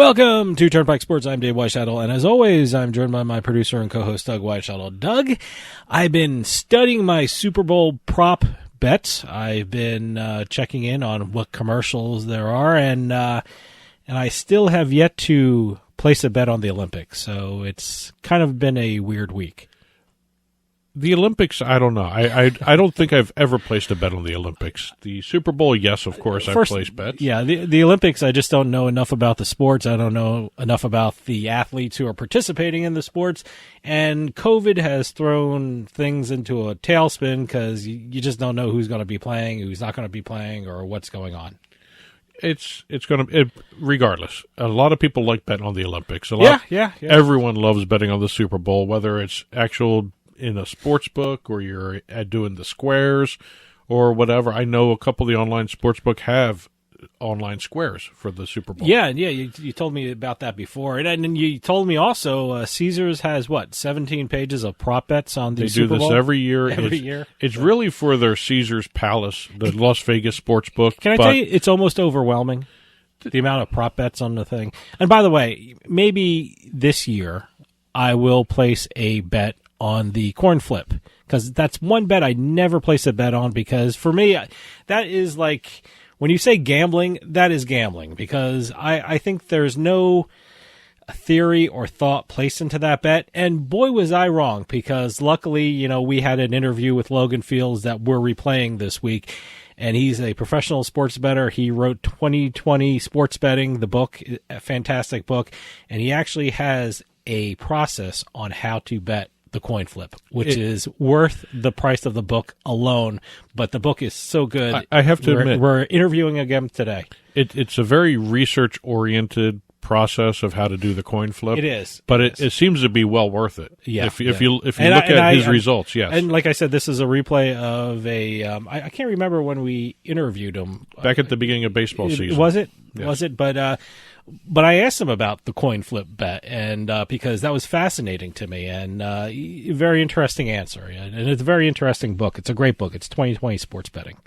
Welcome to Turnpike Sports. I'm Dave Weischadle, and as always, I'm joined by my producer and co-host, Doug Weischadle. Doug, I've been studying my Super Bowl prop bets. I've been checking in on what commercials there are, and I still have yet to place a bet on the Olympics, so it's kind of been a weird week. The Olympics, I don't know. I don't think I've ever placed a bet on the Olympics. The Super Bowl, yes, of course, I've placed bets. Yeah, the Olympics, I just don't know enough about the sports. I don't know enough about the athletes who are participating in the sports. And COVID has thrown things into a tailspin because you just don't know who's going to be playing, who's not going to be playing, or what's going on. It's going to, regardless. A lot of people like betting on the Olympics. Yeah. Everyone loves betting on the Super Bowl, whether it's actual in a sports book or you're doing the squares or whatever. I know a couple of the online sports book have online squares for the Super Bowl. Yeah. You told me about that before, and then you told me also Caesars has 17 pages of prop bets on the Super Bowl. They do this every year. Every year. It's really for their Caesars Palace, the Las Vegas sports book. Can I tell you, it's almost overwhelming, the amount of prop bets on the thing. And by the way, maybe this year I will place a bet on the coin flip, because that's one bet I never place a bet on, because for me, that is like, when you say gambling, that is gambling, because I think there's no theory or thought placed into that bet. And boy, was I wrong, because luckily, we had an interview with Logan Fields that we're replaying this week, and he's a professional sports bettor. He wrote 2020 Sports Betting, the book, a fantastic book, and he actually has a process on how to bet the coin flip, which is worth the price of the book alone. But the book is so good. I have to admit, we're interviewing again today. It's a very research-oriented process of how to do the coin flip. It is, but it seems to be well worth it. Yeah. If you look at his results, yes. And like I said, this is a replay of a. I can't remember when we interviewed him. Back at the beginning of baseball season. Was it? Yes. Was it? But I asked him about the coin flip bet, and because that was fascinating to me, and very interesting answer. And it's a very interesting book. It's a great book. It's 2020 Sports Betting.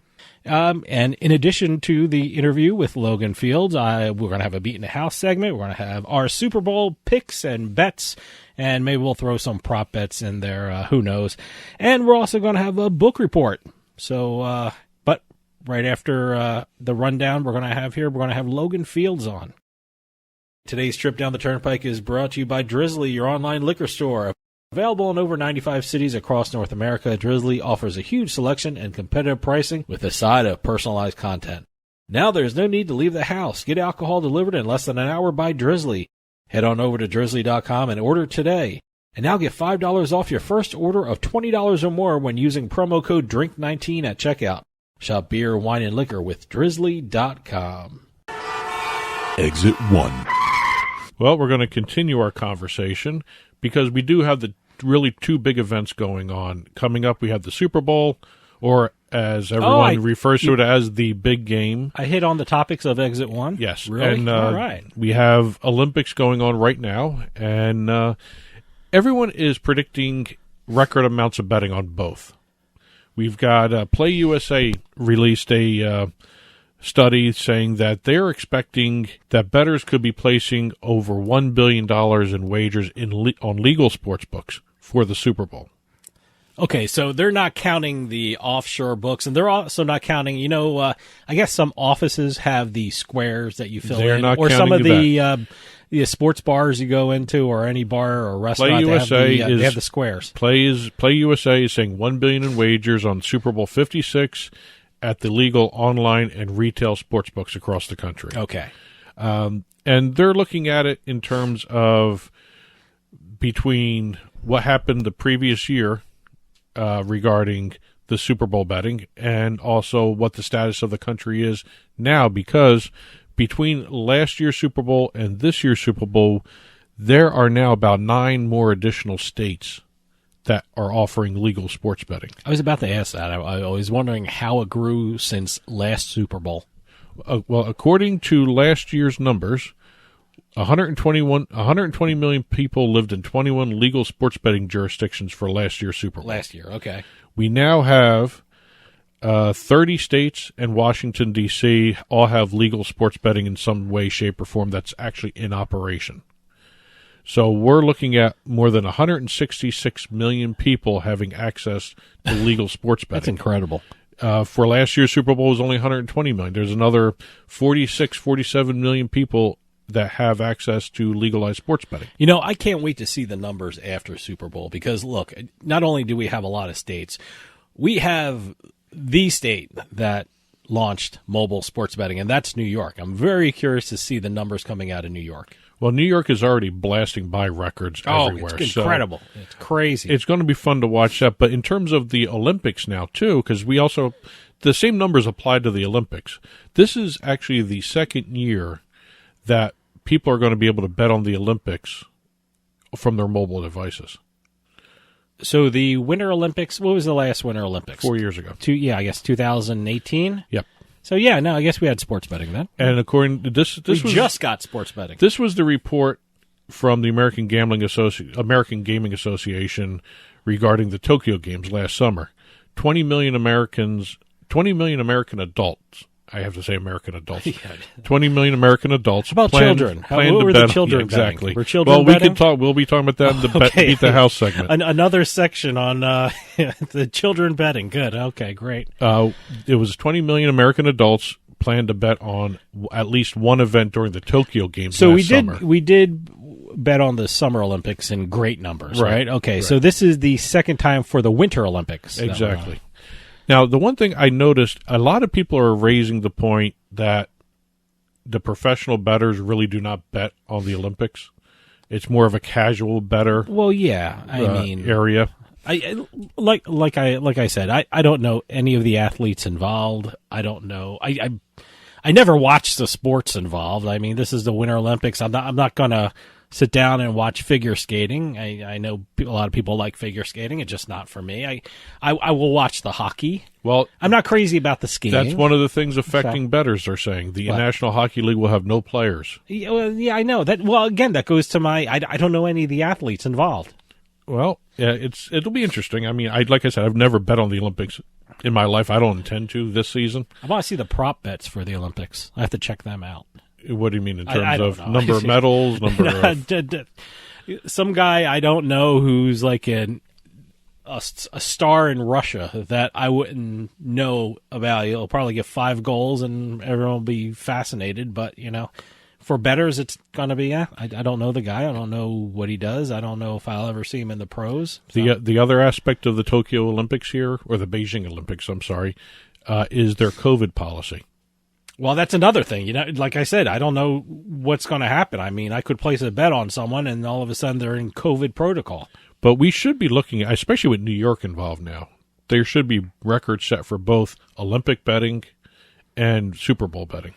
And in addition to the interview with Logan Fields, we're going to have a Beatin The House segment. We're going to have our Super Bowl picks and bets, and maybe we'll throw some prop bets in there. Who knows? And we're also going to have a book report. So, but right after the rundown we're going to have here, we're going to have Logan Fields on. Today's trip down the Turnpike is brought to you by Drizzly, your online liquor store. Available in over 95 cities across North America, Drizzly offers a huge selection and competitive pricing with a side of personalized content. Now there's no need to leave the house. Get alcohol delivered in less than an hour by Drizzly. Head on over to drizzly.com and order today. And now get $5 off your first order of $20 or more when using promo code DRINK19 at checkout. Shop beer, wine, and liquor with drizzly.com. Exit 1. Well, we're going to continue our conversation because we do have the really two big events going on. Coming up, we have the Super Bowl, or as everyone refers to it as the big game. I hit on the topics of Exit 1? Yes. Really? And all right. We have Olympics going on right now, and everyone is predicting record amounts of betting on both. We've got Play USA released a study saying that they're expecting that bettors could be placing over $1 billion in wagers on legal sports books for the Super Bowl. Okay, so they're not counting the offshore books, and they're also not counting, I guess some offices have the squares that you fill they're in, not or some of the sports bars you go into, or any bar or restaurant, they have the squares. Play USA is saying $1 billion in wagers on Super Bowl 56 at the legal online and retail sports books across the country. Okay. And they're looking at it in terms of between what happened the previous year regarding the Super Bowl betting and also what the status of the country is now, because between last year's Super Bowl and this year's Super Bowl, there are now about 9 more additional states that are offering legal sports betting. I was about to ask that. I was wondering how it grew since last Super Bowl. Well, according to last year's numbers, 120 million people lived in 21 legal sports betting jurisdictions for last year's Super Bowl. Last year, okay. We now have 30 states and Washington, D.C. all have legal sports betting in some way, shape, or form that's actually in operation. So we're looking at more than 166 million people having access to legal sports betting. That's incredible. For last year's Super Bowl, it was only 120 million. There's another 46, 47 million people that have access to legalized sports betting. You know, I can't wait to see the numbers after Super Bowl because, look, not only do we have a lot of states, we have the state that launched mobile sports betting, and that's New York. I'm very curious to see the numbers coming out of New York. Well, New York is already blasting by records everywhere. It's incredible. So it's crazy. It's going to be fun to watch that. But in terms of the Olympics now, too, because we also, the same numbers apply to the Olympics. This is actually the second year that people are going to be able to bet on the Olympics from their mobile devices. So the Winter Olympics, what was the last Winter Olympics? 4 years ago. I guess 2018? Yep. So, yeah, no, I guess we had sports betting then. And according to this we just got sports betting. This was the report from the American Gaming Association regarding the Tokyo Games last summer. 20 million American adults. I have to say American adults. 20 million American adults. How about children? What were the children exactly. Betting? Were children betting? We'll be talking about that in the Beat the House segment. Another section on the children betting. Good. Okay, great. It was 20 million American adults planned to bet on at least one event during the Tokyo Games last summer. We did bet on the Summer Olympics in great numbers, right? Okay, right. So this is the second time for the Winter Olympics. Exactly. Now, the one thing I noticed, a lot of people are raising the point that the professional bettors really do not bet on the Olympics. It's more of a casual bettor. Well, yeah, I mean, area. Like I said, I don't know any of the athletes involved. I don't know. I never watched the sports involved. I mean, this is the Winter Olympics. I'm not gonna sit down and watch figure skating. I know a lot of people like figure skating. It's just not for me. I will watch the hockey. Well, I'm not crazy about the skiing. That's one of the things affecting bettors, they're saying. The National Hockey League will have no players. Yeah, I know. Well, again, that goes to my I don't know any of the athletes involved. Well, yeah, it'll be interesting. I mean, like I said, I've never bet on the Olympics in my life. I don't intend to this season. I want to see the prop bets for the Olympics. I have to check them out. What do you mean in terms of number of medals? Some guy I don't know who's like a star in Russia that I wouldn't know about. He'll probably get 5 goals and everyone will be fascinated. But, for bettors, it's going to be, I don't know the guy. I don't know what he does. I don't know if I'll ever see him in the pros. So. The other aspect of the Tokyo Olympics here, or the Beijing Olympics, I'm sorry, is their COVID policy. Well, that's another thing. Like I said, I don't know what's going to happen. I mean, I could place a bet on someone, and all of a sudden they're in COVID protocol. But we should be looking, especially with New York involved now, there should be records set for both Olympic betting and Super Bowl betting.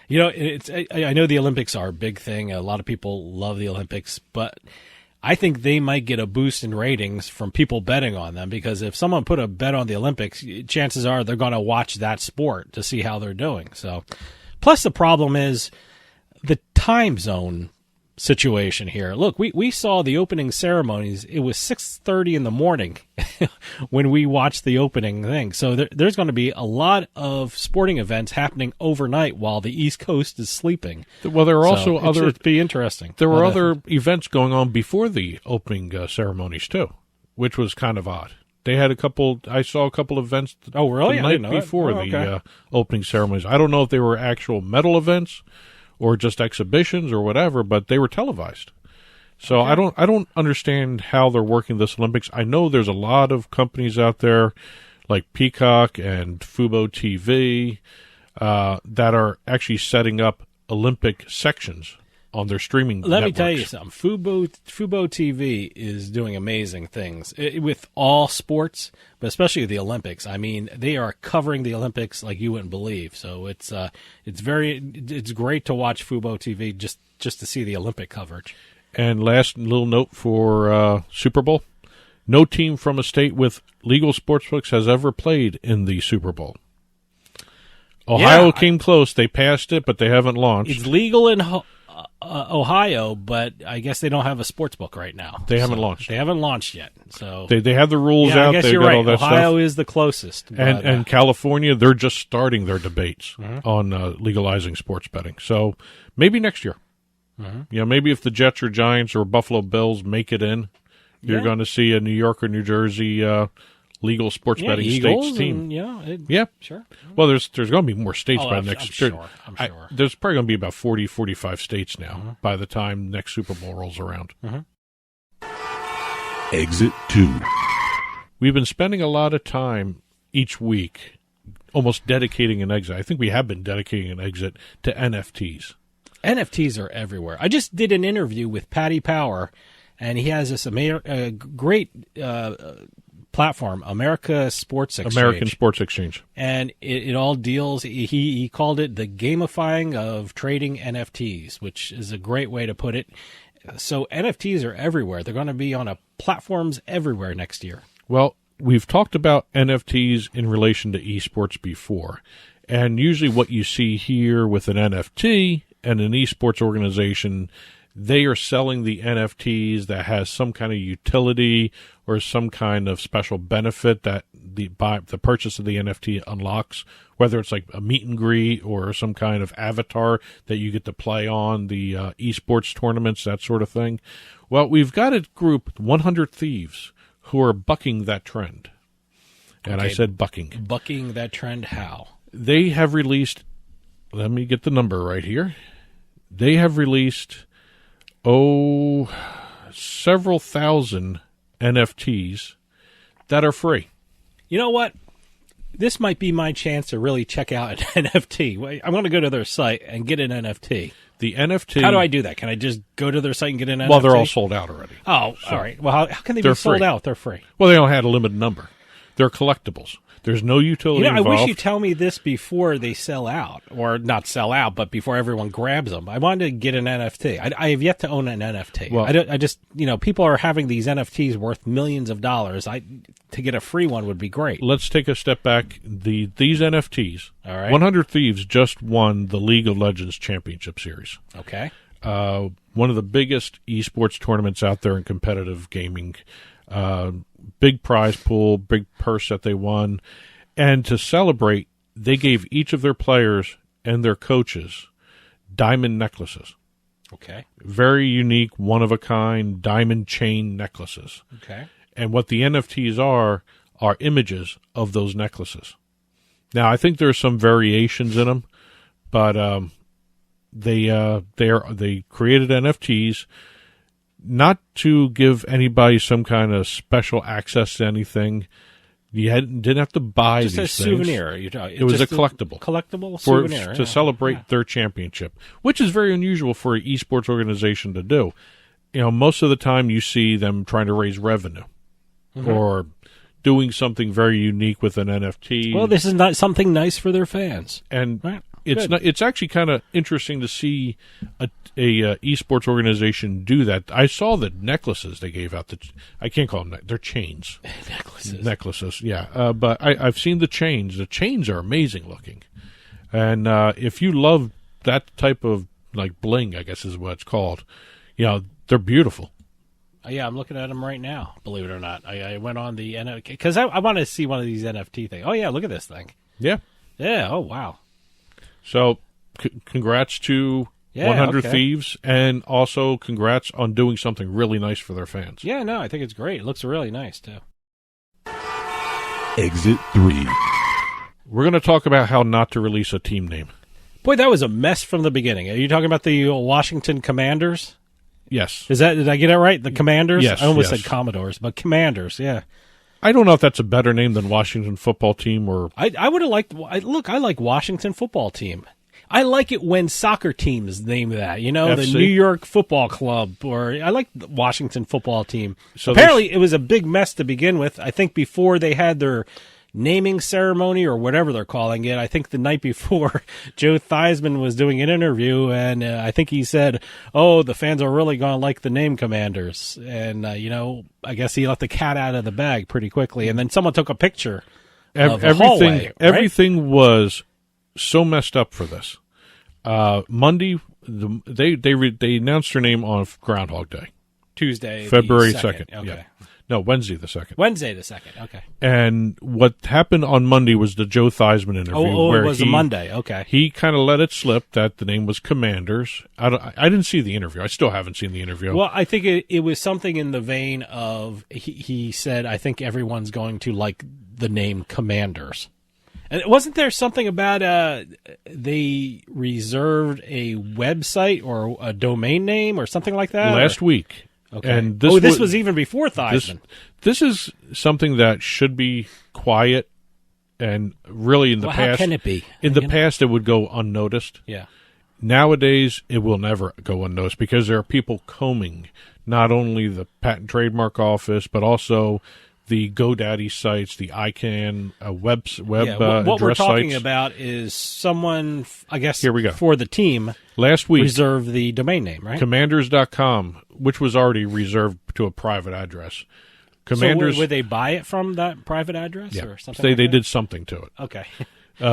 I know the Olympics are a big thing. A lot of people love the Olympics, but I think they might get a boost in ratings from people betting on them because if someone put a bet on the Olympics, chances are they're going to watch that sport to see how they're doing. So, plus the problem is the time zone situation here. Look, we saw the opening ceremonies. It was 6:30 in the morning when we watched the opening thing. So there's going to be a lot of sporting events happening overnight while the East Coast is sleeping. Well, there are also other. It'd be interesting. There were other events going on before the opening ceremonies too, which was kind of odd. They had I saw a couple of events. Oh, really? The night before the opening ceremonies. I don't know if they were actual medal events or just exhibitions or whatever, but they were televised. So okay. I don't understand how they're working this Olympics. I know there's a lot of companies out there like Peacock and Fubo TV that are actually setting up Olympic sections on their streaming networks. Let me tell you something. Fubo TV is doing amazing things with all sports, but especially the Olympics. I mean, they are covering the Olympics like you wouldn't believe. So it's great to watch Fubo TV just to see the Olympic coverage. And last little note for Super Bowl. No team from a state with legal sportsbooks has ever played in the Super Bowl. Ohio came close. They passed it, but they haven't launched. It's legal in Ohio, but I guess they don't have a sports book right now. They haven't launched. They haven't launched yet. So they have the rules yeah, out. I guess They've you're got right. all that Ohio stuff. is the closest. And California, they're just starting their debates on legalizing sports betting. So maybe next year. Maybe if the Jets or Giants or Buffalo Bills make it in, you're going to see a New York or New Jersey legal sports betting Eagles states team. And, sure. Well, there's going to be more states by I'm next year. sure. I'm sure. There's probably going to be about 40, 45 states now by the time next Super Bowl rolls around. Exit 2. We've been spending a lot of time each week almost dedicating an exit. I think we have been dedicating an exit to NFTs. NFTs are everywhere. I just did an interview with Patty Power, and he has this great platform, American Sports Exchange. And it all deals, he called it the gamifying of trading NFTs, which is a great way to put it. So NFTs are everywhere. They're going to be on platforms everywhere next year. Well, we've talked about NFTs in relation to esports before. And usually what you see here with an NFT and an esports organization, they are selling the NFTs that has some kind of utility or some kind of special benefit that the purchase of the NFT unlocks, whether it's like a meet and greet or some kind of avatar that you get to play on the esports tournaments, that sort of thing. Well, we've got a group, 100 Thieves, who are bucking that trend. And I said bucking. Bucking that trend how? They have released, let me get the number right here. They have released several thousand NFTs that are free. You know what? This might be my chance to really check out an NFT. I want to go to their site and get an NFT. The NFT... How do I do that? Can I just go to their site and get an NFT? Well, they're all sold out already. Oh, all right. Well, how can they be sold out? They're free. Well, they don't have a limited number. They're collectibles. There's no utility involved. I wish you tell me this before they sell out, or not sell out, but before everyone grabs them. I wanted to get an NFT. I have yet to own an NFT. Well, I just people are having these NFTs worth millions of dollars. To get a free one would be great. Let's take a step back. These NFTs, all right. 100 Thieves just won the League of Legends Championship Series. Okay. One of the biggest esports tournaments out there in competitive gaming. Big prize pool, big purse that they won. And to celebrate, they gave each of their players and their coaches diamond necklaces. Okay. Very unique, one-of-a-kind diamond chain necklaces. Okay. And what the NFTs are images of those necklaces. Now, I think there's some variations in them, but they created NFTs not to give anybody some kind of special access to anything. You didn't have to buy just these a things. Souvenir. It was a collectible. Souvenir. To celebrate their championship, which is very unusual for an esports organization to do. Most of the time you see them trying to raise revenue or doing something very unique with an NFT. Well, this is not something nice for their fans. And right. It's actually kind of interesting to see a esports organization do that. I saw the necklaces they gave out. I can't call them they're chains. Necklaces, yeah. But I've seen the chains. The chains are amazing looking. And if you love that type of like bling, I guess is what it's called, they're beautiful. Yeah, I'm looking at them right now, believe it or not. I went on the NFT because I want to see one of these NFT things. Oh, yeah, look at this thing. Yeah. Yeah, oh, wow. So, congrats to 100 Thieves, and also congrats on doing something really nice for their fans. Yeah, no, I think it's great. It looks really nice, too. Exit 3. We're going to talk about how not to release a team name. Boy, that was a mess from the beginning. Are you talking about the Washington Commanders? Yes. Did I get it right? The Commanders? Yes. I almost said Commodores, but Commanders, yeah. I don't know if that's a better name than Washington Football Team or... I would have liked... Look, I like Washington Football Team. I like it when soccer teams name that, FC? The New York Football Club, or I like the Washington Football Team. So apparently, it was a big mess to begin with. I think before they had their naming ceremony or whatever they're calling it, I think the night before, Joe Theismann was doing an interview, and I think he said, the fans are really going to like the name Commanders. And, I guess he let the cat out of the bag pretty quickly. And then someone took a picture of the hallway, right? Everything was so messed up for this. Monday, They announced her name on Groundhog Day, Tuesday, February the 2nd. Okay. Yeah. No, Wednesday the 2nd. Wednesday the 2nd. Okay. And what happened on Monday was the Joe Theismann interview. Where it was a Monday. Okay. He kind of let it slip that the name was Commanders. I didn't see the interview. I still haven't seen the interview. Well, I think it was something in the vein of he said, I think everyone's going to like the name Commanders. And wasn't there something about they reserved a website or a domain name or something like that? Last week. Okay. And this was even before Theismann. This is something that should be quiet, and really in the past. How can it be? In the past, it would go unnoticed. Yeah. Nowadays, it will never go unnoticed because there are people combing not only the Patent Trademark Office but also the GoDaddy sites, the ICANN web what we're address talking sites. about is someone, I guess, Here we go. for the team Last week, reserved the domain name, right? Commanders.com, which was already reserved to a private address. Commanders, So would they buy it from that private address or something? they did something to it. Okay.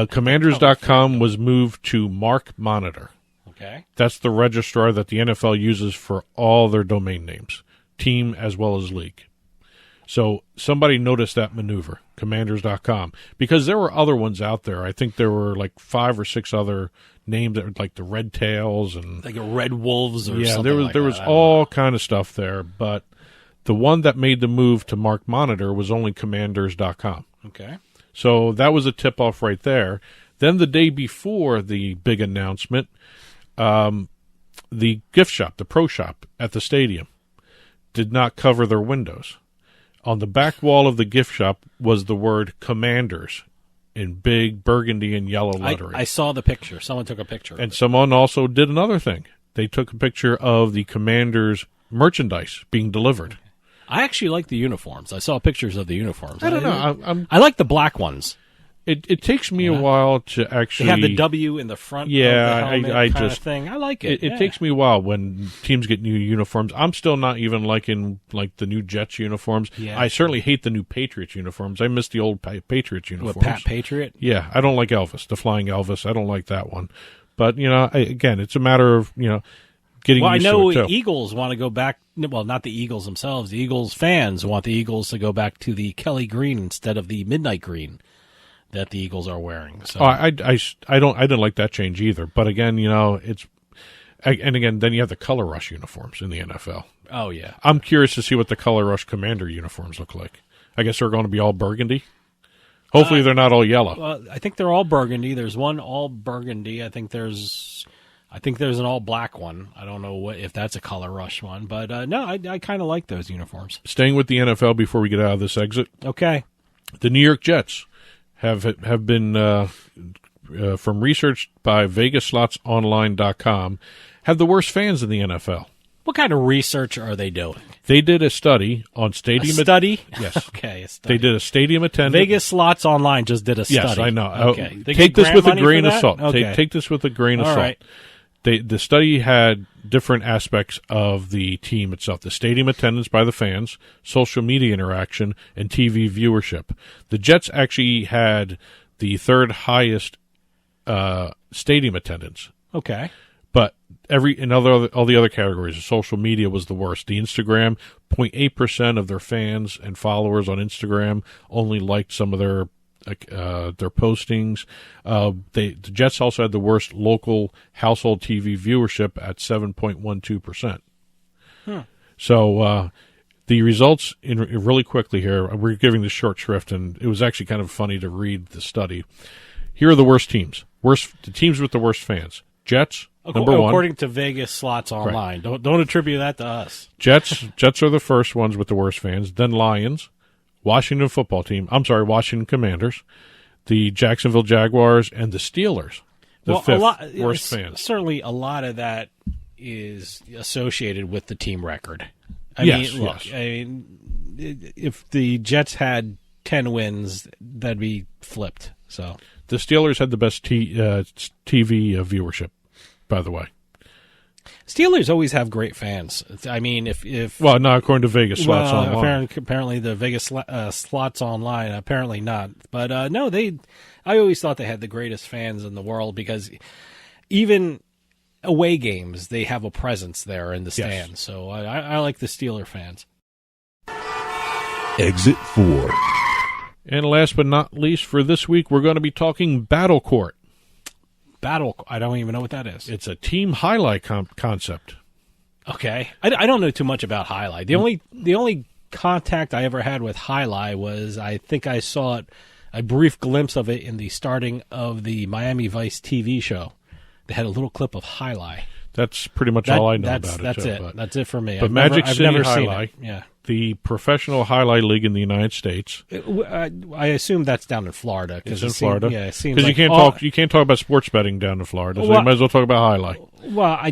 Commanders.com was moved to Mark Monitor. Okay. That's the registrar that the NFL uses for all their domain names, team as well as league. So somebody noticed that maneuver, Commanders.com, because there were other ones out there. I think there were like 5 or 6 other names that were like the Red Tails and Like a Red Wolves or something there was like there that. was all kind of stuff there, but the one that made the move to Mark Monitor was only Commanders.com. Okay. So that was a tip-off right there. Then the day before the big announcement, the gift shop, the pro shop at the stadium, did not cover their windows. On the back wall of the gift shop was the word Commanders in big burgundy and yellow lettering. I saw the picture. Someone took a picture. And someone also did another thing. They took a picture of the Commanders merchandise being delivered. I actually like the uniforms. I saw pictures of the uniforms. I don't know. I like the black ones. It takes me a while to actually. They have the W in the front. Yeah, of the helmet I kind just of thing. I like it. It takes me a while when teams get new uniforms. I'm still not even liking like the new Jets uniforms. Yeah. I certainly hate the new Patriots uniforms. I miss the old Patriots uniforms. What, Pat Patriot? Yeah, I don't like Elvis, the Flying Elvis. I don't like that one. But again, it's a matter of getting. Well, I used know to it too. Eagles want to go back. Well, not the Eagles themselves. The Eagles fans want the Eagles to go back to the Kelly green instead of the midnight green that the Eagles are wearing. So I didn't like that change either. But again, it's. And again, then you have the Color Rush uniforms in the NFL. Oh yeah, I'm curious to see what the Color Rush Commander uniforms look like. I guess they're going to be all burgundy. Hopefully, they're not all yellow. well, I think they're all burgundy. There's one all burgundy. I think there's an all black one. I don't know if that's a Color Rush one, but no, I kind of like those uniforms. Staying with the NFL before we get out of this exit, Okay. the New York Jets have been from research by VegasSlotsOnline.com have the worst fans in the NFL. What kind of research are they doing? They did a study on stadium. A study? Yes. Okay, a study. They did a stadium attendance. Vegas Slots Online just did a study. Yes, I know. Okay. They Take get this with a grant money grain for of that? salt. Okay. Take this with a grain of All salt. right. The study had different aspects of the team itself: the stadium attendance by the fans, social media interaction, and TV viewership. The Jets actually had the third highest stadium attendance, Okay. but all the other categories, social media was the worst. The Instagram, 0.8% of their fans and followers on Instagram only liked some of their postings. The Jets also had the worst local household TV viewership at 7.12%. So the results, really quickly here, we're giving this short shrift, and it was actually kind of funny to read the study. Here are the worst teams. The teams with the worst fans. Jets, number one. According to Vegas Slots Online. Right. Don't attribute that to us. Jets are the first ones with the worst fans. Then Lions, Washington Washington Commanders, the Jacksonville Jaguars, and the Steelers. The fifth worst fans. Certainly a lot of that is associated with the team record. I Yes, mean, look, yes. I mean, if the Jets had 10 wins, that'd be flipped. So the Steelers had the best TV viewership, by the way. Steelers always have great fans. I mean, if well, not according to Vegas Slots Online. Apparently, the Vegas Slots Online, apparently not. But no, I always thought they had the greatest fans in the world because even away games, they have a presence there in the Yes. stands. So I like the Steeler fans. Exit 4. And last but not least for this week, we're going to be talking Battle Court. I don't even know what that is. It's a team highlight concept. Okay. I don't know too much about Highlight. The only contact I ever had with Highlight was I think I saw it, a brief glimpse of it in the starting of the Miami Vice TV show. They had a little clip of Highlight. That's pretty much all I know about it. That's too, it. but- That's it for me. But I've Magic never, City I've never seen Highlight, it. Yeah. the professional highlight league in the United States. I assume that's down in Florida. It's in Florida. Yeah, it seems Because like you can't talk about sports betting down in Florida, so Well- you might as well talk about highlight. Well, I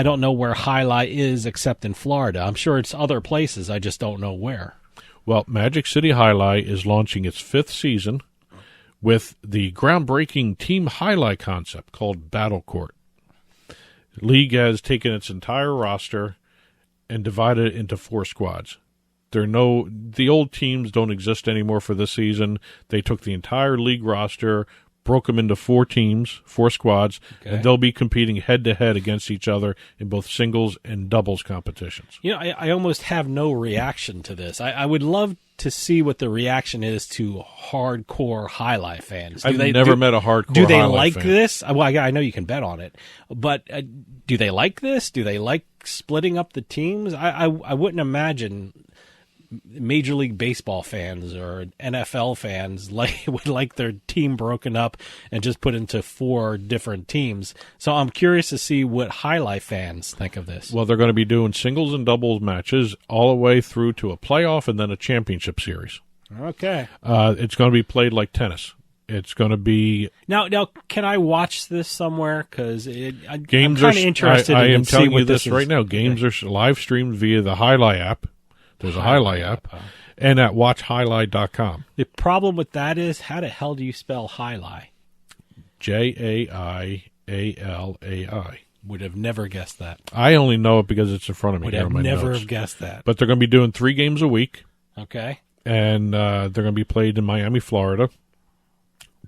don't know where Highlight is except in Florida. I'm sure it's other places. I just don't know where. Well, Magic City Highlight is launching its 5th season with the groundbreaking team highlight concept called Battle Court. The league has taken its entire roster and divided it into 4 squads. The old teams don't exist anymore for this season. They took the entire league roster, broke them into 4 teams, 4 squads, and they'll be competing head-to-head against each other in both singles and doubles competitions. You know, I almost have no reaction to this. I would love to see what the reaction is to hardcore Highlight fans. I've never met a hardcore Do they highlight like fan. this? Well, I know you can bet on it, but do they like this? Do they like splitting up the teams? I wouldn't imagine Major League Baseball fans or NFL fans would like their team broken up and just put into 4 different teams. So I'm curious to see what Highlight fans think of this. Well, they're going to be doing singles and doubles matches all the way through to a playoff and then a championship series. Okay. It's going to be played like tennis. It's going to be Now, can I watch this somewhere? Because I'm games kind are. of interested I in am see telling what you this is. right now. Games are live streamed via the Highlight app. There's a Highlight app, and at watchhighlight.com. The problem with that is, how the hell do you spell Highlight? Jaialai. Would have never guessed that. I only know it because it's in front of me. Would here have in my never notes. have guessed that. But they're going to be doing 3 games a week, Okay. and they're going to be played in Miami, Florida.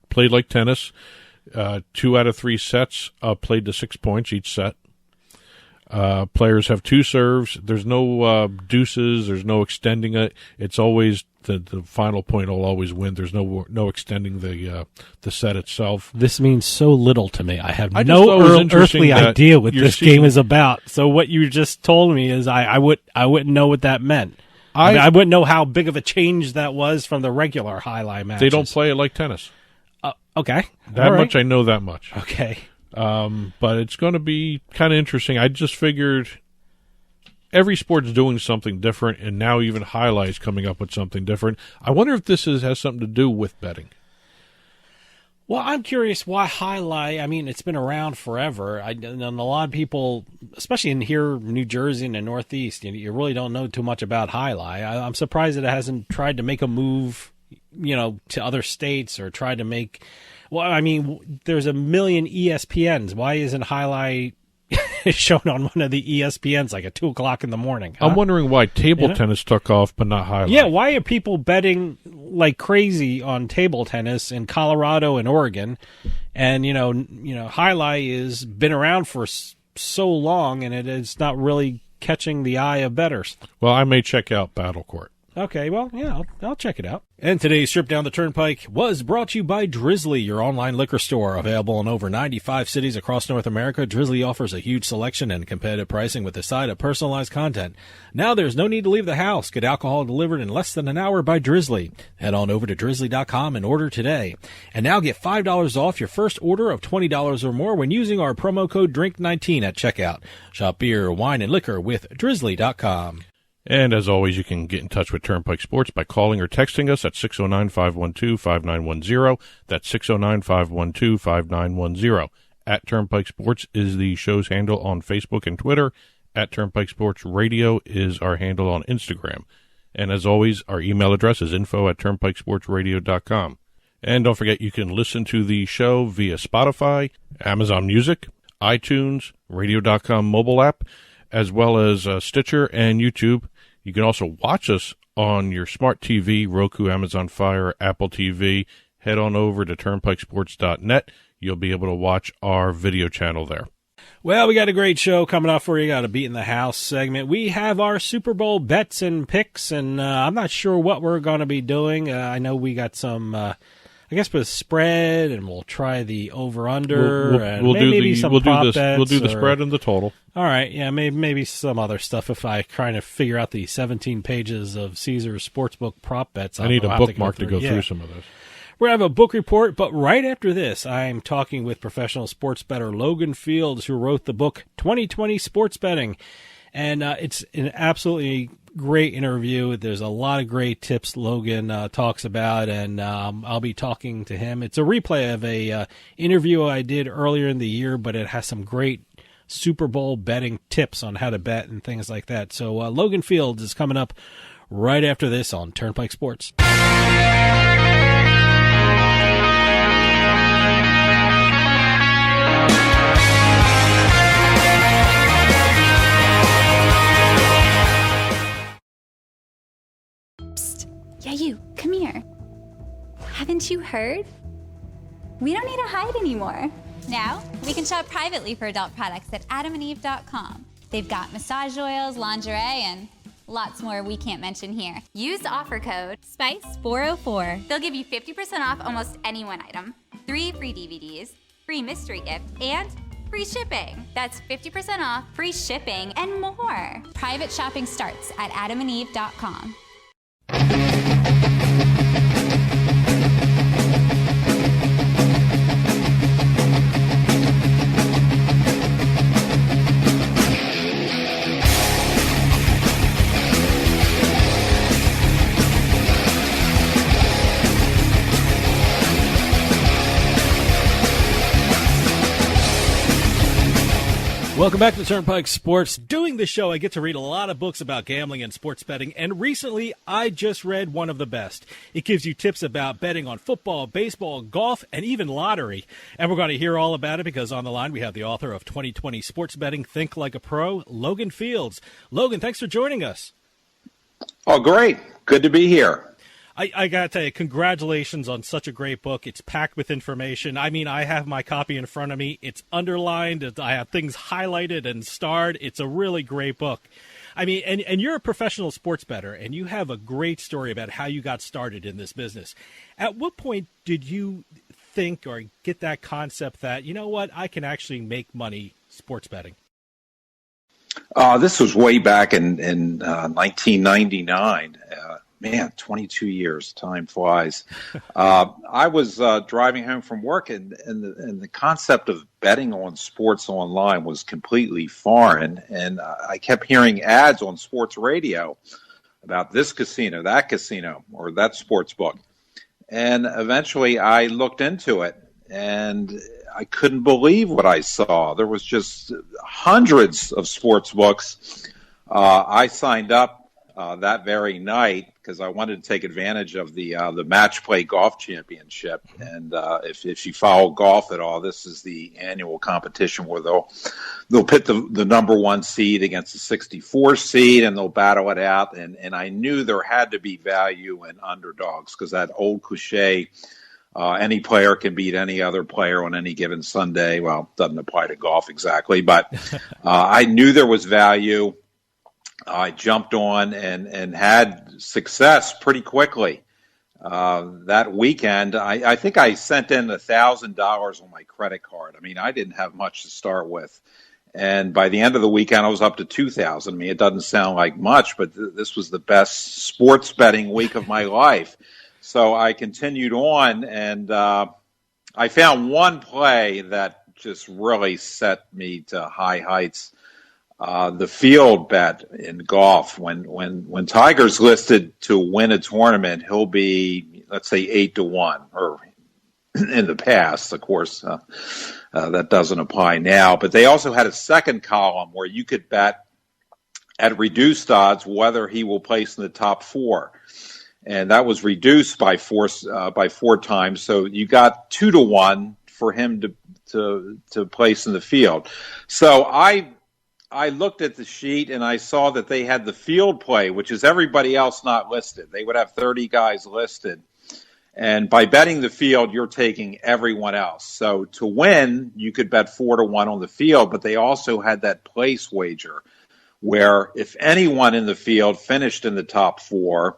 Played like tennis. 2 out of 3 sets played to 6 points each set. Players have 2 serves. There's no deuces. There's no extending it. It's always the final point will always win. There's no extending the set itself. This means so little to me. I have I just thought it was interesting earthly that idea what you're this seeing- game is about. So what you just told me is I wouldn't know what that meant. I wouldn't know how big of a change that was from the regular Highlight matches. They don't play it like tennis. Okay. That All right. much I know that much. Okay. But it's going to be kind of interesting. I just figured every sport's doing something different, and now even Highlight's coming up with something different. I wonder if this has something to do with betting. Well, I'm curious why Highlight. I mean, it's been around forever. And a lot of people, especially in here, New Jersey and the Northeast, you really don't know too much about Highlight. I'm surprised that it hasn't tried to make a move, to other states or tried to make. Well, I mean, there's a million ESPNs. Why isn't Highlight shown on one of the ESPNs like at 2:00 in the morning? Huh? I'm wondering why table tennis took off, but not Highlight. Yeah, why are people betting like crazy on table tennis in Colorado and Oregon? And Highlight has been around for so long, and it's not really catching the eye of bettors. Well, I may check out Battle Court. Okay, well, yeah, I'll check it out. And today's trip down the Turnpike was brought to you by Drizzly, your online liquor store. Available in over 95 cities across North America, Drizzly offers a huge selection and competitive pricing with a side of personalized content. Now there's no need to leave the house. Get alcohol delivered in less than an hour by Drizzly. Head on over to drizzly.com and order today. And now get $5 off your first order of $20 or more when using our promo code DRINK19 at checkout. Shop beer, wine, and liquor with drizzly.com. And as always, you can get in touch with Turnpike Sports by calling or texting us at 609-512-5910. That's 609-512-5910. At Turnpike Sports is the show's handle on Facebook and Twitter. At Turnpike Sports Radio is our handle on Instagram. And as always, our email address is info@turnpikesportsradio.com. And don't forget, you can listen to the show via Spotify, Amazon Music, iTunes, radio.com mobile app, as well as Stitcher and YouTube. You can also watch us on your smart TV, Roku, Amazon Fire, Apple TV. Head on over to turnpikesports.net. You'll be able to watch our video channel there. Well, we got a great show coming up for you. Got a Beatin The House segment. We have our Super Bowl bets and picks, and I'm not sure what we're going to be doing. I know we got some, I guess, with spread, and we'll try the over/under, and maybe some prop bets. We'll do the spread and the total. All right, yeah, maybe some other stuff. If I try to figure out the 17 pages of Caesar's Sportsbook prop bets, I need a bookmark to go through some of those. We're going to have a book report, but right after this, I'm talking with professional sports bettor Logan Fields, who wrote the book 2020 Sports Betting. And it's an absolutely great interview. There's a lot of great tips Logan talks about, and I'll be talking to him. It's a replay of a interview I did earlier in the year, but it has some great Super Bowl betting tips on how to bet and things like that. So Logan Fields is coming up right after this on Turnpike Sports. Yeah, you, come here. Haven't you heard? We don't need to hide anymore. Now, we can shop privately for adult products at adamandeve.com. They've got massage oils, lingerie, and lots more we can't mention here. Use offer code SPICE404. They'll give you 50% off almost any one item, 3 free DVDs, free mystery gift, and free shipping. That's 50% off, free shipping, and more. Private shopping starts at adamandeve.com. Welcome back to Turnpike Sports. Doing this show, I get to read a lot of books about gambling and sports betting, and recently I just read one of the best. It gives you tips about betting on football, baseball, golf, and even lottery. And we're going to hear all about it because on the line we have the author of 2020 Sports Betting, Think Like a Pro, Logan Fields. Logan, thanks for joining us. Oh, great. Good to be here. I got to tell you, congratulations on such a great book. It's packed with information. I mean, I have my copy in front of me. It's underlined. I have things highlighted and starred. It's a really great book. I mean, and you're a professional sports bettor, and you have a great story about how you got started in this business. At what point did you think or get that concept that, you know what, I can actually make money sports betting? This was way back in 1999. Man, 22 years, time flies. I was driving home from work, and the concept of betting on sports online was completely foreign. And I kept hearing ads on sports radio about this casino, that casino, or that sports book. And eventually I looked into it, and I couldn't believe what I saw. There was just hundreds of sports books. I signed up that very night because I wanted to take advantage of the Match Play Golf Championship. And if you follow golf at all, this is the annual competition where they'll pit the number one seed against the 64 seed, and they'll battle it out. And I knew there had to be value in underdogs because that old cliche, any player can beat any other player on any given Sunday. Well, it doesn't apply to golf exactly, but I knew there was value. I jumped on and had success pretty quickly. That weekend, I think I sent in $1,000 on my credit card. I mean, I didn't have much to start with. And by the end of the weekend, I was up to $2,000. I mean, it doesn't sound like much, but this was the best sports betting week of my life. So I continued on, and I found one play that just really set me to high heights. The field bet in golf. When Tiger's listed to win a tournament, he'll be, let's say, 8-1, or in the past, of course, that doesn't apply now. But they also had a second column where you could bet at reduced odds whether he will place in the top four, and that was reduced by four times. So you got 2-1 for him to place in the field. So I looked at the sheet and I saw that they had the field play, which is everybody else not listed. They would have 30 guys listed. And by betting the field, you're taking everyone else. So to win, you could bet 4-1 on the field, but they also had that place wager where if anyone in the field finished in the top 4,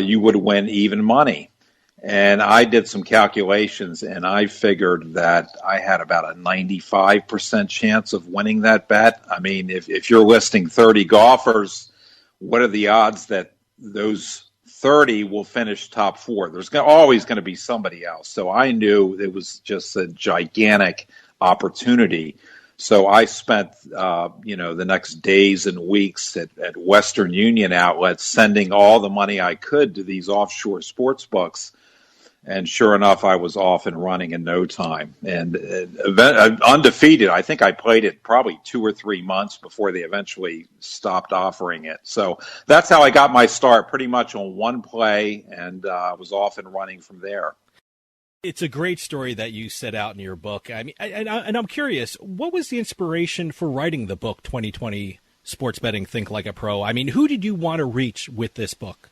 you would win even money. And I did some calculations, and I figured that I had about a 95% chance of winning that bet. I mean, if you're listing 30 golfers, what are the odds that those 30 will finish top 4? There's always going to be somebody else. So I knew it was just a gigantic opportunity. So I spent, the next days and weeks at Western Union outlets sending all the money I could to these offshore sports books. And sure enough, I was off and running in no time. And undefeated, I think I played it probably 2 or 3 months before they eventually stopped offering it. So that's how I got my start, pretty much on one play, and I was off and running from there. It's a great story that you set out in your book. I mean, and I'm curious, what was the inspiration for writing the book, 2020 Sports Betting Think Like a Pro? I mean, who did you want to reach with this book?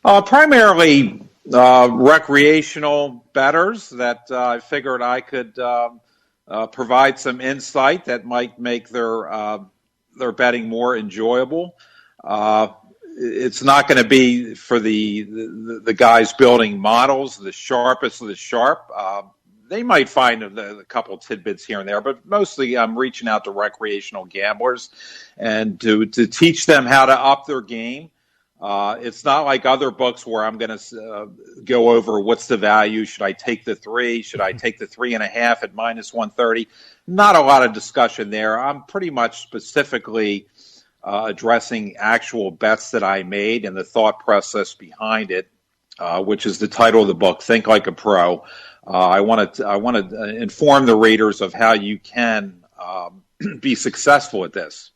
Primarily recreational bettors that I figured I could provide some insight that might make their betting more enjoyable. It's not going to be for the guys building models, the sharpest of the sharp. They might find a couple tidbits here and there, but mostly I'm reaching out to recreational gamblers and to teach them how to up their game. It's not like other books where I'm going to go over what's the value. Should I take the 3? Should I take the 3.5 at -130? Not a lot of discussion there. I'm pretty much specifically addressing actual bets that I made and the thought process behind it, which is the title of the book, Think Like a Pro. I want to inform the readers of how you can be successful at this.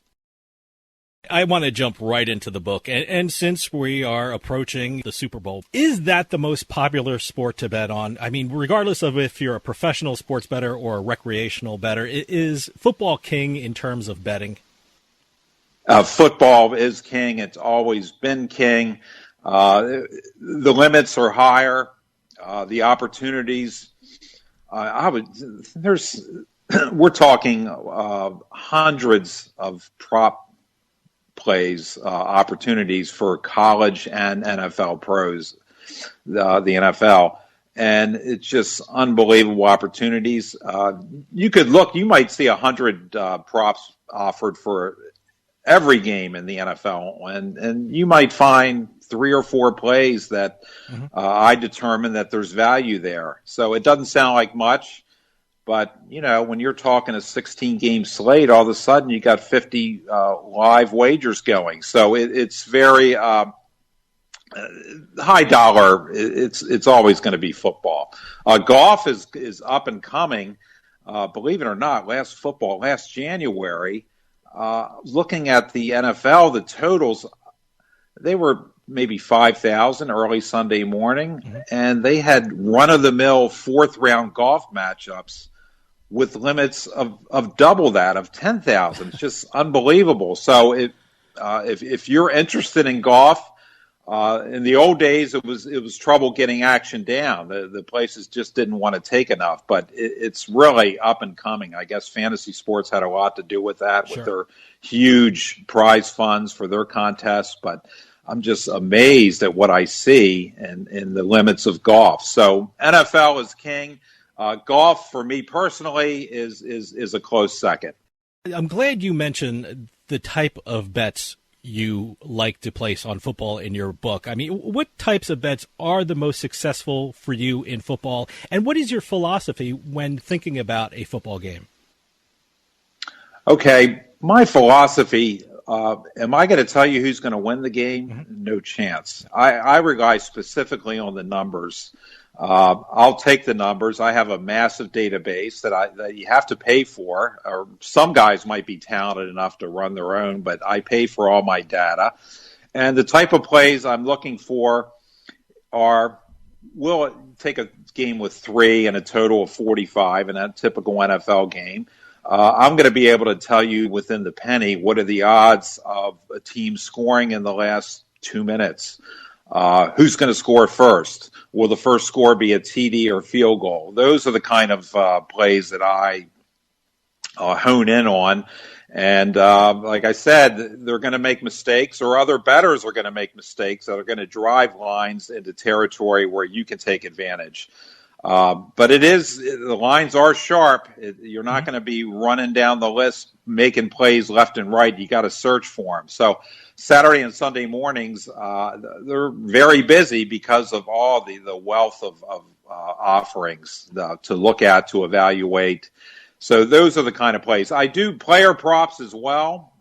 I want to jump right into the book. And since we are approaching the Super Bowl, is that the most popular sport to bet on? I mean, regardless of if you're a professional sports bettor or a recreational bettor, is football king in terms of betting? Football is king. It's always been king. The limits are higher. The opportunities, we're talking hundreds of prop plays, opportunities for college and NFL pros, the NFL. And it's just unbelievable opportunities. You could look, you might see 100 props offered for every game in the NFL, and you might find 3 or 4 plays that I determine that there's value there. So it doesn't sound like much, but when you're talking a 16-game slate, all of a sudden you got 50 live wagers going. So it's very high dollar. It's always going to be football. Golf is up and coming. Believe it or not, last January. Looking at the NFL, the totals, they were maybe 5,000 early Sunday morning, and they had run-of-the-mill fourth-round golf matchups with limits of double that, of 10,000. It's just unbelievable. So if you're interested in golf, in the old days, it was trouble getting action down. The places just didn't want to take enough, but it's really up and coming. I guess fantasy sports had a lot to do with that, with their huge prize funds for their contests. But I'm just amazed at what I see in the limits of golf. So NFL is king. Golf, for me personally, is a close second. I'm glad you mentioned the type of bets you like to place on football in your book. I mean, what types of bets are the most successful for you in football, and what is your philosophy when thinking about a football game? Okay, my philosophy, am I going to tell you who's going to win the game? No chance. I rely specifically on the numbers. I'll take the numbers. I have a massive database that you have to pay for, or some guys might be talented enough to run their own, but I pay for all my data. And the type of plays I'm looking for are, will it take a game with 3 and a total of 45 in that typical NFL game? I'm going to be able to tell you within the penny what are the odds of a team scoring in the last 2 minutes. who's going to score first? Will the first score be a TD or field goal? Those are the kind of plays that I hone in on. And like I said, they're going to make mistakes, or other bettors are going to make mistakes that are going to drive lines into territory where you can take advantage. But the lines are sharp. You're not going to be running down the list, making plays left and right. You got to search for them. So Saturday and Sunday mornings, they're very busy because of all the wealth of offerings to look at, to evaluate. So those are the kind of plays. I do player props as well.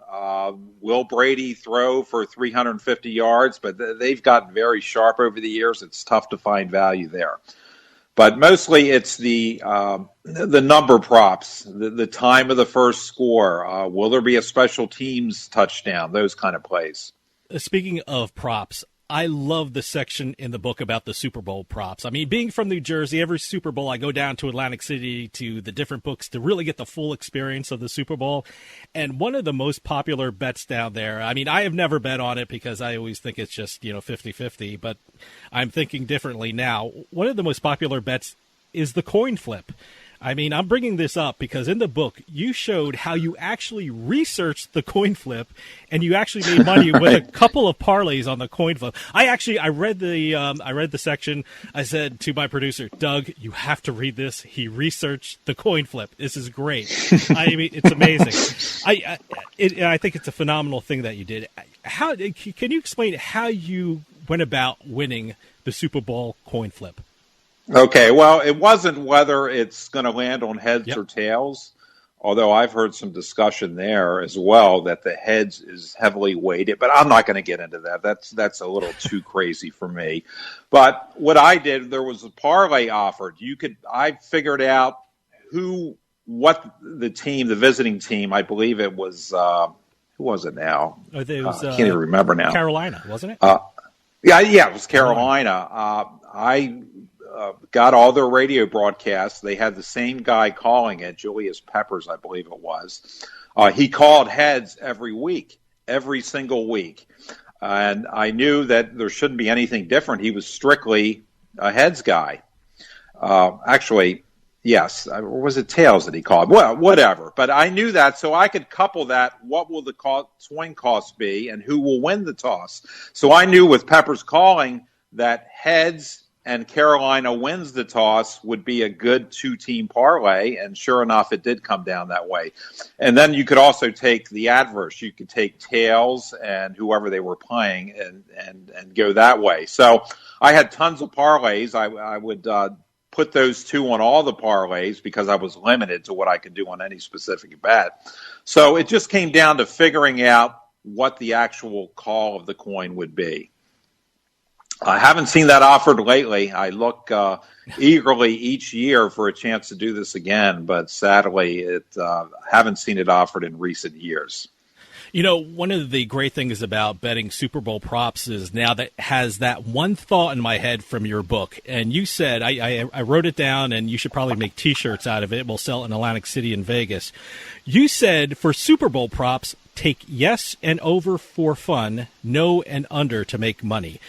Will Brady throw for 350 yards? But they've gotten very sharp over the years. It's tough to find value there. But mostly it's the number props, the time of the first score. Will there be a special teams touchdown? Those kind of plays. Speaking of props, I love the section in the book about the Super Bowl props. I mean, being from New Jersey, every Super Bowl I go down to Atlantic City to the different books to really get the full experience of the Super Bowl. And one of the most popular bets down there, I mean, I have never bet on it because I always think it's just, 50-50, but I'm thinking differently now. One of the most popular bets is the coin flip. I mean, I'm bringing this up because in the book, you showed how you actually researched the coin flip and you actually made money right. with a couple of parlays on the coin flip. I read the section. I said to my producer, Doug, you have to read this. He researched the coin flip. This is great. I mean, it's amazing. I think it's a phenomenal thing that you did. Can you explain how you went about winning the Super Bowl coin flip? Okay, well, it wasn't whether it's going to land on heads or tails, although I've heard some discussion there as well that the heads is heavily weighted, but I'm not going to get into that. That's a little too crazy for me. But what I did, there was a parlay offered. I figured out what the team, the visiting team, I believe it was, who was it now? It was, I can't even remember now. Carolina, wasn't it? Yeah, it was Carolina. I got all their radio broadcasts. They had the same guy calling it, Julius Peppers, I believe it was. He called heads every single week. And I knew that there shouldn't be anything different. He was strictly a heads guy. Actually, yes. Or was it tails that he called? Well, whatever. But I knew that, so I could couple that. What will the swing cost be, and who will win the toss? So I knew with Peppers calling that heads and Carolina wins the toss would be a good two-team parlay, and sure enough, it did come down that way. And then you could also take the adverse. You could take tails and whoever they were playing and go that way. So I had tons of parlays. I would put those two on all the parlays because I was limited to what I could do on any specific bet. So it just came down to figuring out what the actual call of the coin would be. I haven't seen that offered lately. I look eagerly each year for a chance to do this again, but sadly, haven't seen it offered in recent years. One of the great things about betting Super Bowl props is now that has that one thought in my head from your book. And you said, I wrote it down, and you should probably make T-shirts out of it. We'll sell it in Atlantic City and Vegas. You said for Super Bowl props, take yes and over for fun, no and under to make money.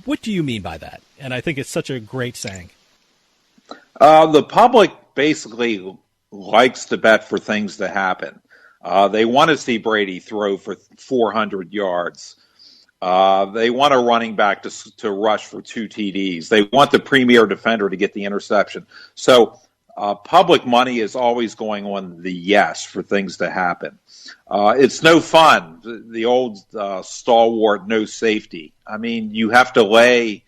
What do you mean by that? And I think it's such a great saying. The public basically likes to bet for things to happen. They want to see Brady throw for 400 yards. They want a running back to rush for 2 TDs. They want the premier defender to get the interception. So public money is always going on the yes for things to happen. It's no fun. The old stalwart no safety. I mean, you have to lay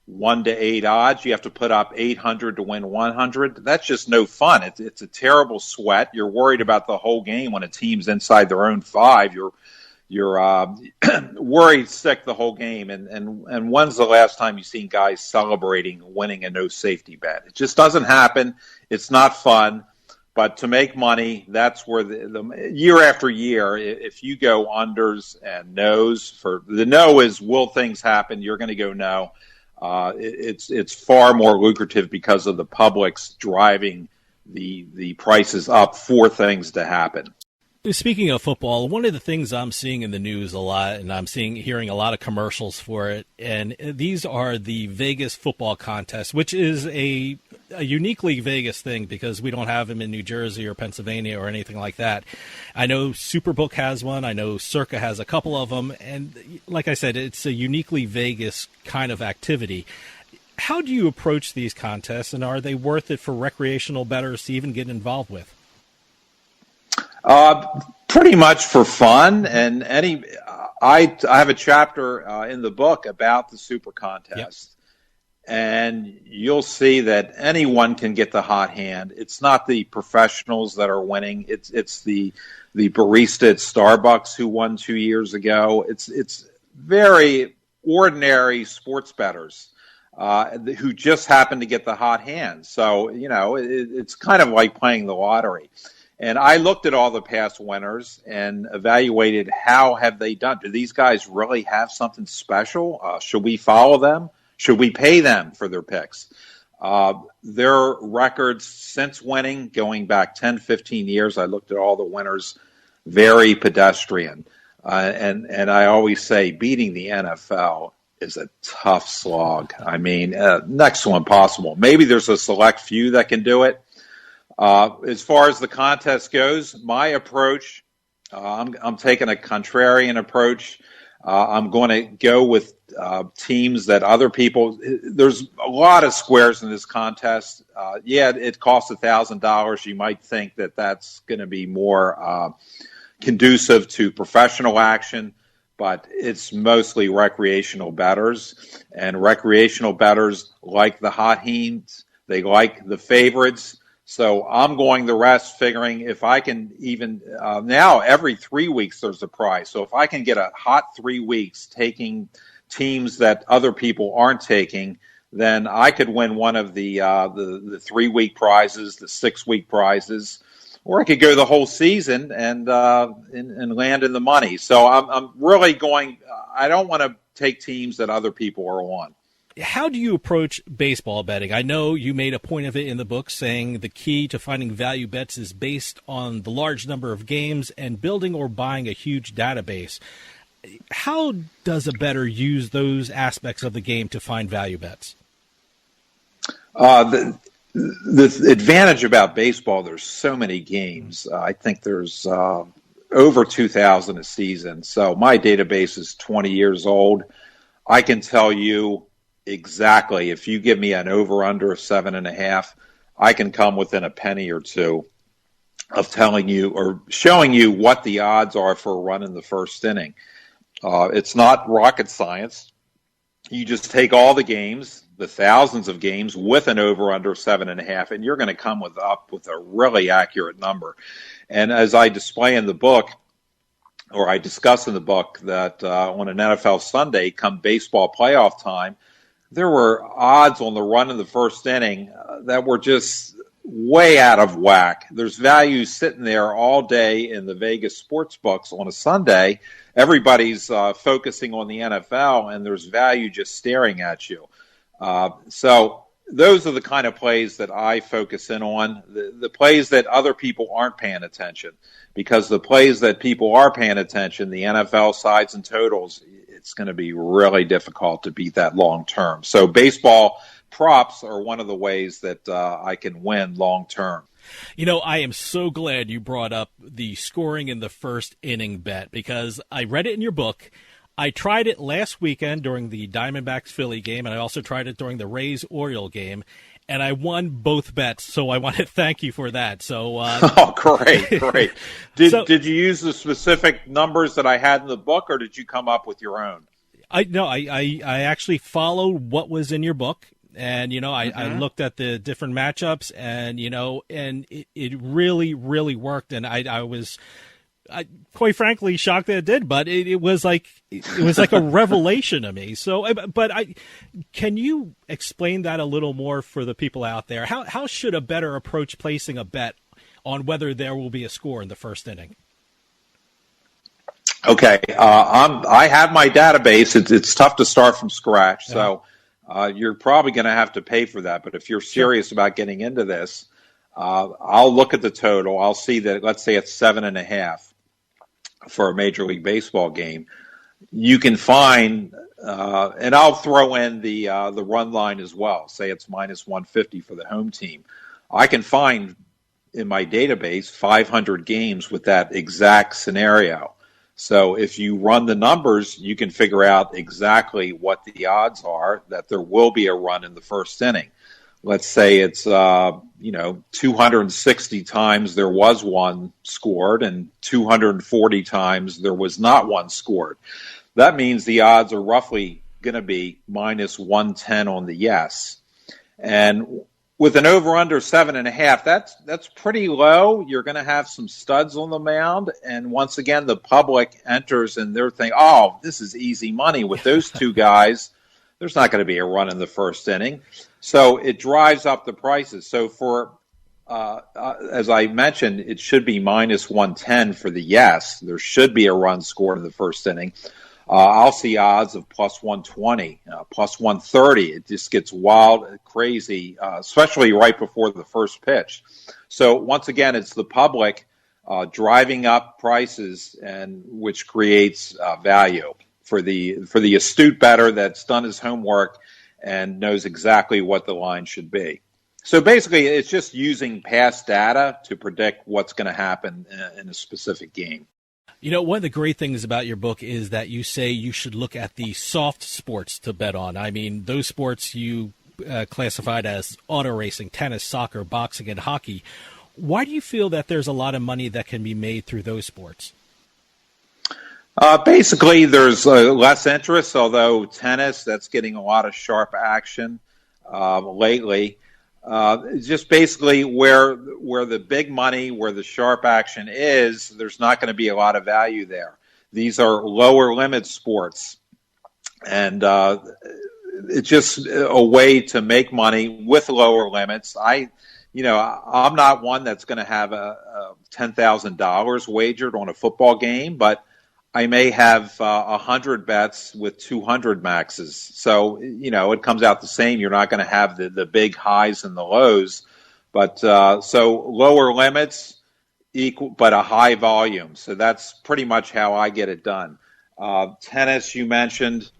1 to 8 odds. You have to put up 800 to win 100. That's just no fun. It's a terrible sweat. You're worried about the whole game when a team's inside their own 5. You're worried sick the whole game. And when's the last time you've seen guys celebrating winning a no safety bet? It just doesn't happen. It's not fun. But to make money, that's where the year after year, if you go unders and nos, for the no is will things happen? You're going to go no. It's far more lucrative because of the public's driving the prices up for things to happen. Speaking of football, one of the things I'm seeing in the news a lot, and hearing a lot of commercials for it, and these are the Vegas football contests, which is a uniquely Vegas thing because we don't have them in New Jersey or Pennsylvania or anything like that. I know Superbook has one. I know Circa has a couple of them. And like I said, it's a uniquely Vegas kind of activity. How do you approach these contests, and are they worth it for recreational bettors to even get involved with? Pretty much for fun, and I have a chapter in the book about the Super Contest, and you'll see that anyone can get the hot hand. It's not the professionals that are winning; it's the barista at Starbucks who won 2 years ago. It's very ordinary sports bettors who just happen to get the hot hand. So it's kind of like playing the lottery. And I looked at all the past winners and evaluated how have they done. Do these guys really have something special? Should we follow them? Should we pay them for their picks? Their records since winning, going back 10, 15 years, I looked at all the winners, very pedestrian. And I always say beating the NFL is a tough slog. I mean, next to impossible. Maybe there's a select few that can do it. As far as the contest goes, my approach, I'm taking a contrarian approach. I'm going to go with teams that other people. There's a lot of squares in this contest. It costs $1,000. You might think that that's going to be more conducive to professional action, but it's mostly recreational bettors. And recreational bettors like the hot hands. They like the favorites. So I'm going the rest, figuring if I can even now every 3 weeks there's a prize. So if I can get a hot 3 weeks taking teams that other people aren't taking, then I could win one of the 3-week prizes, the 6-week prizes, or I could go the whole season and land in the money. So I'm really going. I don't want to take teams that other people are on. How do you approach baseball betting? I know you made a point of it in the book, saying the key to finding value bets is based on the large number of games and building or buying a huge database. How does a bettor use those aspects of the game to find value bets? The advantage about baseball, there's so many games. I think there's over 2,000 a season. So my database is 20 years old. I can tell you exactly, if you give me an over-under of 7.5, I can come within a penny or two of telling you or showing you what the odds are for a run in the first inning. It's not rocket science. You just take all the games, the thousands of games, with an over-under of 7.5, and you're going to come up with a really accurate number. And as I display in the book, or I discuss in the book, that on an NFL Sunday, come baseball playoff time, there were odds on the run in the first inning that were just way out of whack. There's value sitting there all day in the Vegas sports books on a Sunday. Everybody's focusing on the NFL, and there's value just staring at you. So those are the kind of plays that I focus in on, the plays that other people aren't paying attention. Because the plays that people are paying attention, the NFL sides and totals, it's going to be really difficult to beat that long term. So baseball props are one of the ways that I can win long term. You know, I am so glad you brought up the scoring in the first inning bet, because I read it in your book. I tried it last weekend during the Diamondbacks-Philly game, and I also tried it during the Rays-Oriole game, and I won both bets, so I want to thank you for that. So, oh, great. Did you use the specific numbers that I had in the book, or did you come up with your own? I actually followed what was in your book. And, I looked at the different matchups, and, and it really, really worked. And I was quite frankly shocked that it did, but it was like a revelation to me. So, can you explain that a little more for the people out there? How should a bettor approach placing a bet on whether there will be a score in the first inning? Okay. I have my database. It's tough to start from scratch. So, you're probably going to have to pay for that. But if you're serious about getting into this, I'll look at the total. I'll see that, let's say it's 7.5. for a Major League Baseball game, you can find, and I'll throw in the run line as well. Say it's minus 150 for the home team. I can find in my database 500 games with that exact scenario. So if you run the numbers, you can figure out exactly what the odds are that there will be a run in the first inning. Let's say it's 260 times there was one scored and 240 times there was not one scored. That means the odds are roughly going to be minus 110 on the yes. And with an over-under 7.5, that's pretty low. You're going to have some studs on the mound. And once again, the public enters and they're thinking, oh, this is easy money with those two guys. There's not going to be a run in the first inning. So it drives up the prices. So for, as I mentioned, it should be minus 110 for the yes. There should be a run scored in the first inning. I'll see odds of plus 120, plus 130. It just gets wild, crazy, especially right before the first pitch. So once again, it's the public driving up prices, and which creates value for the astute bettor that's done his homework and knows exactly what the line should be. So basically, it's just using past data to predict what's going to happen in a specific game. You know, one of the great things about your book is that you say you should look at the soft sports to bet on. I mean, those sports you classified as auto racing, tennis, soccer, boxing, and hockey. Why do you feel that there's a lot of money that can be made through those sports? Basically, there's less interest, although tennis, that's getting a lot of sharp action lately. Just basically where the big money, where the sharp action is, there's not going to be a lot of value there. These are lower limit sports, and it's just a way to make money with lower limits. I'm not one that's going to have a $10,000 wagered on a football game, but I may have 100 bets with 200 maxes. So, it comes out the same. You're not going to have the big highs and the lows. But so lower limits equal, but a high volume. So that's pretty much how I get it done. Tennis, you mentioned.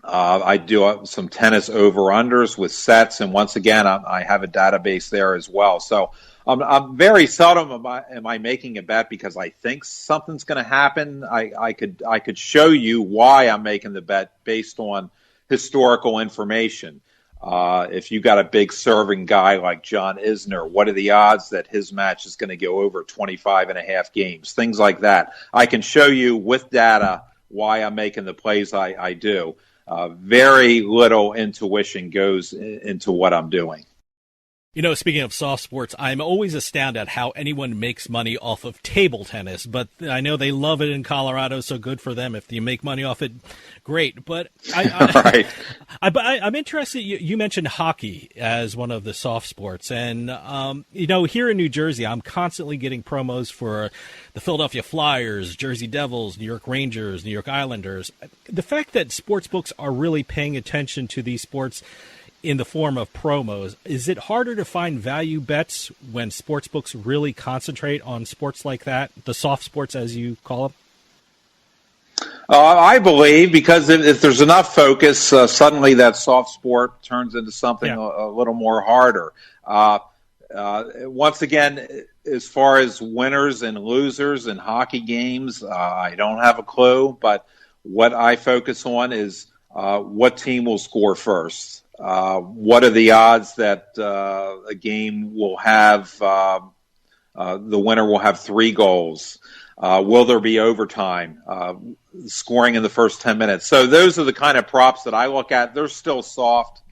I do some tennis over-unders with sets. And once again, I have a database there as well. So I'm very seldom am I making a bet because I think something's going to happen. I could show you why I'm making the bet based on historical information. If you got a big serving guy like John Isner, what are the odds that his match is going to go over 25.5 games? Things like that. I can show you with data why I'm making the plays I do. Very little intuition goes into what I'm doing. Speaking of soft sports, I'm always astounded at how anyone makes money off of table tennis, but I know they love it in Colorado, so good for them. If you make money off it, great. But right. I'm interested, you mentioned hockey as one of the soft sports, and, here in New Jersey, I'm constantly getting promos for the Philadelphia Flyers, Jersey Devils, New York Rangers, New York Islanders. The fact that sports books are really paying attention to these sports in the form of promos, is it harder to find value bets when sports books really concentrate on sports like that, the soft sports as you call them? I believe because if there's enough focus, suddenly that soft sport turns into something a little more harder. Once again, as far as winners and losers in hockey games, I don't have a clue, but what I focus on is what team will score first. What are the odds that a game will have the winner will have 3 goals? Will there be overtime? Scoring in the first 10 minutes. So those are the kind of props that I look at. They're still soft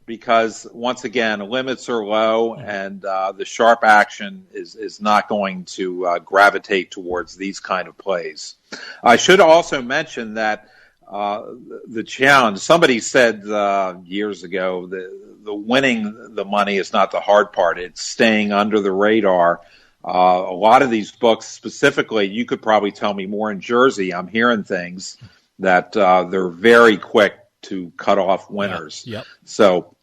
because, once again, limits are low and the sharp action is not going to gravitate towards these kind of plays. I should also mention that the challenge, somebody said years ago, the winning the money is not the hard part. It's staying under the radar. A lot of these books, specifically, you could probably tell me more in Jersey. I'm hearing things that they're very quick to cut off winners. Yep. So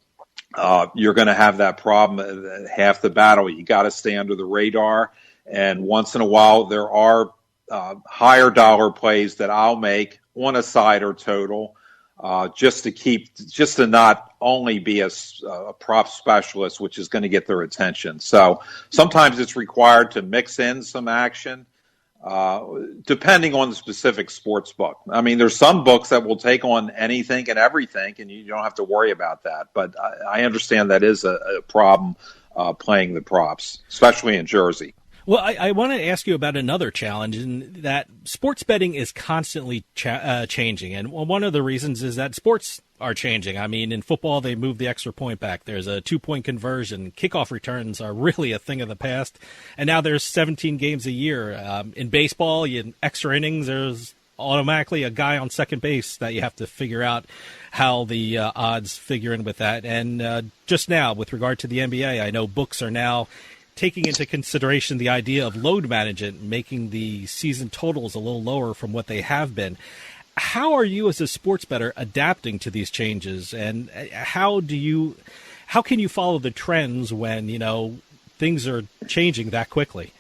you're going to have that problem half the battle. You got to stay under the radar. And once in a while, there are higher dollar plays that I'll make on a side or total, just to not only be a prop specialist, which is going to get their attention. So sometimes it's required to mix in some action, depending on the specific sports book. I mean, there's some books that will take on anything and everything, and you don't have to worry about that. But I understand that is a problem playing the props, especially in Jersey. Well, I want to ask you about another challenge, in that sports betting is constantly changing. And one of the reasons is that sports are changing. I mean, in football, they moved the extra point back. There's a 2-point conversion. Kickoff returns are really a thing of the past. And now there's 17 games a year. In baseball, in extra innings, there's automatically a guy on second base that you have to figure out how the odds figure in with that. And just now, with regard to the NBA, I know books are now taking into consideration the idea of load management, making the season totals a little lower from what they have been. How are you as a sports bettor adapting to these changes, and how can you follow the trends when, things are changing that quickly?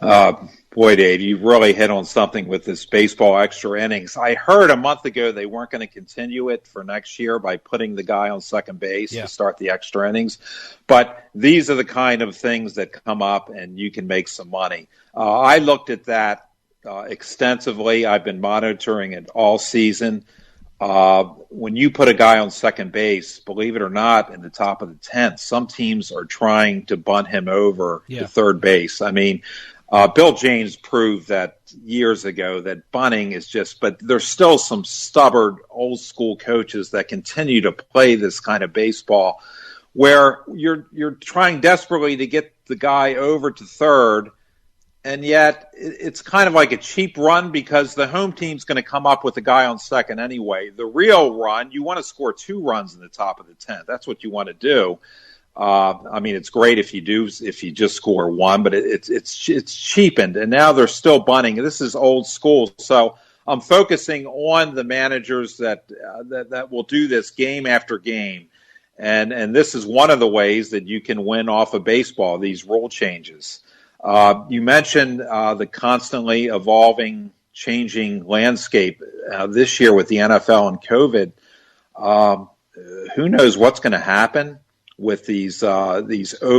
Boy, Dave, you really hit on something with this baseball extra innings. I heard a month ago they weren't going to continue it for next year by putting the guy on second base to start the extra innings. But these are the kind of things that come up and you can make some money. I looked at that extensively. I've been monitoring it all season. When you put a guy on second base, believe it or not, in the top of the 10th, some teams are trying to bunt him over to third base. I mean, Bill James proved that years ago that bunting is but there's still some stubborn old school coaches that continue to play this kind of baseball where you're trying desperately to get the guy over to third, and yet it's kind of like a cheap run because the home team's going to come up with a guy on second anyway. The real run, you want to score 2 runs in the top of the 10th. That's what you want to do. I mean, it's great if you just score 1, but it's cheapened, and now they're still bunting. This is old school. So I'm focusing on the managers that will do this game after game, and this is one of the ways that you can win off of baseball. These rule changes. You mentioned the constantly evolving, changing landscape this year with the NFL and COVID. Who knows what's going to happen with these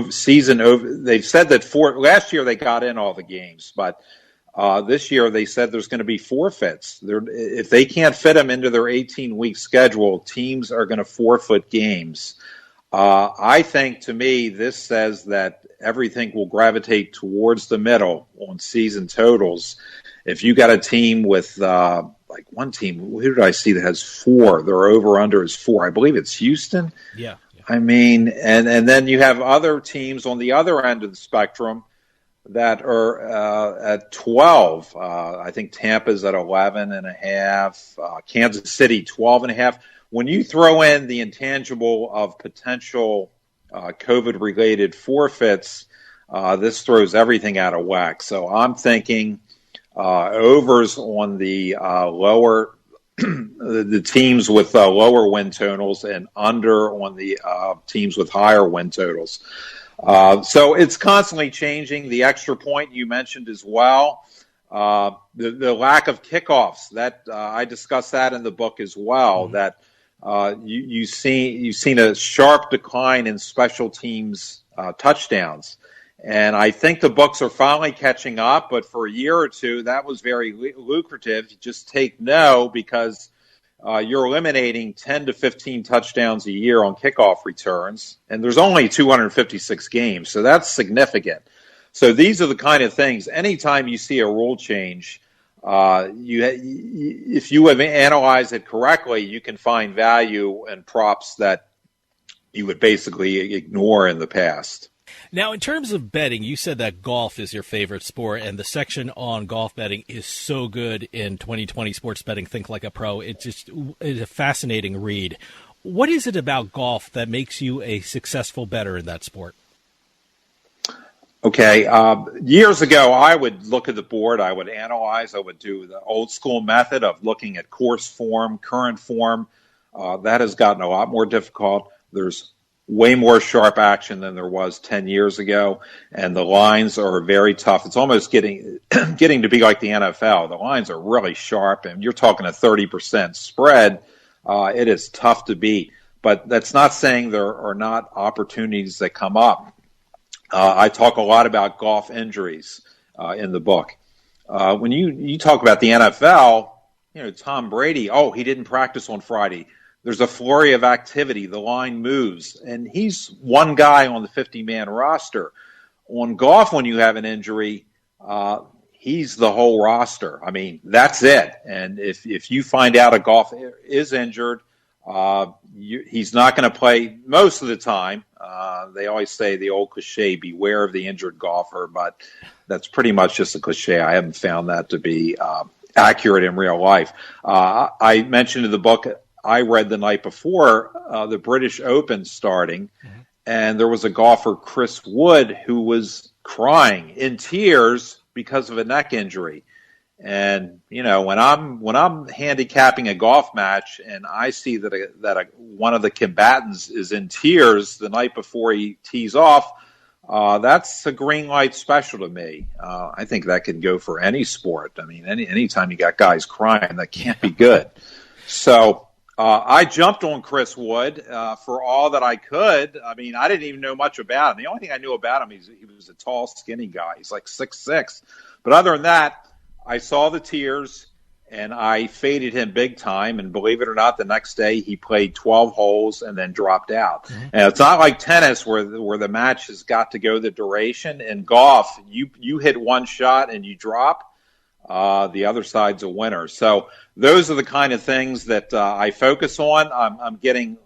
season over? They've said that last year they got in all the games, but this year they said there's going to be forfeits. If they can't fit them into their 18-week schedule, teams are going to forfeit games. I think, to me, this says that everything will gravitate towards the middle on season totals. If you got a team with like one team, who did I see that has 4? Their over-under is 4. I believe it's Houston. Yeah. I mean, and then you have other teams on the other end of the spectrum that are at 12. I think Tampa's at 11.5. Kansas City 12.5. When you throw in the intangible of potential COVID-related forfeits, this throws everything out of whack. So I'm thinking overs on the lower. The teams with lower win totals, and under on the teams with higher win totals. So it's constantly changing. The extra point you mentioned as well. The lack of kickoffs, that I discussed that in the book as well. That you've seen a sharp decline in special teams touchdowns. And I think the books are finally catching up, but for a year or two, that was very lucrative. You just take no, because you're eliminating 10 to 15 touchdowns a year on kickoff returns, and there's only 256 games, so that's significant. So these are the kind of things, anytime you see a rule change, if you analyze it correctly, you can find value in props that you would basically ignore in the past. Now, in terms of betting, you said that golf is your favorite sport, and the section on golf betting is so good in 2020 Sports Betting Think Like a Pro. It's a fascinating read. What is it about golf that makes you a successful bettor in that sport? Okay. Years ago, I would look at the board. I would analyze. I would do the old school method of looking at course form, current form. That has gotten a lot more difficult. There's way more sharp action than there was 10 years ago, and the lines are very tough. It's almost getting to be like the NFL. The lines are really sharp, and you're talking a 30% spread. It is tough to beat, but that's not saying there are not opportunities that come up. I talk a lot about golf injuries in the book. When you talk about the NFL, Tom Brady, he didn't practice on Friday. There's a flurry of activity. The line moves, and he's one guy on the 50-man roster. On golf, when you have an injury, he's the whole roster. I mean, that's it. And if you find out a golf is injured, he's not going to play most of the time. They always say the old cliche, beware of the injured golfer, but that's pretty much just a cliche. I haven't found that to be accurate in real life. I mentioned in the book, I read the night before the British Open starting, and there was a golfer, Chris Wood, who was crying in tears because of a neck injury. And when I'm handicapping a golf match and I see that one of the combatants is in tears the night before he tees off, that's a green light special to me. I think that can go for any sport. I mean, anytime you got guys crying, that can't be good. So I jumped on Chris Wood for all that I could. I mean, I didn't even know much about him. The only thing I knew about him is he was a tall, skinny guy. He's like 6'6". But other than that, I saw the tears, and I faded him big time. And believe it or not, the next day he played 12 holes and then dropped out. Mm-hmm. And it's not like tennis where the match has got to go the duration. In golf, you hit one shot and you drop. The other side's a winner. So those are the kind of things that I focus on. I'm getting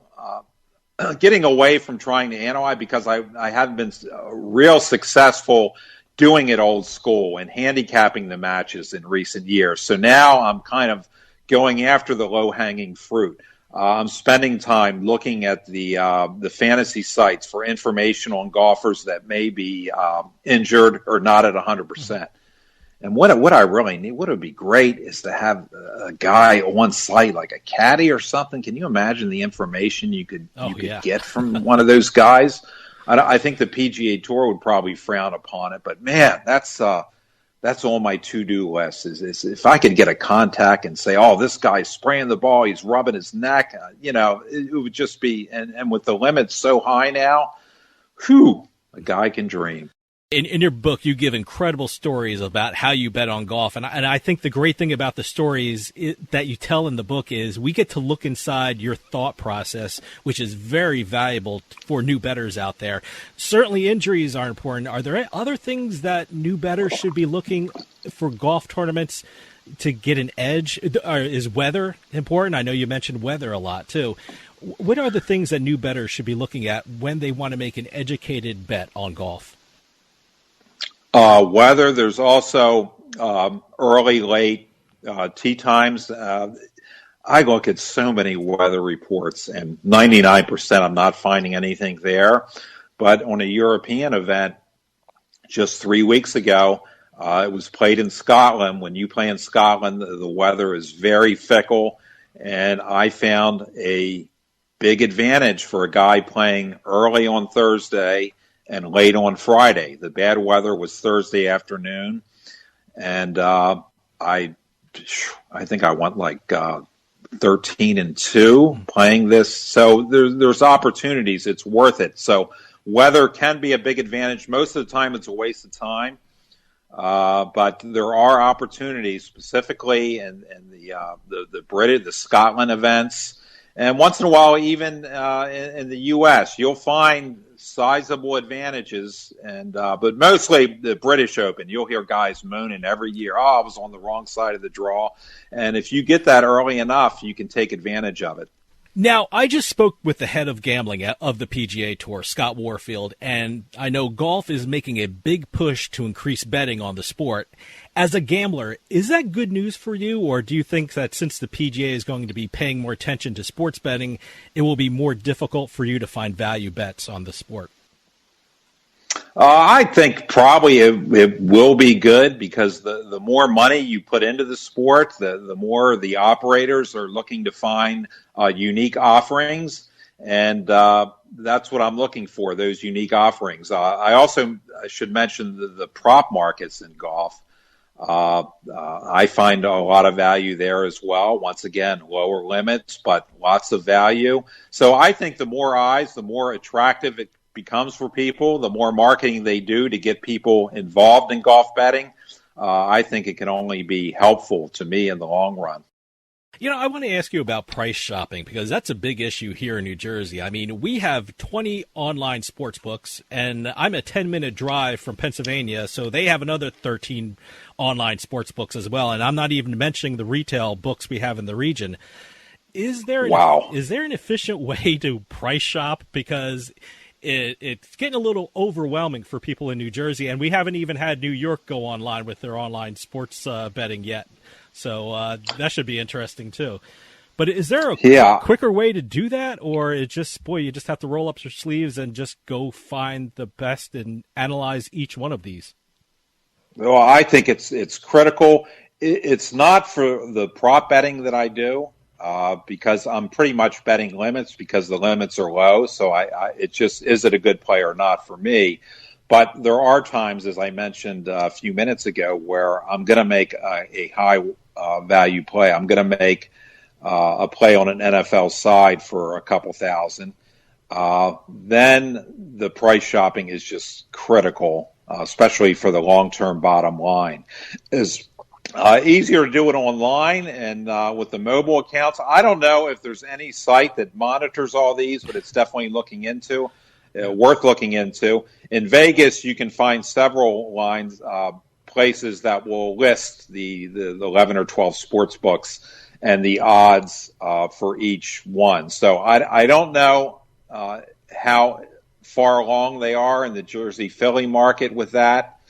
away from trying to analyze because I haven't been real successful doing it old school and handicapping the matches in recent years. So now I'm kind of going after the low-hanging fruit. I'm spending time looking at the fantasy sites for information on golfers that may be injured or not at 100%. And what I really need, what would be great is to have a guy on site like a caddy or something. Can you imagine the information you could get from one of those guys? I think the PGA Tour would probably frown upon it, but man, that's on my to-do list. Is if I could get a contact and say, "Oh, this guy's spraying the ball, he's rubbing his neck," it would just be. And with the limits so high now, a guy can dream. In your book, you give incredible stories about how you bet on golf. And I think the great thing about the stories that you tell in the book is we get to look inside your thought process, which is very valuable for new bettors out there. Certainly injuries are important. Are there other things that new bettors should be looking for golf tournaments to get an edge? Is weather important? I know you mentioned weather a lot, too. What are the things that new bettors should be looking at when they want to make an educated bet on golf? Weather. There's also early, late tee times. I look at so many weather reports, and 99% I'm not finding anything there. But on a European event just 3 weeks ago, it was played in Scotland. When you play in Scotland, the weather is very fickle, and I found a big advantage for a guy playing early on Thursday and late on Friday. The bad weather was Thursday afternoon, and I think I went like 13-2 playing this. So there's opportunities. It's worth it. So weather can be a big advantage. Most of the time, it's a waste of time, but there are opportunities, specifically in the Scotland events, and once in a while, even in the U.S., you'll find sizable advantages, but mostly the British Open. You'll hear guys moaning every year, I was on the wrong side of the draw. And if you get that early enough, you can take advantage of it. Now, I just spoke with the head of gambling of the PGA Tour, Scott Warfield, and I know golf is making a big push to increase betting on the sport. As a gambler, is that good news for you, or do you think that since the PGA is going to be paying more attention to sports betting, it will be more difficult for you to find value bets on the sport? I think probably it will be good because the more money you put into the sport, the more the operators are looking to find unique offerings. And that's what I'm looking for, those unique offerings. I should mention the prop markets in golf. I find a lot of value there as well. Once again, lower limits, but lots of value. So I think the more eyes, the more attractive it becomes for people, the more marketing they do to get people involved in golf betting. I think it can only be helpful to me in the long run. I want to ask you about price shopping, because that's a big issue here in New Jersey. I mean, we have 20 online sports books, and I'm a 10-minute drive from Pennsylvania, so they have another 13 online sports books as well, and I'm not even mentioning the retail books we have in the region. Is there an efficient way to price shop? Because it's getting a little overwhelming for people in New Jersey, and we haven't even had New York go online with their online sports betting yet. So that should be interesting too. But is there a quicker way to do that, or you just have to roll up your sleeves and just go find the best and analyze each one of these? Well, I think it's critical. It's not for the prop betting that I do, because I'm pretty much betting limits because the limits are low. So it just, is it a good play or not for me? But there are times, as I mentioned a few minutes ago, where I'm going to make a high value play. I'm going to make a play on an NFL side for a couple thousand. Then the price shopping is just critical, especially for the long-term bottom line. It's easier to do it online and with the mobile accounts. I don't know if there's any site that monitors all these, but it's definitely worth looking into. In Vegas, you can find several places that will list the 11 or 12 sports books and the odds for each one. So I don't know how far along they are in the Jersey-Philly market with that,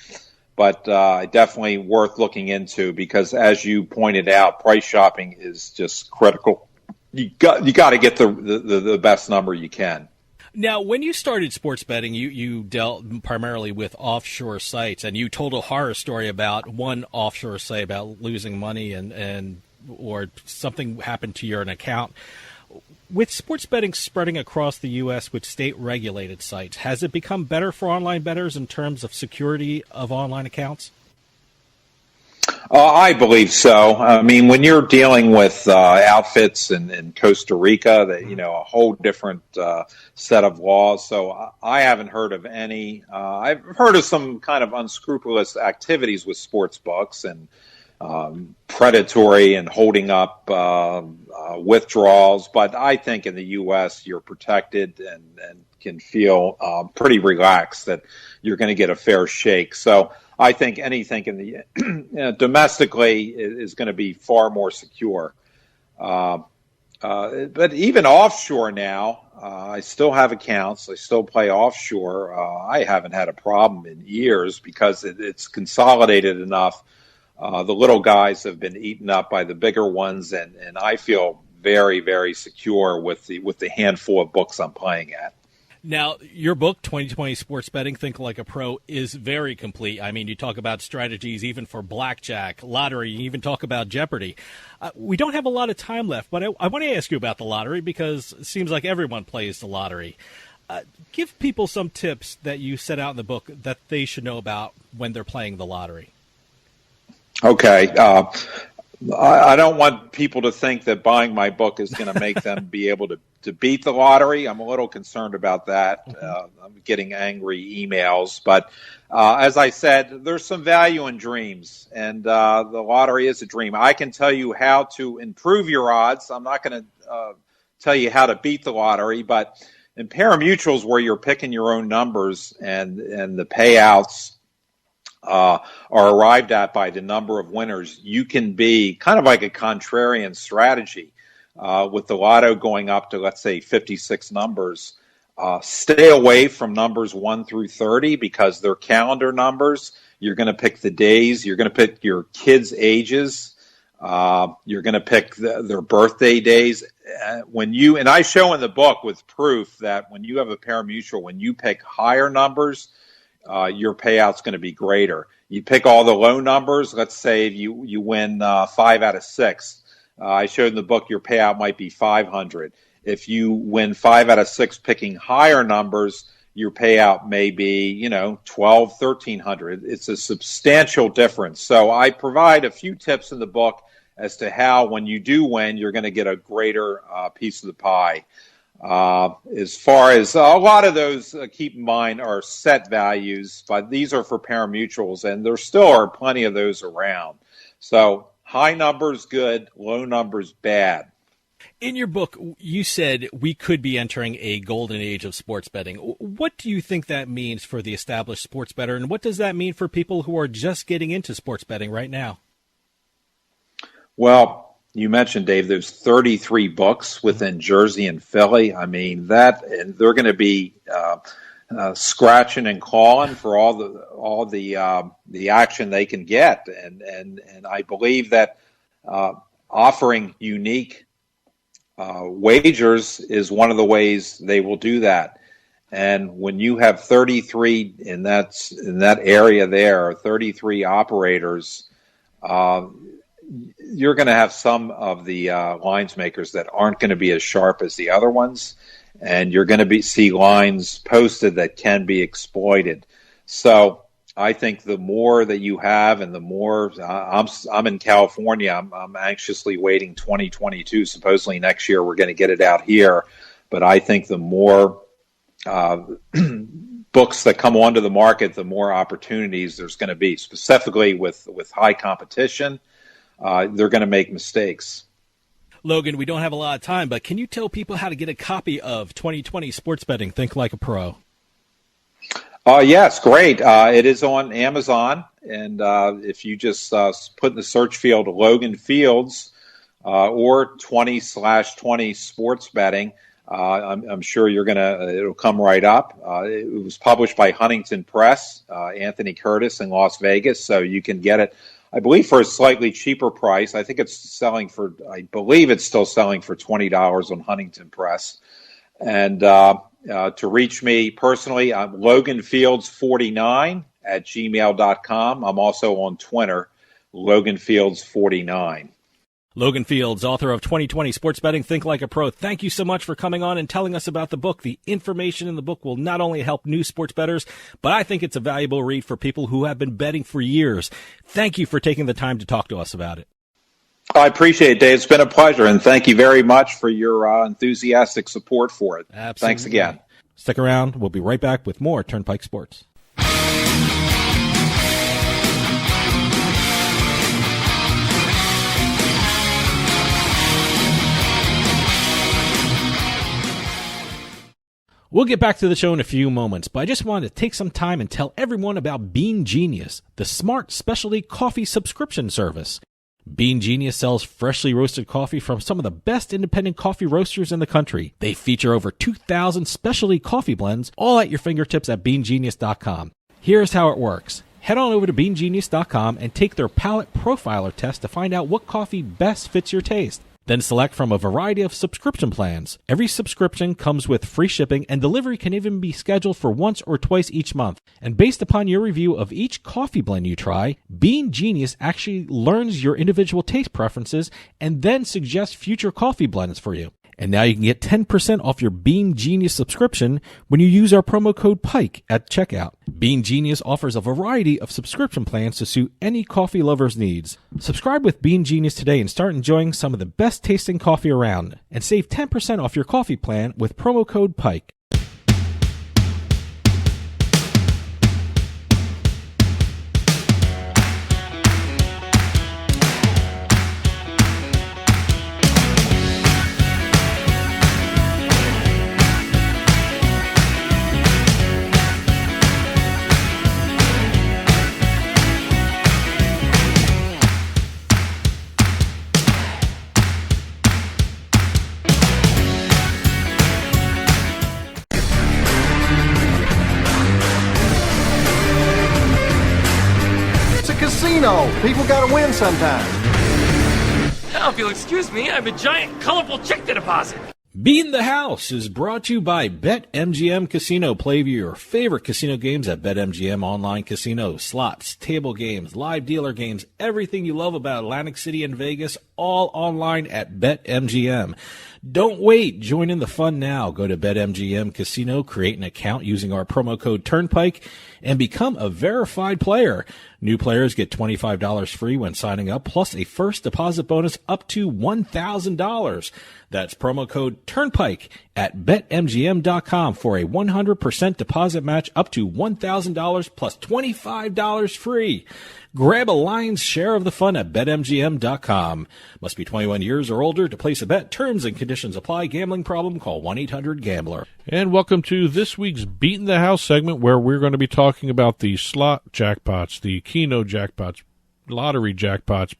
but definitely worth looking into, because as you pointed out, price shopping is just critical. You got to get the best number you can. Now, when you started sports betting, you dealt primarily with offshore sites, and you told a horror story about one offshore site about losing money or something happened to your account. With sports betting spreading across the U.S. with state-regulated sites, has it become better for online bettors in terms of security of online accounts? I believe so. I mean, when you're dealing with outfits in Costa Rica, a whole different set of laws. So I haven't heard of any. I've heard of some kind of unscrupulous activities with sports books and predatory and holding up withdrawals. But I think in the U.S. you're protected and can feel pretty relaxed that you're going to get a fair shake. So I think anything in the domestically is going to be far more secure. But even offshore now, I still have accounts. I still play offshore. I haven't had a problem in years because it's consolidated enough. The little guys have been eaten up by the bigger ones, and I feel very, very secure with the handful of books I'm playing at. Now, your book, 2020 Sports Betting, Think Like a Pro, is very complete. I mean, you talk about strategies even for blackjack, lottery, you even talk about Jeopardy. We don't have a lot of time left, but I want to ask you about the lottery because it seems like everyone plays the lottery. Give people some tips that you set out in the book that they should know about when they're playing the lottery. Okay. I don't want people to think that buying my book is going to make them be able to beat the lottery. I'm a little concerned about that. I'm getting angry emails. But as I said, there's some value in dreams, and the lottery is a dream. I can tell you how to improve your odds. I'm not going to tell you how to beat the lottery, but in pari-mutuels where you're picking your own numbers and the payouts are arrived at by the number of winners, you can be kind of like a contrarian strategy. With the lotto going up to, let's say, 56 numbers, stay away from numbers 1 through 30 because they're calendar numbers. You're going to pick the days. You're going to pick your kids' ages. You're going to pick their birthday days. And I show in the book with proof that when you have a pari-mutuel, when you pick higher numbers, your payout's going to be greater. You pick all the low numbers. Let's say you win 5 out of 6. I showed in the book your payout might be 500. if you win 5 out of 6 picking higher numbers, your payout may be, $1,200, $1,300. It's a substantial difference. So I provide a few tips in the book as to how, when you do win, you're going to get a greater piece of the pie. As far as a lot of those, keep in mind, are set values, but these are for pari-mutuels, and there still are plenty of those around. So high numbers, good. Low numbers, bad. In your book, you said we could be entering a golden age of sports betting. What do you think that means for the established sports bettor, and what does that mean for people who are just getting into sports betting right now? Well, you mentioned, Dave, there's 33 books within Jersey and Philly. I mean, and they're going to be scratching and clawing for all the action they can get, and I believe that offering unique wagers is one of the ways they will do that. And when you have 33 in that area there, 33 operators, you're going to have some of the lines makers that aren't going to be as sharp as the other ones, and you're going to see lines posted that can be exploited. So I think the more that you have, and the more I'm in California, I'm anxiously waiting 2022. Supposedly next year we're going to get it out here, but I think the more books that come onto the market, the more opportunities there's going to be. Specifically with high competition, they're going to make mistakes. Logan, we don't have a lot of time, but can you tell people how to get a copy of 2020 Sports Betting Think Like a Pro? Yes, great. It is on Amazon, and if you just put in the search field Logan Fields or 20/20 sports betting, I'm sure it'll come right up. It was published by Huntington Press, Anthony Curtis in Las Vegas, so you can get it, I believe, for a slightly cheaper price. I believe it's still selling for $20 on Huntington Press. And to reach me personally, I'm LoganFields49 at gmail.com. I'm also on Twitter, LoganFields49. Logan Fields, author of 2020 Sports Betting Think Like a Pro, thank you so much for coming on and telling us about the book. The information in the book will not only help new sports bettors, but I think it's a valuable read for people who have been betting for years. Thank you for taking the time to talk to us about it. I appreciate it, Dave. It's been a pleasure, and thank you very much for your enthusiastic support for it. Absolutely. Thanks again. Stick around. We'll be right back with more Turnpike Sports. We'll get back to the show in a few moments, but I just wanted to take some time and tell everyone about Bean Genius, the smart specialty coffee subscription service. Bean Genius sells freshly roasted coffee from some of the best independent coffee roasters in the country. They feature over 2,000 specialty coffee blends, all at your fingertips at beangenius.com. Here's how it works. Head on over to beangenius.com and take their palate profiler test to find out what coffee best fits your taste. Then select from a variety of subscription plans. Every subscription comes with free shipping, and delivery can even be scheduled for once or twice each month. And based upon your review of each coffee blend you try, Bean Genius actually learns your individual taste preferences and then suggests future coffee blends for you. And now you can get 10% off your Bean Genius subscription when you use our promo code PIKE at checkout. Bean Genius offers a variety of subscription plans to suit any coffee lover's needs. Subscribe with Bean Genius today and start enjoying some of the best tasting coffee around. And save 10% off your coffee plan with promo code PIKE. People gotta win sometime. Now, if you'll excuse me, I have a giant, colorful check to deposit. Beatin The House is brought to you by BetMGM Casino. Play your favorite casino games at BetMGM Online Casino. Slots, table games, live dealer games, everything you love about Atlantic City and Vegas, all online at BetMGM. Don't wait. Join in the fun now. Go to BetMGM Casino, create an account using our promo code Turnpike, and become a verified player. New players get $25 free when signing up, plus a first deposit bonus up to $1,000. That's promo code Turnpike at BetMGM.com for a 100% deposit match up to $1,000 plus $25 free. Grab a lion's share of the fun at BetMGM.com. Must be 21 years or older to place a bet. Terms and conditions apply. Gambling problem? Call 1-800-GAMBLER. And welcome to this week's Beatin the House segment, where we're going to be talking about the slot jackpots, the Keno jackpots, lottery jackpots,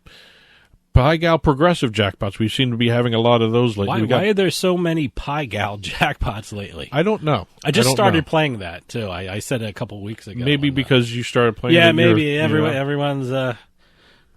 Gal progressive jackpots. We seem to be having a lot of those lately. Why are there so many Gal jackpots lately? I don't know. I just started playing that, too. I said it a couple of weeks ago. Maybe because you started playing it. Yeah, maybe everyone's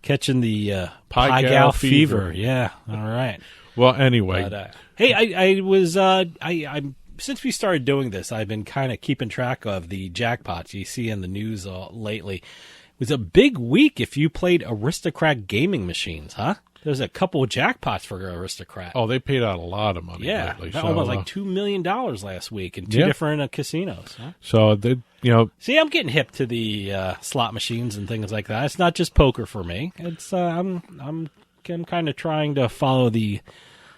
catching the Gal fever. Yeah, all right. Well, anyway. But, hey, I since we started doing this, I've been kind of keeping track of the jackpots you see in the news lately. It was a big week if you played Aristocrat gaming machines, huh? There's a couple of jackpots for Aristocrat. Oh, they paid out a lot of money lately. That almost like $2 million last week in two different casinos. Huh? So, see, I'm getting hip to the slot machines and things like that. It's not just poker for me. It's I'm kind of trying to follow the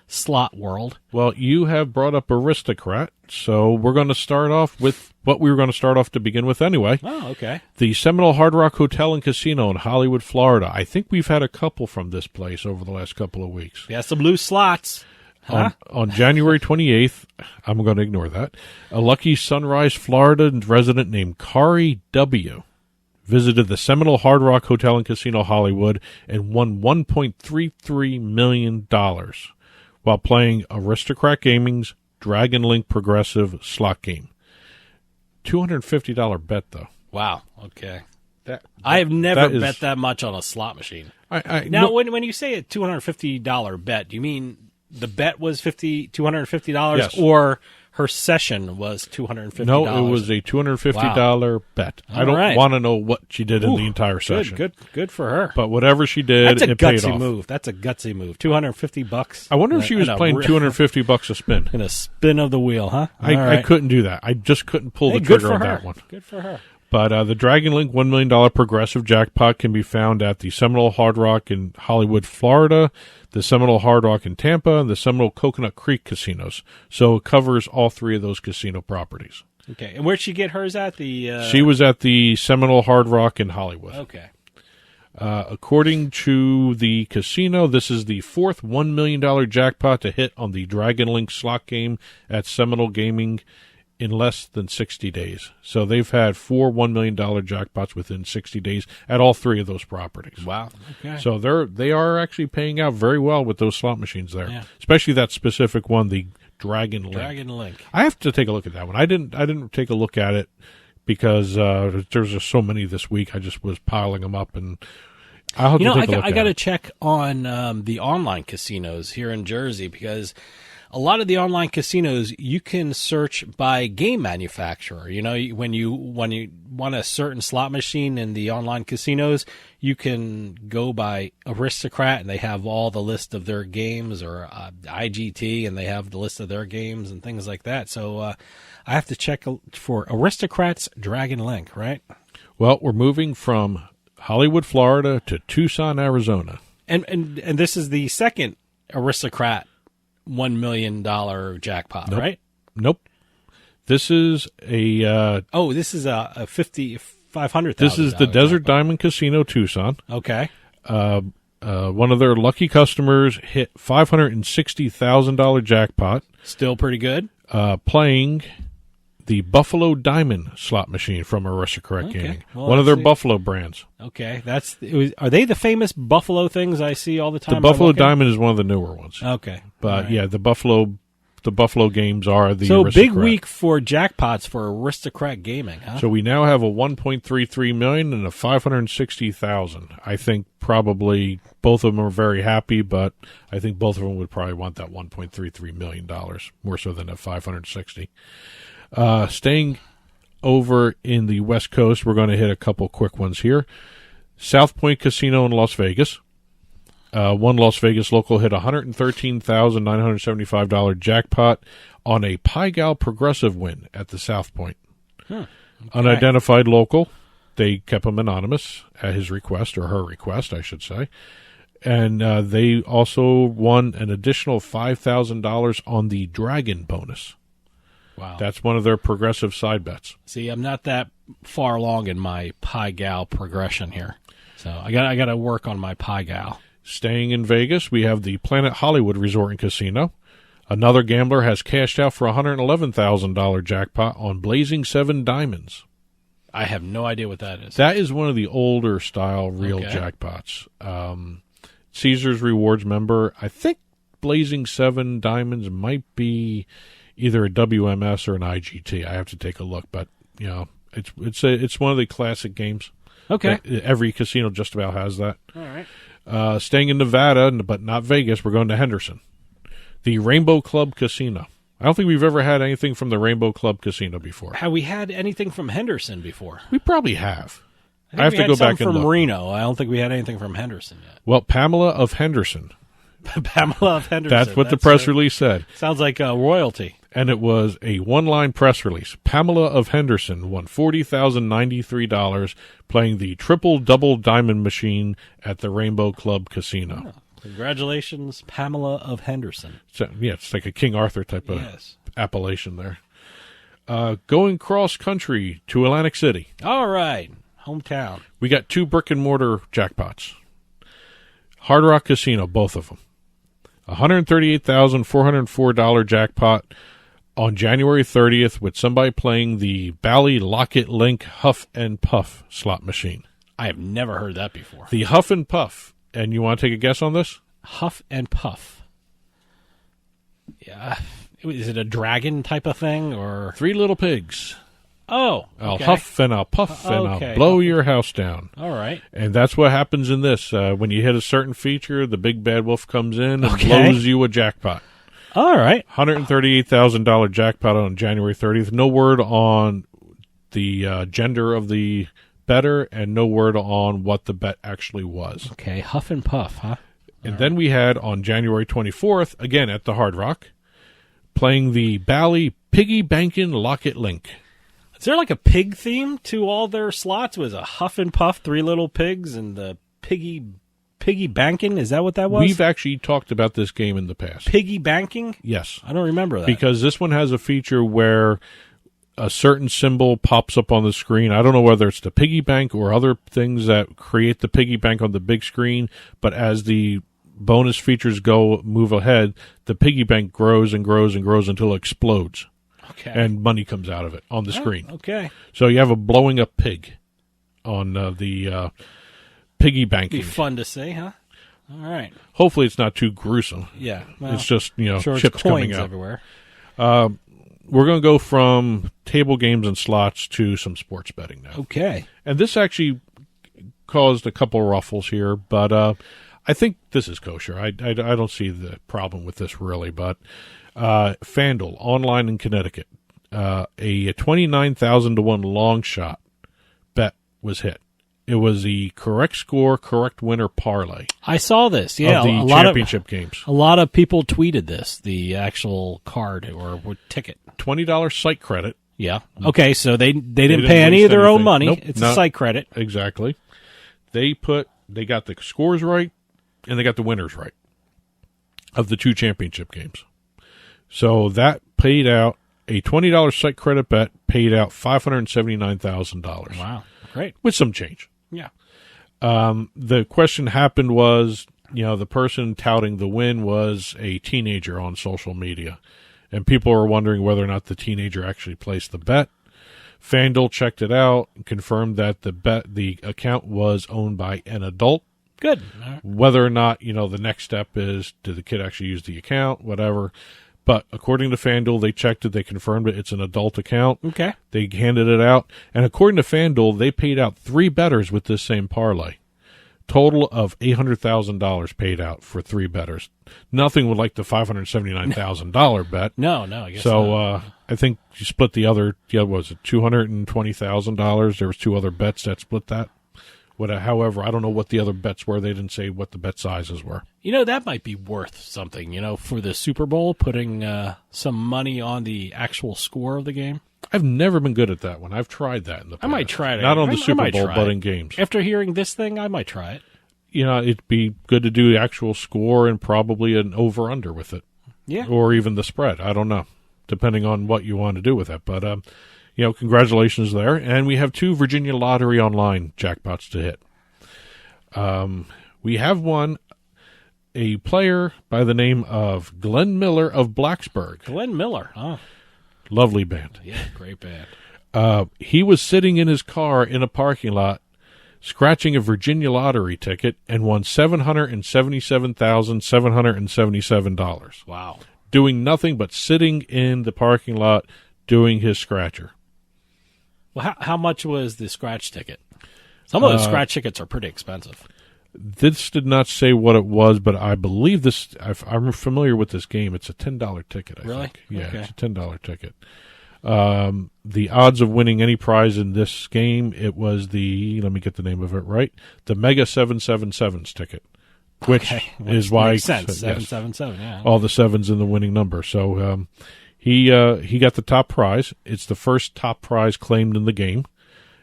slot world. Well, you have brought up Aristocrat, so we're going to start off with what we were going to start off to begin with anyway. Oh, okay. The Seminole Hard Rock Hotel and Casino in Hollywood, Florida. I think we've had a couple from this place over the last couple of weeks. Yeah, some loose slots. Huh? On January 28th, I'm going to ignore that, a lucky Sunrise, Florida resident named Kari W. visited the Seminole Hard Rock Hotel and Casino Hollywood and won $1.33 million while playing Aristocrat Gaming's Dragon Link Progressive slot game. $250 bet, though. Wow. Okay. I have never bet that much on a slot machine. When you say a $250 bet, do you mean the bet was $250 yes. or her session was $250? No, it was a $250 bet. I don't want to know what she did in the entire session. Good for her. But whatever she did, it paid off. Move. That's a gutsy move. $250. I wonder if she was playing $250 a spin. In a spin of the wheel, huh? I couldn't do that. I just couldn't pull the trigger on that one. Good for her. But the Dragon Link $1 million progressive jackpot can be found at the Seminole Hard Rock in Hollywood, Florida, the Seminole Hard Rock in Tampa, and the Seminole Coconut Creek casinos. So it covers all three of those casino properties. Okay. And where'd she get hers at? She was at the Seminole Hard Rock in Hollywood. Okay. According to the casino, this is the fourth $1 million jackpot to hit on the Dragon Link slot game at Seminole Gaming in less than 60 days. So they've had 4 $1 million jackpots within 60 days at all three of those properties. Wow. Okay. So they are actually paying out very well with those slot machines there, especially that specific one, the Dragon Link. I have to take a look at that one. I didn't take a look at it because there's just so many this week. I just was piling them up, and I'll have to take a look at it. I got to check on the online casinos here in Jersey, because a lot of the online casinos, you can search by game manufacturer. You know, when you want a certain slot machine in the online casinos, you can go by Aristocrat, and they have all the list of their games, or IGT, and they have the list of their games and things like that. So I have to check for Aristocrat's Dragon Link, right? Well, we're moving from Hollywood, Florida to Tucson, Arizona. And this is the second Aristocrat $1 million jackpot, right? Nope. This is a this is a $500,000. This is the Desert Diamond Casino Tucson. Okay. One of their lucky customers hit $560,000 jackpot. Still pretty good. Playing the Buffalo Diamond slot machine from Aristocrat Gaming, one of their Buffalo brands. Okay, are they the famous Buffalo things I see all the time? The Buffalo Diamond is one of the newer ones. Okay, but yeah, the Buffalo games are the Aristocrat. Big week for jackpots for Aristocrat Gaming, huh? So we now have a $1.33 million and a $560,000. I think probably both of them are very happy, but I think both of them would probably want that $1.33 million more so than that $560. Staying over in the West Coast, we're going to hit a couple quick ones here. South Point Casino in Las Vegas. one Las Vegas local hit $113,975 jackpot on a Pi Gal Progressive win at the South Point. Okay. Unidentified local. They kept him anonymous at his request, or her request, I should say. And they also won an additional $5,000 on the Dragon bonus. Wow. That's one of their progressive side bets. See, I'm not that far along in my Pi Gal progression here. So I got to work on my Pi Gal. Staying in Vegas, we have the Planet Hollywood Resort and Casino. Another gambler has cashed out for a $111,000 jackpot on Blazing 7 Diamonds. I have no idea what that is. That is one of the older style real jackpots. Caesars Rewards member. I think Blazing 7 Diamonds might be either a WMS or an IGT. I have to take a look, but you know, it's one of the classic games. Okay. Every casino just about has that. All right. Staying in Nevada, but not Vegas, we're going to Henderson. The Rainbow Club Casino. I don't think we've ever had anything from the Rainbow Club Casino before. Have we had anything from Henderson before? We probably have. I have to go back and from look. Reno. I don't think we had anything from Henderson yet. Well, Pamela of Henderson. Pamela of Henderson. That's what the press release said. Sounds like royalty. And it was a one-line press release. Pamela of Henderson won $40,093 playing the triple-double diamond machine at the Rainbow Club Casino. Oh, congratulations, Pamela of Henderson. So, yeah, it's like a King Arthur type of appellation there. Going cross-country to Atlantic City. All right. Hometown. We got 2 brick-and-mortar jackpots. Hard Rock Casino, both of them. $138,404 jackpot on January 30th with somebody playing the Bally Locket Link Huff and Puff slot machine. I have never heard that before. The Huff and Puff. And you want to take a guess on this? Huff and Puff. Yeah. Is it a dragon type of thing or 3 little pigs? Oh, I'll huff and I'll puff and I'll blow your house down. All right. And that's what happens in this. When you hit a certain feature, the big bad wolf comes in and blows you a jackpot. All right. $138,000 jackpot on January 30th. No word on the gender of the bettor and no word on what the bet actually was. Okay, Huff and Puff, huh? And then we had on January 24th, again at the Hard Rock, playing the Bally Piggy Bankin' Locket Link. Is there like a pig theme to all their slots? Was a Huff and Puff, 3 little pigs, and the piggy banking? Is that what that was? We've actually talked about this game in the past. Piggy banking? Yes. I don't remember that. Because this one has a feature where a certain symbol pops up on the screen. I don't know whether it's the piggy bank or other things that create the piggy bank on the big screen, but as the bonus features move ahead, the piggy bank grows and grows and grows until it explodes. Okay. And money comes out of it on the screen. Okay. So you have a blowing up pig on the piggy banking. Be fun to see, huh? All right. Hopefully it's not too gruesome. Yeah. Well, it's just, sure chips it's coming coins out. everywhere. We're going to go from table games and slots to some sports betting now. Okay. And this actually caused a couple ruffles here, but I think this is kosher. I don't see the problem with this really, but FanDuel, online in Connecticut, a 29,000 to 1 long shot bet was hit. It was the correct score, correct winner parlay. I saw this. Yeah, of the championship games. A lot of people tweeted this, the actual card or ticket. $20 site credit. Yeah. Okay, so they didn't pay any of their own money. Nope, it's a site credit. Exactly. They got the scores right and they got the winners right of the 2 championship games. So that paid out a $20 site credit bet paid out $579,000. Wow. Great. With some change. Yeah. The question happened was, the person touting the win was a teenager on social media. And people were wondering whether or not the teenager actually placed the bet. FanDuel checked it out and confirmed that the account was owned by an adult. Good. Whether or not, the next step is, did the kid actually use the account, whatever. But according to FanDuel, they checked it, they confirmed it, it's an adult account. Okay. They handed it out. And according to FanDuel, they paid out 3 bettors with this same parlay. Total of $800,000 paid out for 3 bettors. Nothing would like the $579,000 bet. No, I guess so I think you split the other, was it $220,000? There was 2 other bets that split that. However, I don't know what the other bets were. They didn't say what the bet sizes were. That might be worth something, for the Super Bowl, putting some money on the actual score of the game. I've never been good at that one. I've tried that in the past. I might try it. Not on the Super Bowl, but in games. After hearing this thing, I might try it. It'd be good to do the actual score and probably an over-under with it. Yeah. Or even the spread. I don't know, depending on what you want to do with it. But, congratulations there. And we have 2 Virginia Lottery Online jackpots to hit. We have one, a player by the name of Glenn Miller of Blacksburg. Glenn Miller, huh? Lovely band. Yeah, great band. He was sitting in his car in a parking lot, scratching a Virginia lottery ticket, and won $777,777. Wow. Doing nothing but sitting in the parking lot doing his scratcher. Well, how much was the scratch ticket? Some of those scratch tickets are pretty expensive. This did not say what it was, but I believe this. I'm familiar with this game. It's a $10 ticket. I think. Yeah, Okay. it's a $10 ticket. The odds of winning any prize in this game, it was let me get the name of it right, the Mega 777s ticket, which is why makes sense. yes, 777, yeah. all the sevens in the winning number. So he got the top prize. It's the first top prize claimed in the game,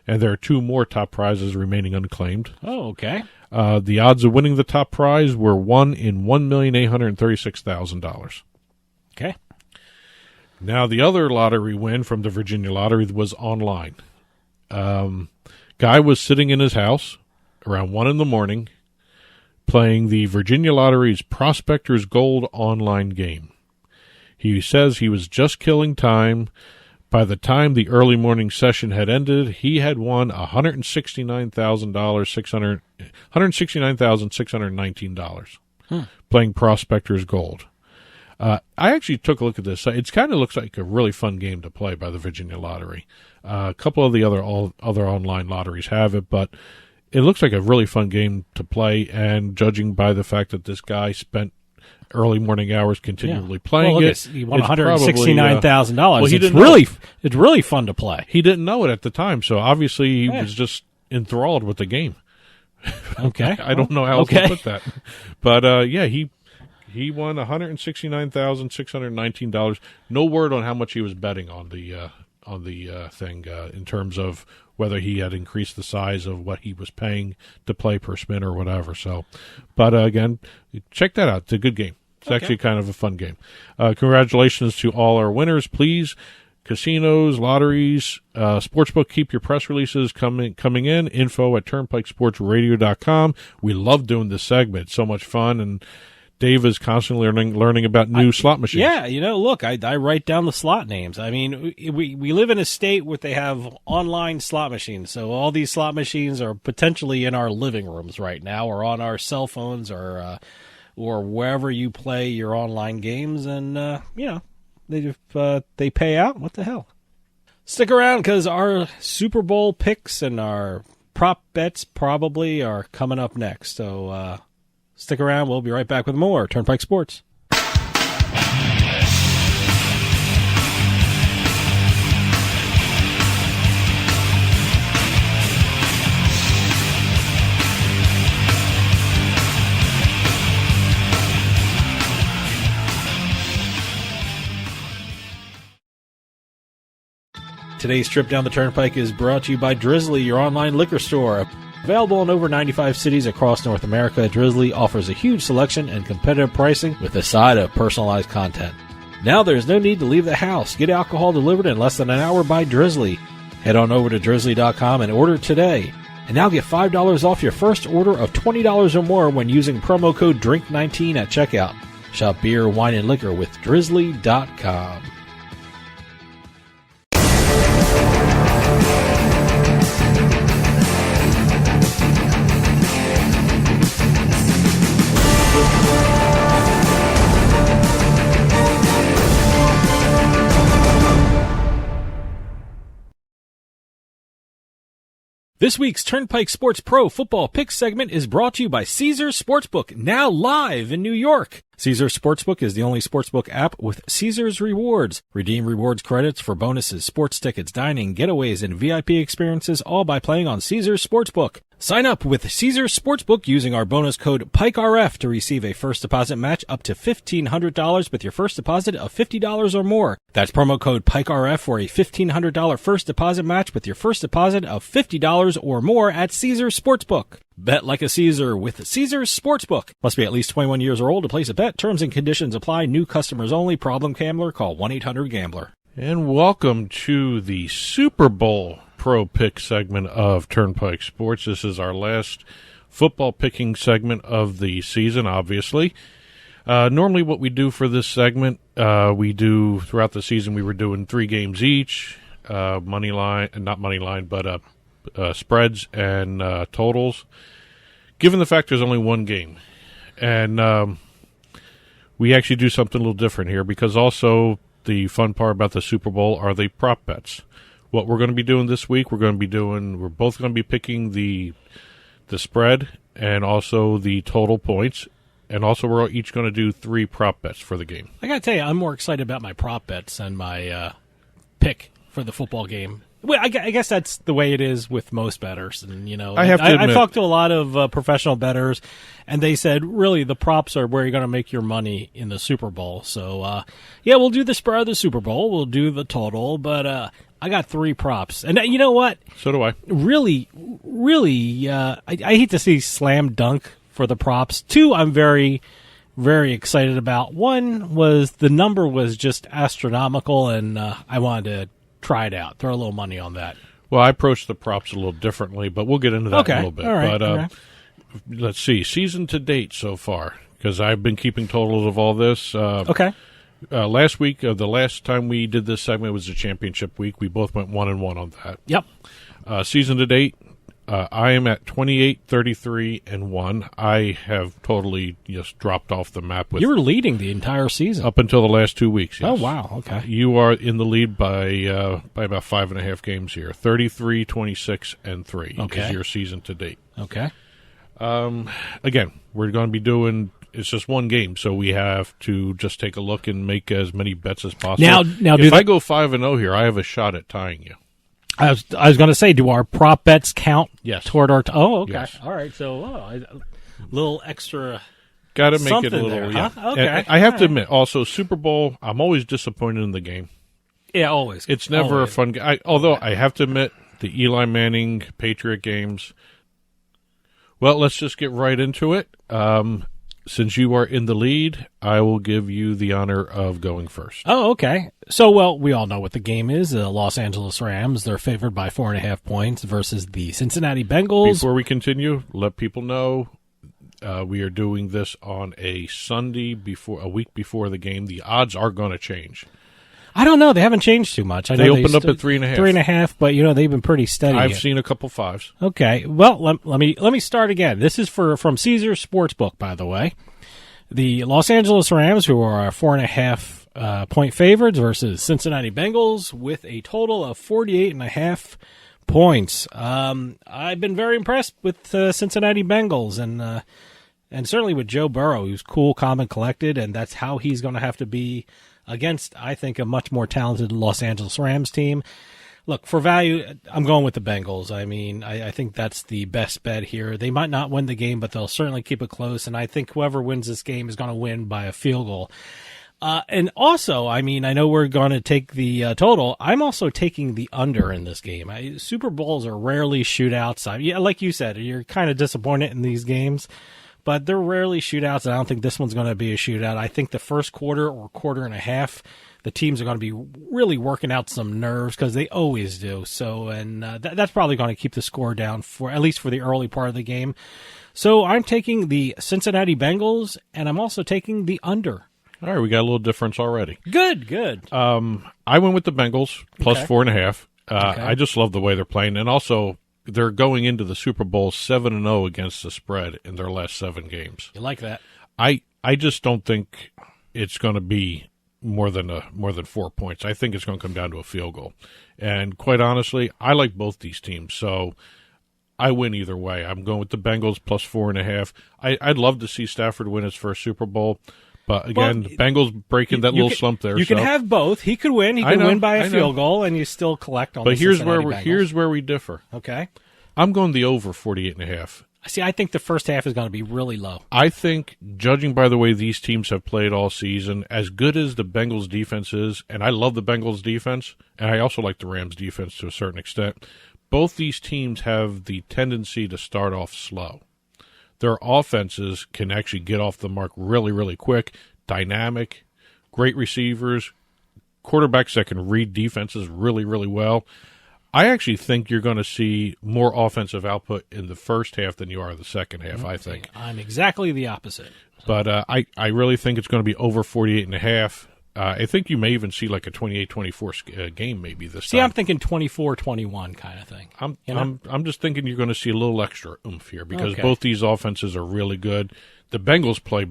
and there are 2 more top prizes remaining unclaimed. Oh, okay. The odds of winning the top prize were 1 in $1,836,000. Okay. Now, the other lottery win from the Virginia Lottery was online. Guy was sitting in his house around 1 in the morning playing the Virginia Lottery's Prospector's Gold online game. He says he was just killing time. By the time the early morning session had ended, he had won $169,619 playing Prospector's Gold. I actually took a look at this. It kind of looks like a really fun game to play by the Virginia Lottery. A couple of the other online lotteries have it, but it looks like a really fun game to play. And judging by the fact that this guy spent early morning hours continually playing he won $169,000. Well, it's really fun to play. He didn't know it at the time, so obviously he was just enthralled with the game. Okay. I don't know how else to put that. But he won $169,619. No word on how much he was betting on the thing in terms of whether he had increased the size of what he was paying to play per spin or whatever. So, but again, check that out. It's a good game. It's actually kind of a fun game. Congratulations to all our winners. Please, casinos, lotteries, sportsbook, keep your press releases coming in. info@turnpikesportsradio.com. We love doing this segment. It's so much fun, and Dave is constantly learning about new slot machines. Yeah, look, I write down the slot names. I mean, we live in a state where they have online slot machines, so all these slot machines are potentially in our living rooms right now, or on our cell phones, or wherever you play your online games, and they pay out. What the hell? Stick around, because our Super Bowl picks and our prop bets probably are coming up next. So stick around. We'll be right back with more Turnpike Sports. Today's trip down the Turnpike is brought to you by Drizzly, your online liquor store. Available in over 95 cities across North America, Drizzly offers a huge selection and competitive pricing with a side of personalized content. Now there's no need to leave the house. Get alcohol delivered in less than an hour by Drizzly. Head on over to drizzly.com and order today. And now get $5 off your first order of $20 or more when using promo code DRINK19 at checkout. Shop beer, wine, and liquor with drizzly.com. This week's Turnpike Sports Pro Football Picks segment is brought to you by Caesars Sportsbook, now live in New York. Caesars Sportsbook is the only sportsbook app with Caesars Rewards. Redeem rewards credits for bonuses, sports tickets, dining, getaways, and VIP experiences, all by playing on Caesars Sportsbook. Sign up with Caesars Sportsbook using our bonus code PIKERF to receive a first deposit match up to $1,500 with your first deposit of $50 or more. That's promo code PIKERF for a $1,500 first deposit match with your first deposit of $50 or more at Caesars Sportsbook. Bet like a Caesar with Caesars Sportsbook. Must be at least 21 years or old to place a bet. Terms and conditions apply. New customers only. Problem gambler. Call 1-800-GAMBLER. And welcome to the Super Bowl Pro Pick segment of Turnpike Sports. This is our last football picking segment of the season, obviously. Normally what we do for this segment, we do throughout the season, we were doing 3 games each, spreads and totals, given the fact there's only one game. And we actually do something a little different here, because also the fun part about the Super Bowl are the prop bets. What we're going to be doing this week, we're both going to be picking the spread and also the total points, and also we're each going to do 3 prop bets for the game. I got to tell you, I'm more excited about my prop bets than my pick for the football game. Well, I guess that's the way it is with most bettors, and I talked to a lot of professional bettors, and they said really the props are where you're going to make your money in the Super Bowl. So we'll do the spread of the Super Bowl, we'll do the total, but I got 3 props, and you know what? So do I. Really, I hate to see slam dunk for the props. 2, I'm very, very excited about. 1 was the number was just astronomical, and I wanted to try it out, throw a little money on that. Well, I approached the props a little differently, but we'll get into that in a little bit. All right, but let's see, season to date so far, because I've been keeping totals of all this. Last week, the last time we did this segment was the championship week. We both went 1-1 on that. Yep. Season to date, I am at 28, 33, and 1. I have totally just dropped off the map. You were leading the entire season up until the last 2 weeks. Yes. Oh wow! Okay. You are in the lead by about 5.5 games here. 33, 26, and 3 is your season to date. Okay. Again, we're going to be doing. It's just one game, so we have to just take a look and make as many bets as possible. Now, if I go 5-0 here, I have a shot at tying you. I was going to say, do our prop bets count? Yes. Toward our? Okay. Yes. All right. So a little extra. Got to make it a little. There, yeah. huh? Okay. And I have to admit, also Super Bowl. I'm always disappointed in the game. Yeah, always. It's never a fun game. Although I have to admit, the Eli Manning Patriot games. Well, let's just get right into it. Since you are in the lead, I will give you the honor of going first. Oh, okay. So, we all know what the game is. The Los Angeles Rams, they're favored by 4.5 points versus the Cincinnati Bengals. Before we continue, let people know we are doing this on a Sunday a week before the game. The odds are going to change. I don't know. They haven't changed too much. I know they opened up at 3.5. 3.5, but they've been pretty steady. I've seen a couple 5s. Okay. Well, let me start again. This is from Caesars Sportsbook, by the way. The Los Angeles Rams, who are 4.5 point favorites, versus Cincinnati Bengals with a total of 48.5 points. I've been very impressed with Cincinnati Bengals, and certainly with Joe Burrow, who's cool, calm, and collected, and that's how he's going to have to be against, I think, a much more talented Los Angeles Rams team. Look, for value, I'm going with the Bengals. I mean, I think that's the best bet here. They might not win the game, but they'll certainly keep it close, and I think whoever wins this game is going to win by a field goal. And also, I mean, I know we're going to take the total. I'm also taking the under in this game. Super Bowls are rarely shootouts. Like you said, you're kind of disappointed in these games. But they're rarely shootouts, and I don't think this one's going to be a shootout. I think the first quarter or quarter and a half, the teams are going to be really working out some nerves, because they always do. So, and that's probably going to keep the score down, for at least for the early part of the game. So I'm taking the Cincinnati Bengals, and I'm also taking the under. All right, we got a little difference already. Good. I went with the Bengals plus 4.5. Okay. I just love the way they're playing, and also they're going into the Super Bowl 7-0 against the spread in their last 7 games. You like that? I just don't think it's going to be more than 4 points. I think it's going to come down to a field goal. And quite honestly, I like both these teams, so I win either way. I'm going with the Bengals plus 4.5. I'd love to see Stafford win his first Super Bowl. But again, the Bengals breaking that little slump there. You can have both. He could win. He could win by a field goal, and you still collect on. But the here's Cincinnati Bengals. Here's where we differ. Okay. I'm going the over 48.5. See, I think the first half is going to be really low. I think, judging by the way these teams have played all season, as good as the Bengals defense is, and I love the Bengals defense, and I also like the Rams defense to a certain extent, both these teams have the tendency to start off slow. Their offenses can actually get off the mark really, really quick, dynamic, great receivers, quarterbacks that can read defenses really, really well. I actually think you're going to see more offensive output in the first half than you are the second half, I think. I'm exactly the opposite. But I really think it's going to be over 48.5. I think you may even see like a 28-24 game maybe this time. See, I'm thinking 24-21 kind of thing. I'm just thinking you're going to see a little extra oomph here because both these offenses are really good. The Bengals play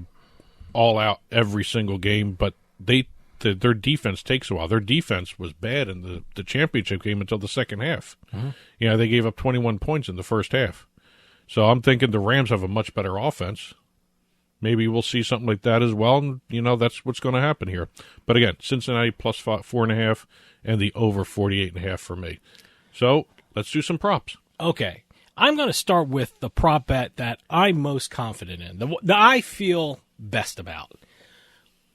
all out every single game, but their defense takes a while. Their defense was bad in the championship game until the second half. Mm-hmm. They gave up 21 points in the first half. So I'm thinking the Rams have a much better offense. Maybe we'll see something like that as well, and, that's what's going to happen here. But again, Cincinnati plus 4.5 and the over 48.5 for me. So let's do some props. Okay. I'm going to start with the prop bet that I'm most confident in, that I feel best about.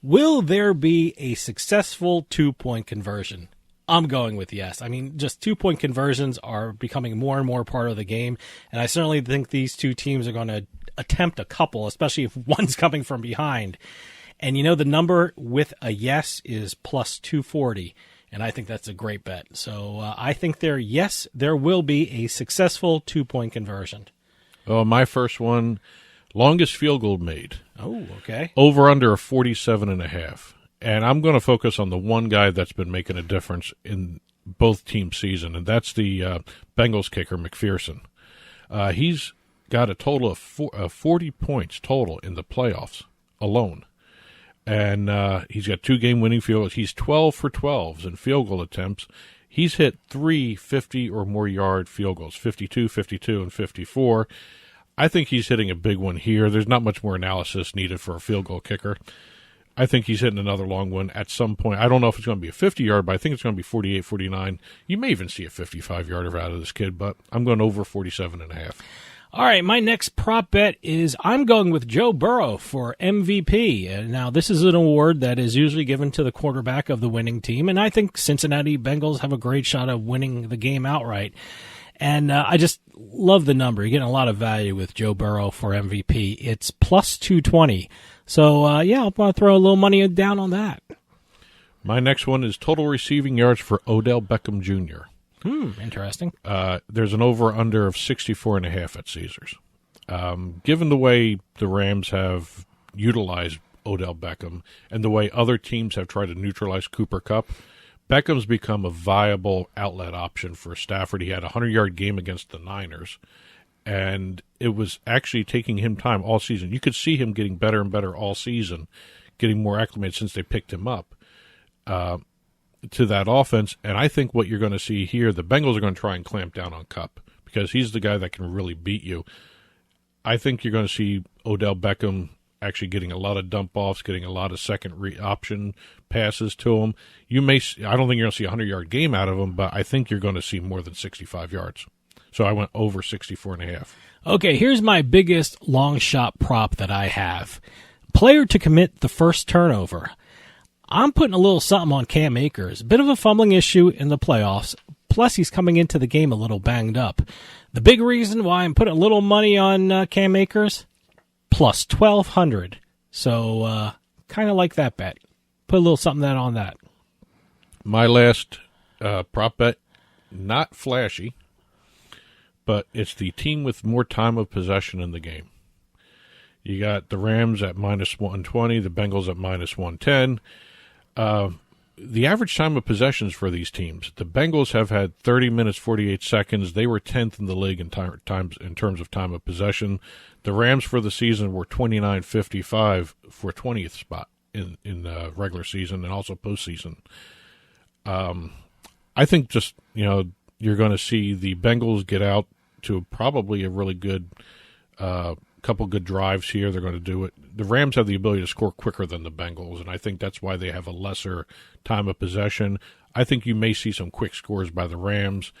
Will there be a successful two-point conversion? I'm going with yes. I mean, just two-point conversions are becoming more and more part of the game, and I certainly think these two teams are going to attempt a couple, especially if one's coming from behind. And the number with a yes is plus 240, and I think that's a great bet. So I think there will be a successful two-point conversion. Oh, my first one, longest field goal made. Oh, okay. Over under a 47.5. And I'm going to focus on the one guy that's been making a difference in both team season, and that's the Bengals kicker, McPherson. He's got a total of 40 points total in the playoffs alone. And he's got 2 game-winning field goals. He's 12 for 12s in field goal attempts. He's hit 3 50 or more yard field goals, 52, 52, and 54. I think he's hitting a big one here. There's not much more analysis needed for a field goal kicker. I think he's hitting another long one at some point. I don't know if it's going to be a 50-yard, but I think it's going to be 48, 49. You may even see a 55-yarder out of this kid, but I'm going over 47.5. All right, my next prop bet is I'm going with Joe Burrow for MVP. And now, this is an award that is usually given to the quarterback of the winning team, and I think Cincinnati Bengals have a great shot of winning the game outright. And I just love the number. You're getting a lot of value with Joe Burrow for MVP. It's plus 220. So, I'm going to throw a little money down on that. My next one is total receiving yards for Odell Beckham Jr. Interesting. There's an over-under of 64.5 at Caesars. Given the way the Rams have utilized Odell Beckham and the way other teams have tried to neutralize Cooper Kupp, Beckham's become a viable outlet option for Stafford. He had a 100-yard game against the Niners, and it was actually taking him time all season. You could see him getting better and better all season, getting more acclimated since they picked him up to that offense. And I think what you're going to see here, the Bengals are going to try and clamp down on Kupp because he's the guy that can really beat you. I think you're going to see Odell Beckham actually getting a lot of dump-offs, getting a lot of second option passes to him. I don't think you're going to see a 100-yard game out of him, but I think you're going to see more than 65 yards. So I went over 64.5. Okay, here's my biggest long shot prop that I have. Player to commit the first turnover. I'm putting a little something on Cam Akers. Bit of a fumbling issue in the playoffs. Plus, he's coming into the game a little banged up. The big reason why I'm putting a little money on Cam Akers, plus 1,200. So, kind of like that bet. Put a little something on that. My last prop bet, not flashy, but it's the team with more time of possession in the game. You got the Rams at minus 120, the Bengals at minus 110. The average time of possessions for these teams, the Bengals have had 30 minutes, 48 seconds. They were 10th in the league in terms of time of possession. The Rams for the season were 29.55 for 20th spot in regular season and also postseason. I think just, you're going to see the Bengals get out to probably a really good couple good drives here. They're going to do it. The Rams have the ability to score quicker than the Bengals, and I think that's why they have a lesser time of possession. I think you may see some quick scores by the Rams.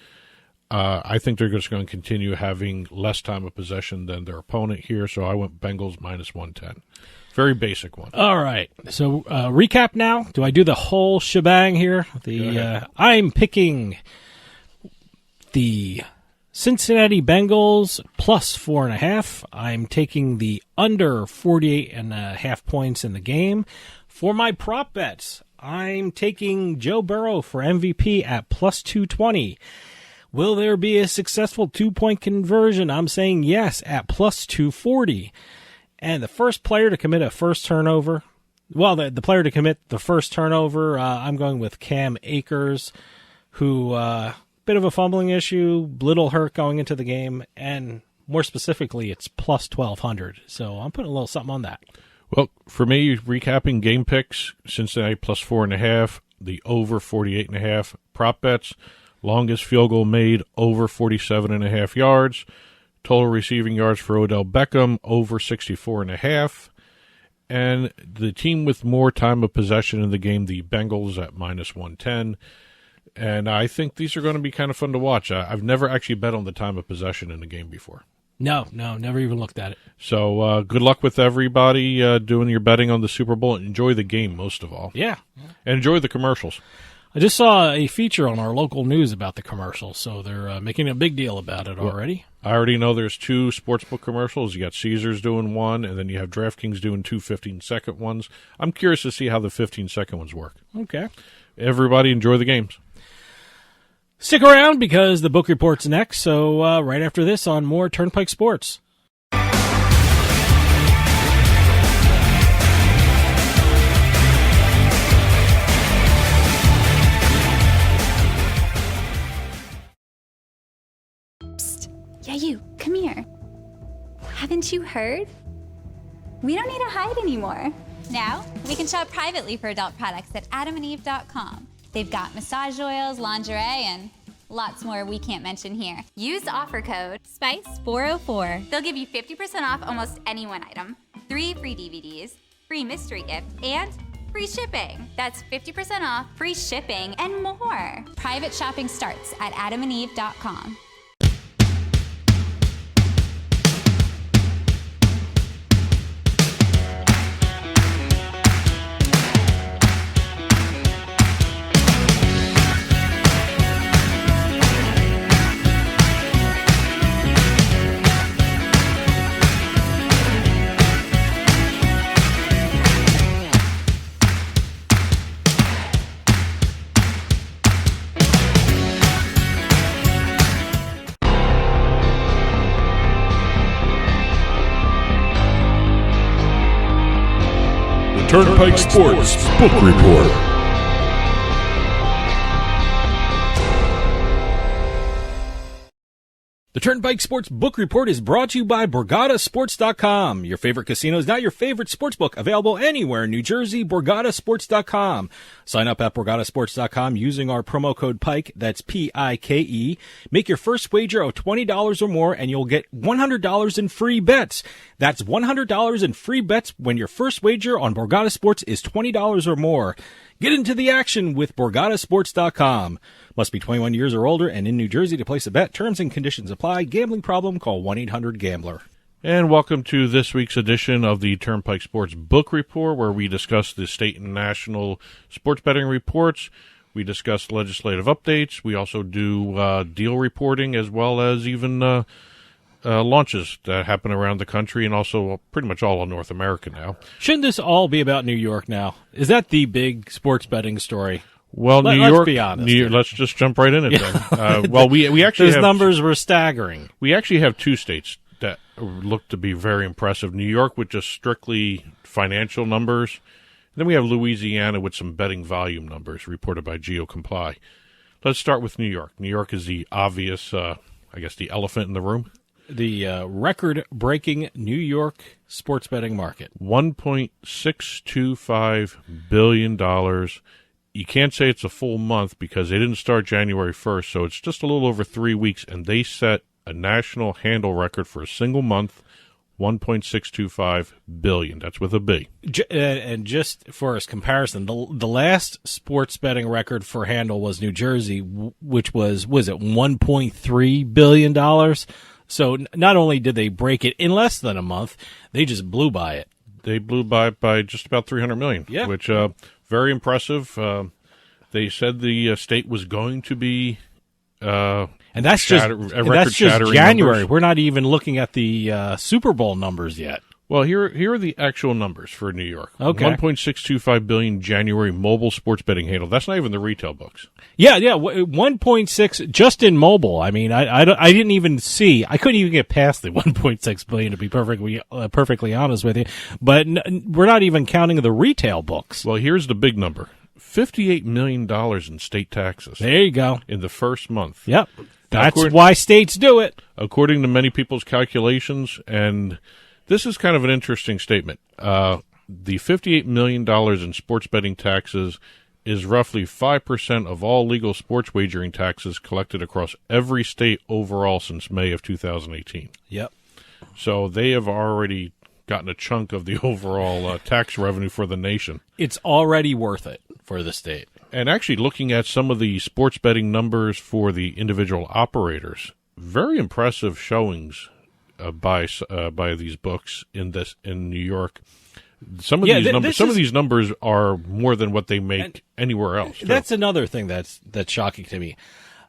I think they're just going to continue having less time of possession than their opponent here, so I went Bengals minus 110. Very basic one. All right. So recap now. Do I do the whole shebang here? I'm picking the Cincinnati Bengals plus 4.5. I'm taking the under 48.5 points in the game. For my prop bets, I'm taking Joe Burrow for MVP at plus 220. Will there be a successful 2-point conversion? I'm saying yes at plus 240. And the first player to commit a first turnover, the player to commit the first turnover, I'm going with Cam Akers, who, bit of a fumbling issue, little hurt going into the game, and more specifically, it's plus 1,200. So I'm putting a little something on that. Well, for me, recapping game picks, Cincinnati plus 4.5, the over 48.5 prop bets, longest field goal made over 47.5 yards, total receiving yards for Odell Beckham over 64.5, and the team with more time of possession in the game, the Bengals at minus 110. And I think these are going to be kind of fun to watch. I've never actually bet on the time of possession in a game before. No, never even looked at it. So good luck with everybody doing your betting on the Super Bowl. Enjoy the game most of all. Yeah. And enjoy the commercials. I just saw a feature on our local news about the commercials, so they're making a big deal about it already. I already know there's 2 sportsbook commercials. You got Caesars doing one, and then you have DraftKings doing 2 15-second ones. I'm curious to see how the 15-second ones work. Okay. Everybody enjoy the games. Stick around because the book report's next, so right after this on more Turnpike Sports. Yeah, you, come here. Haven't you heard? We don't need to hide anymore. Now, we can shop privately for adult products at adamandeve.com. They've got massage oils, lingerie, and lots more we can't mention here. Use offer code SPICE404. They'll give you 50% off almost any one item, 3 free DVDs, free mystery gift, and free shipping. That's 50% off, free shipping, and more. Private shopping starts at adamandeve.com. Turnpike Sports Book Report. The Turnpike Sports Book Report is brought to you by BorgataSports.com. Your favorite casino is now your favorite sportsbook. Available anywhere in New Jersey, BorgataSports.com. Sign up at BorgataSports.com using our promo code PIKE, that's P-I-K-E. Make your first wager of $20 or more and you'll get $100 in free bets. That's $100 in free bets when your first wager on Borgata Sports is $20 or more. Get into the action with BorgataSports.com. Must be 21 years or older and in New Jersey to place a bet. Terms and conditions apply. Gambling problem? Call 1-800-GAMBLER. And welcome to this week's edition of the Turnpike Sports Book Report, where we discuss the state and national sports betting reports. We discuss legislative updates. We also do deal reporting, as well as even launches that happen around the country and also pretty much all of North America now. Shouldn't this all be about New York now? Is that the big sports betting story? Well, New let's York. be honest. Let's just jump right in it then. Well, we actually those numbers were staggering. We actually have 2 states that look to be very impressive. New York with just strictly financial numbers. And then we have Louisiana with some betting volume numbers reported by GeoComply. Let's start with New York. New York is the obvious, I guess, the elephant in the room. The record-breaking New York sports betting market. $1.625 billion. You can't say it's a full month because they didn't start January 1st, so it's just a little over 3 weeks, and they set a national handle record for a single month, $1.625 billion. That's with a B. And just for its comparison, the last sports betting record for handle was New Jersey, which was it $1.3 billion? So not only did they break it in less than a month, they just blew by it. They blew by it by just about $300 million, which very impressive. They said the state was going to be and that's just January. Numbers. We're not even looking at the Super Bowl numbers yet. Well, here are the actual numbers for New York. Okay. $1.625 billion January mobile sports betting handle. That's not even the retail books. Yeah, 1.6 just in mobile. I mean, I didn't even see. I couldn't even get past the 1.6 billion to be perfectly honest with you. But we're not even counting the retail books. Well, here's the big number: $58 million in state taxes. There you go. In the first month. Yep. That's why states do it. According to many people's calculations, and this is kind of an interesting statement. The $58 million in sports betting taxes is roughly 5% of all legal sports wagering taxes collected across every state overall since May of 2018. Yep. So they have already gotten a chunk of the overall tax revenue for the nation. It's already worth it for the state. And actually, looking at some of the sports betting numbers for the individual operators, very impressive showings by these books in New York. Some of these numbers are more than what they make anywhere else. That's another thing that's shocking to me.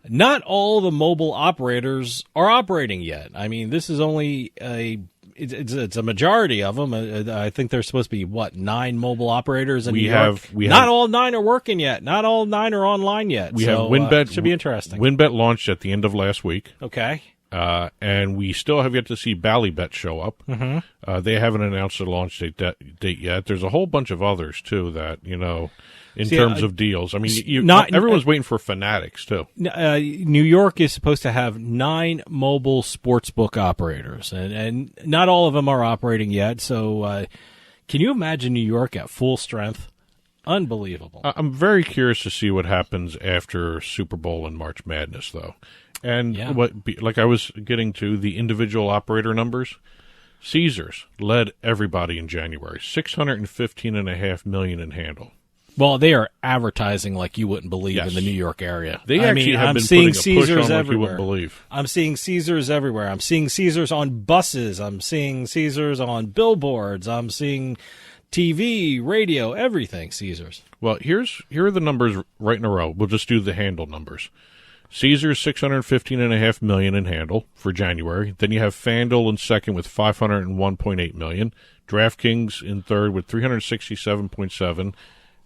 Not all the mobile operators are operating yet. I mean, this is only it's a majority of them. I think there's supposed to be 9 mobile operators in New York. Not all 9 are working yet. Not all 9 are online yet. We have WinBet. Should be interesting. WinBet launched at the end of last week. Okay. And we still have yet to see Ballybet show up. Mm-hmm. They haven't announced a launch date yet. There's a whole bunch of others too that in terms of deals. I mean, everyone's waiting for Fanatics too. New York is supposed to have 9 mobile sportsbook operators, and not all of them are operating yet. So, can you imagine New York at full strength? Unbelievable. I'm very curious to see what happens after Super Bowl and March Madness, though. And like I was getting to, the individual operator numbers, Caesars led everybody in January, $615.5 million in handle. Well, they are advertising like you wouldn't believe in the New York area. They have I'm been seeing putting a push Caesars on everywhere. like you wouldn't believe. I'm seeing Caesars everywhere. I'm seeing Caesars on buses. I'm seeing Caesars on billboards. I'm seeing TV, radio, everything Caesars. Well, here are the numbers right in a row. We'll just do the handle numbers. Caesars $615.5 million in handle for January. Then you have FanDuel in second with $501.8 million. DraftKings in third with $367.7.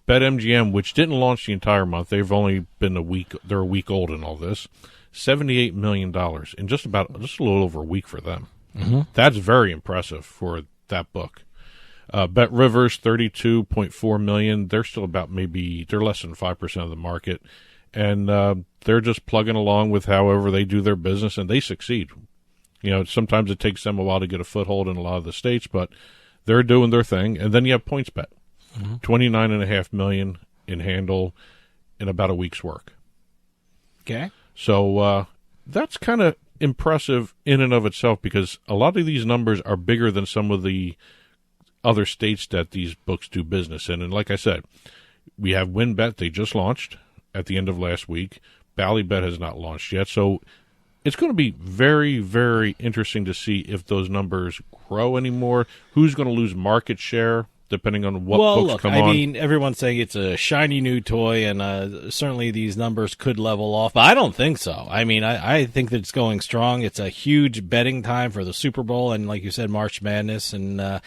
BetMGM, which didn't launch the entire month, they've only been a week. They're a week old in all this. $78 million in just a little over a week for them. Mm-hmm. That's very impressive for that book. Bet Rivers $32.4 million. They're still about they're less than 5% of the market. And they're just plugging along with however they do their business, and they succeed. Sometimes it takes them a while to get a foothold in a lot of the states, but they're doing their thing. And then you have PointsBet, $29.5 million in handle in about a week's work. Okay. So that's kind of impressive in and of itself, because a lot of these numbers are bigger than some of the other states that these books do business in. And like I said, we have WinBet. They just launched at the end of last week. Ballybet has not launched yet. So it's going to be very, very interesting to see if those numbers grow anymore. Who's going to lose market share, depending on what books come on. I mean, everyone's saying it's a shiny new toy, and certainly these numbers could level off, but I don't think so. I mean, I think that it's going strong. It's a huge betting time for the Super Bowl, and like you said, March Madness. And,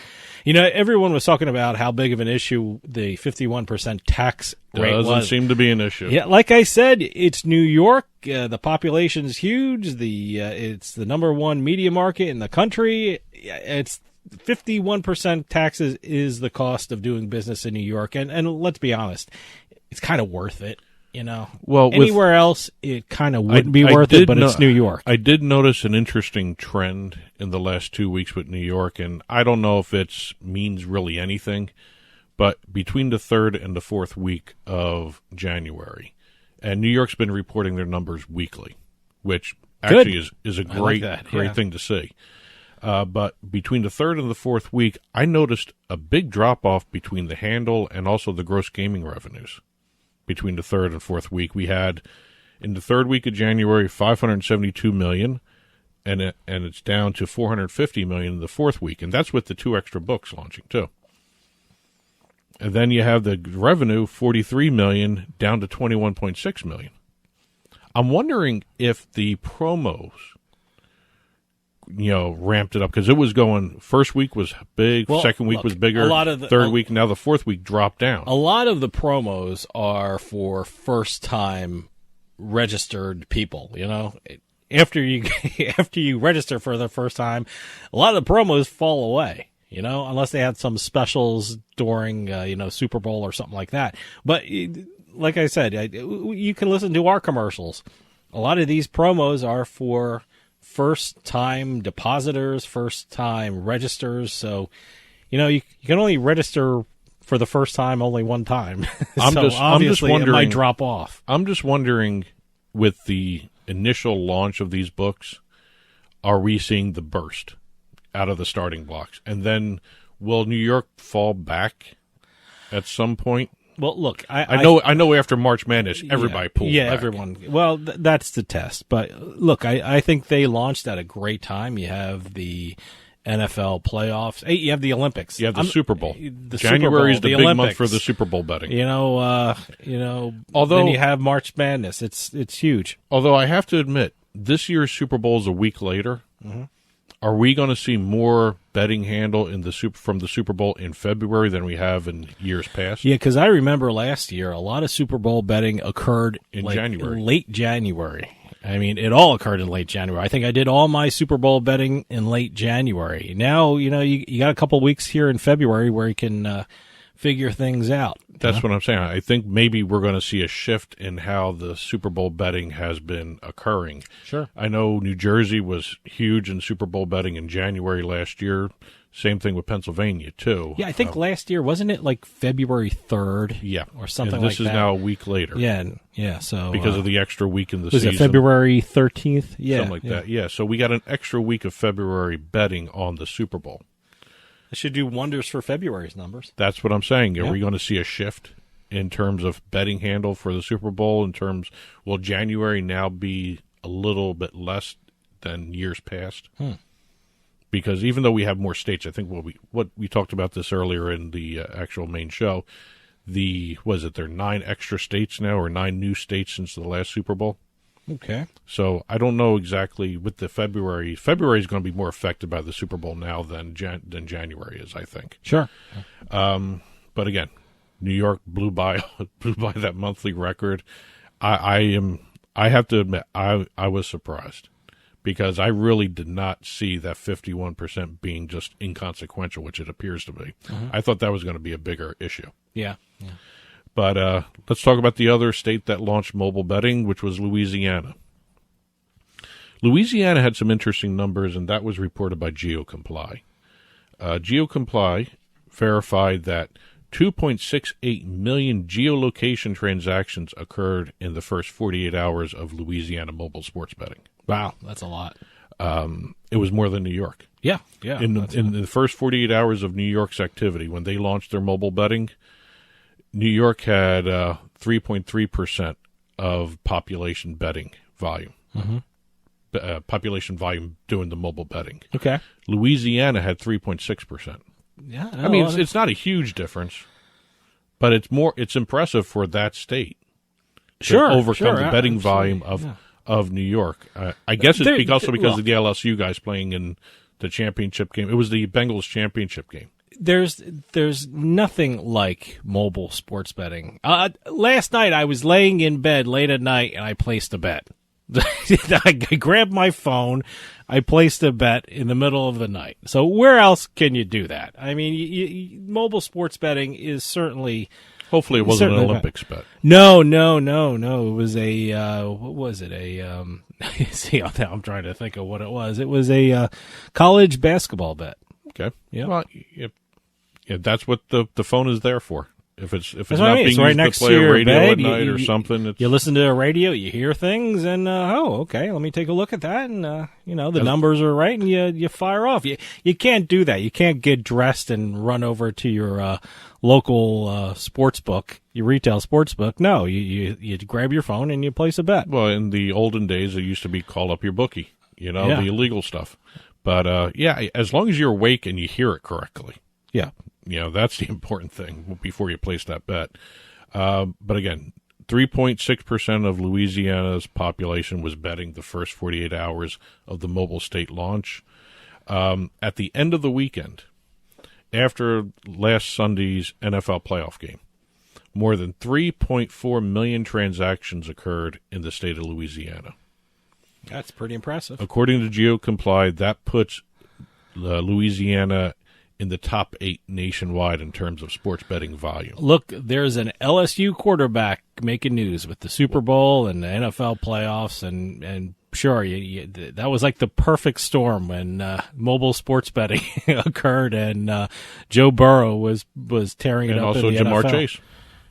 everyone was talking about how big of an issue the 51% tax rate was. Doesn't seem to be an issue. Yeah, like I said, it's New York. The population is huge. It's the number one media market in the country. It's 51% taxes is the cost of doing business in New York, and let's be honest, it's kind of worth it. Well, anywhere else it kind of wouldn't be worth it, but it's New York. I did notice an interesting trend in the last 2 weeks with New York, and I don't know if it means really anything, but between the 3rd and the 4th week of January, and New York's been reporting their numbers weekly, which actually is a great thing to see. But between the third and the fourth week, I noticed a big drop-off between the handle and also the gross gaming revenues. Between the third and fourth week, we had, in the third week of January, $572 million, and it's down to $450 million in the fourth week, and that's with the 2 extra books launching, too. And then you have the revenue, $43 million, down to $21.6 million. I'm wondering if the promos, ramped it up, because it was going, first week was big, second week was bigger, third week, now the fourth week dropped down. A lot of the promos are for first-time registered people, After you register for the first time, a lot of the promos fall away. Unless they had some specials during, Super Bowl or something like that. But like I said, you can listen to our commercials. A lot of these promos are for first-time depositors, first-time registers. So, you can only register for the first time only one time. I'm just wondering, it might drop off. I'm just wondering, with the initial launch of these books, are we seeing the burst out of the starting blocks? And then will New York fall back at some point? Well, look, I know after March Madness, everybody pulled back. Yeah, everyone. Well, that's the test. But look, I think they launched at a great time. You have the NFL playoffs. You have the Olympics. You have the Super Bowl. January is the big Olympics. Month for the Super Bowl betting. Although then you have March Madness. It's huge. Although I have to admit, this year's Super Bowl is a week later. Mm-hmm. Are we going to see more betting handle from the Super Bowl in February than we have in years past? Yeah, because I remember last year a lot of Super Bowl betting occurred in January, late January. I mean, it all occurred in late January. I think I did all my Super Bowl betting in late January. Now, you got a couple weeks here in February where you can figure things out. That's what I'm saying. I think maybe we're going to see a shift in how the Super Bowl betting has been occurring. Sure. I know New Jersey was huge in Super Bowl betting in January last year. Same thing with Pennsylvania, too. Yeah, I think last year, wasn't it like February 3rd? Yeah. Or something and like that? This is now a week later. Yeah. So because of the extra week in the season. Was it February 13th? Yeah. Something like that. Yeah, so we got an extra week of February betting on the Super Bowl. It should do wonders for February's numbers. That's what I'm saying. Are we going to see a shift in terms of betting handle for the Super Bowl? Will January now be a little bit less than years past? Because even though we have more states, I think what we talked about this earlier in the actual main show, there are 9 extra states now, or 9 new states since the last Super Bowl? Okay. So I don't know exactly with the February. February is going to be more affected by the Super Bowl now than January is, I think. Sure. But again, New York blew by that monthly record. I have to admit, I was surprised, because I really did not see that 51% being just inconsequential, which it appears to be. Mm-hmm. I thought that was going to be a bigger issue. Yeah. But let's talk about the other state that launched mobile betting, which was Louisiana. Louisiana had some interesting numbers, and that was reported by GeoComply. GeoComply verified that 2.68 million geolocation transactions occurred in the first 48 hours of Louisiana mobile sports betting. Wow, that's a lot. It was more than New York. Yeah. In the first 48 hours of New York's activity, when they launched their mobile betting, New York had 3.3% of population betting volume. Mm-hmm. Population volume doing the mobile betting. Okay. Louisiana had 3.6%. Yeah, I mean, it's not a huge difference, but it's impressive for that state to overcome the betting volume of New York. I guess it's also because of the LSU guys playing in the championship game. It was the Bengals championship game. There's nothing like mobile sports betting. Last night I was laying in bed late at night and I placed a bet. I grabbed my phone, I placed a bet in the middle of the night. So where else can you do that? I mean, mobile sports betting is certainly. Hopefully, it wasn't an Olympics bet. No. It was what was it? See, I'm trying to think of what it was. It was a college basketball bet. Okay. Yeah. Well, yeah, that's what the phone is there for. If it's That's not what I mean. being It's right used next to play to a your radio bed. at night or something, it's, You listen to a radio, you hear things, and okay, let me take a look at that, and the numbers are right, and you fire off. You can't do that. You can't get dressed and run over to your local sports book, your retail sports book. No, you grab your phone and you place a bet. well, in the olden days, it used to be call up your bookie, Yeah. the illegal stuff. But as long as you're awake and you hear it correctly, Yeah. that's the important thing before you place that bet. But again, 3.6% of Louisiana's population was betting the first 48 hours of the mobile state launch. At the end of the weekend, after last Sunday's NFL playoff game, more than 3.4 million transactions occurred in the state of Louisiana. That's pretty impressive. According to GeoComply, that puts Louisiana in the top 8 nationwide in terms of sports betting volume. Look, there's an LSU quarterback making news with the Super Bowl and the NFL playoffs, and sure, that was like the perfect storm when mobile sports betting occurred, and Joe Burrow was tearing it And up also in the Jamar NFL. Chase,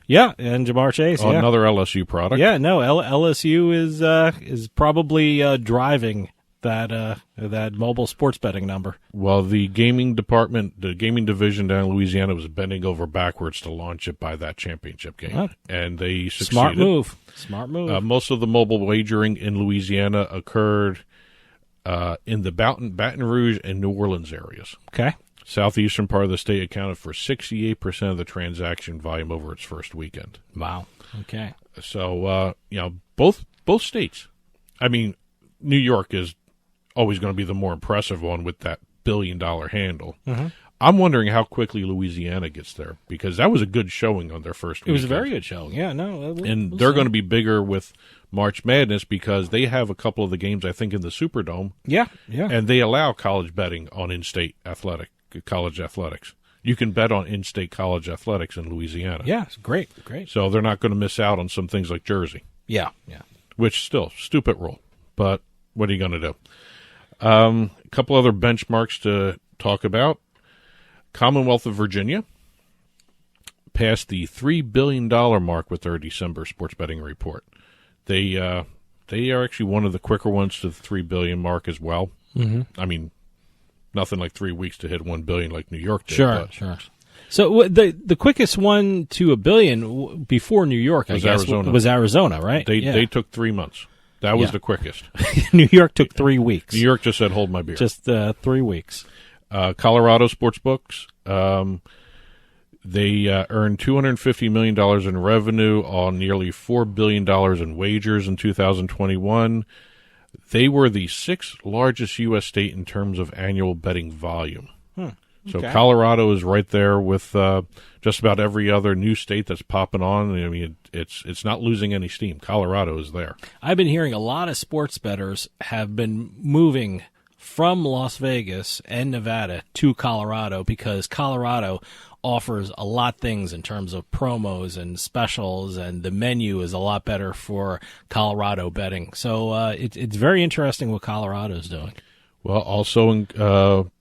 Yeah, and Jamar Chase. Yeah. another LSU product. Yeah, no, LSU is probably driving that mobile sports betting number. Well, the gaming department, the gaming division down in Louisiana was bending over backwards to launch it by that championship game, Oh. and they succeeded. Smart move. Most of the mobile wagering in Louisiana occurred in the Baton Rouge and New Orleans areas. Okay. Southeastern part of the state accounted for 68% of the transaction volume over its first weekend. Wow. Okay. So, both states. I mean, New York is always going to be the more impressive one with that billion-dollar handle. Mm-hmm. I'm wondering how quickly Louisiana gets there, because that was a good showing on their first weekend. It was a very good show. Yeah, no. And they're going to be bigger with March Madness because they have a couple of the games, I think, in the Superdome. Yeah. And they allow college betting on in-state college athletics. You can bet on in-state college athletics in Louisiana. Yeah, it's great. So they're not going to miss out on some things like Jersey. Yeah. Which still, stupid rule. But what are you going to do? A couple other benchmarks to talk about. Commonwealth of Virginia passed the $3 billion mark with their December sports betting report. They are actually one of the quicker ones to the $3 billion mark as well. Mm-hmm. I mean, nothing like 3 weeks to hit $1 billion like New York did. Sure. So the quickest one to $1 billion before New York, I guess, was Arizona, right? They took 3 months. That was the quickest. New York took 3 weeks. New York just said, hold my beer. Just 3 weeks. Colorado sportsbooks, they earned $250 million in revenue on nearly $4 billion in wagers in 2021. They were the 6th largest U.S. state in terms of annual betting volume. So Colorado is right there with just about every other new state that's popping on. I mean, it's not losing any steam. Colorado is there. I've been hearing a lot of sports bettors have been moving from Las Vegas and Nevada to Colorado because Colorado offers a lot of things in terms of promos and specials, and the menu is a lot better for Colorado betting. So it's very interesting what Colorado's doing. Well, also in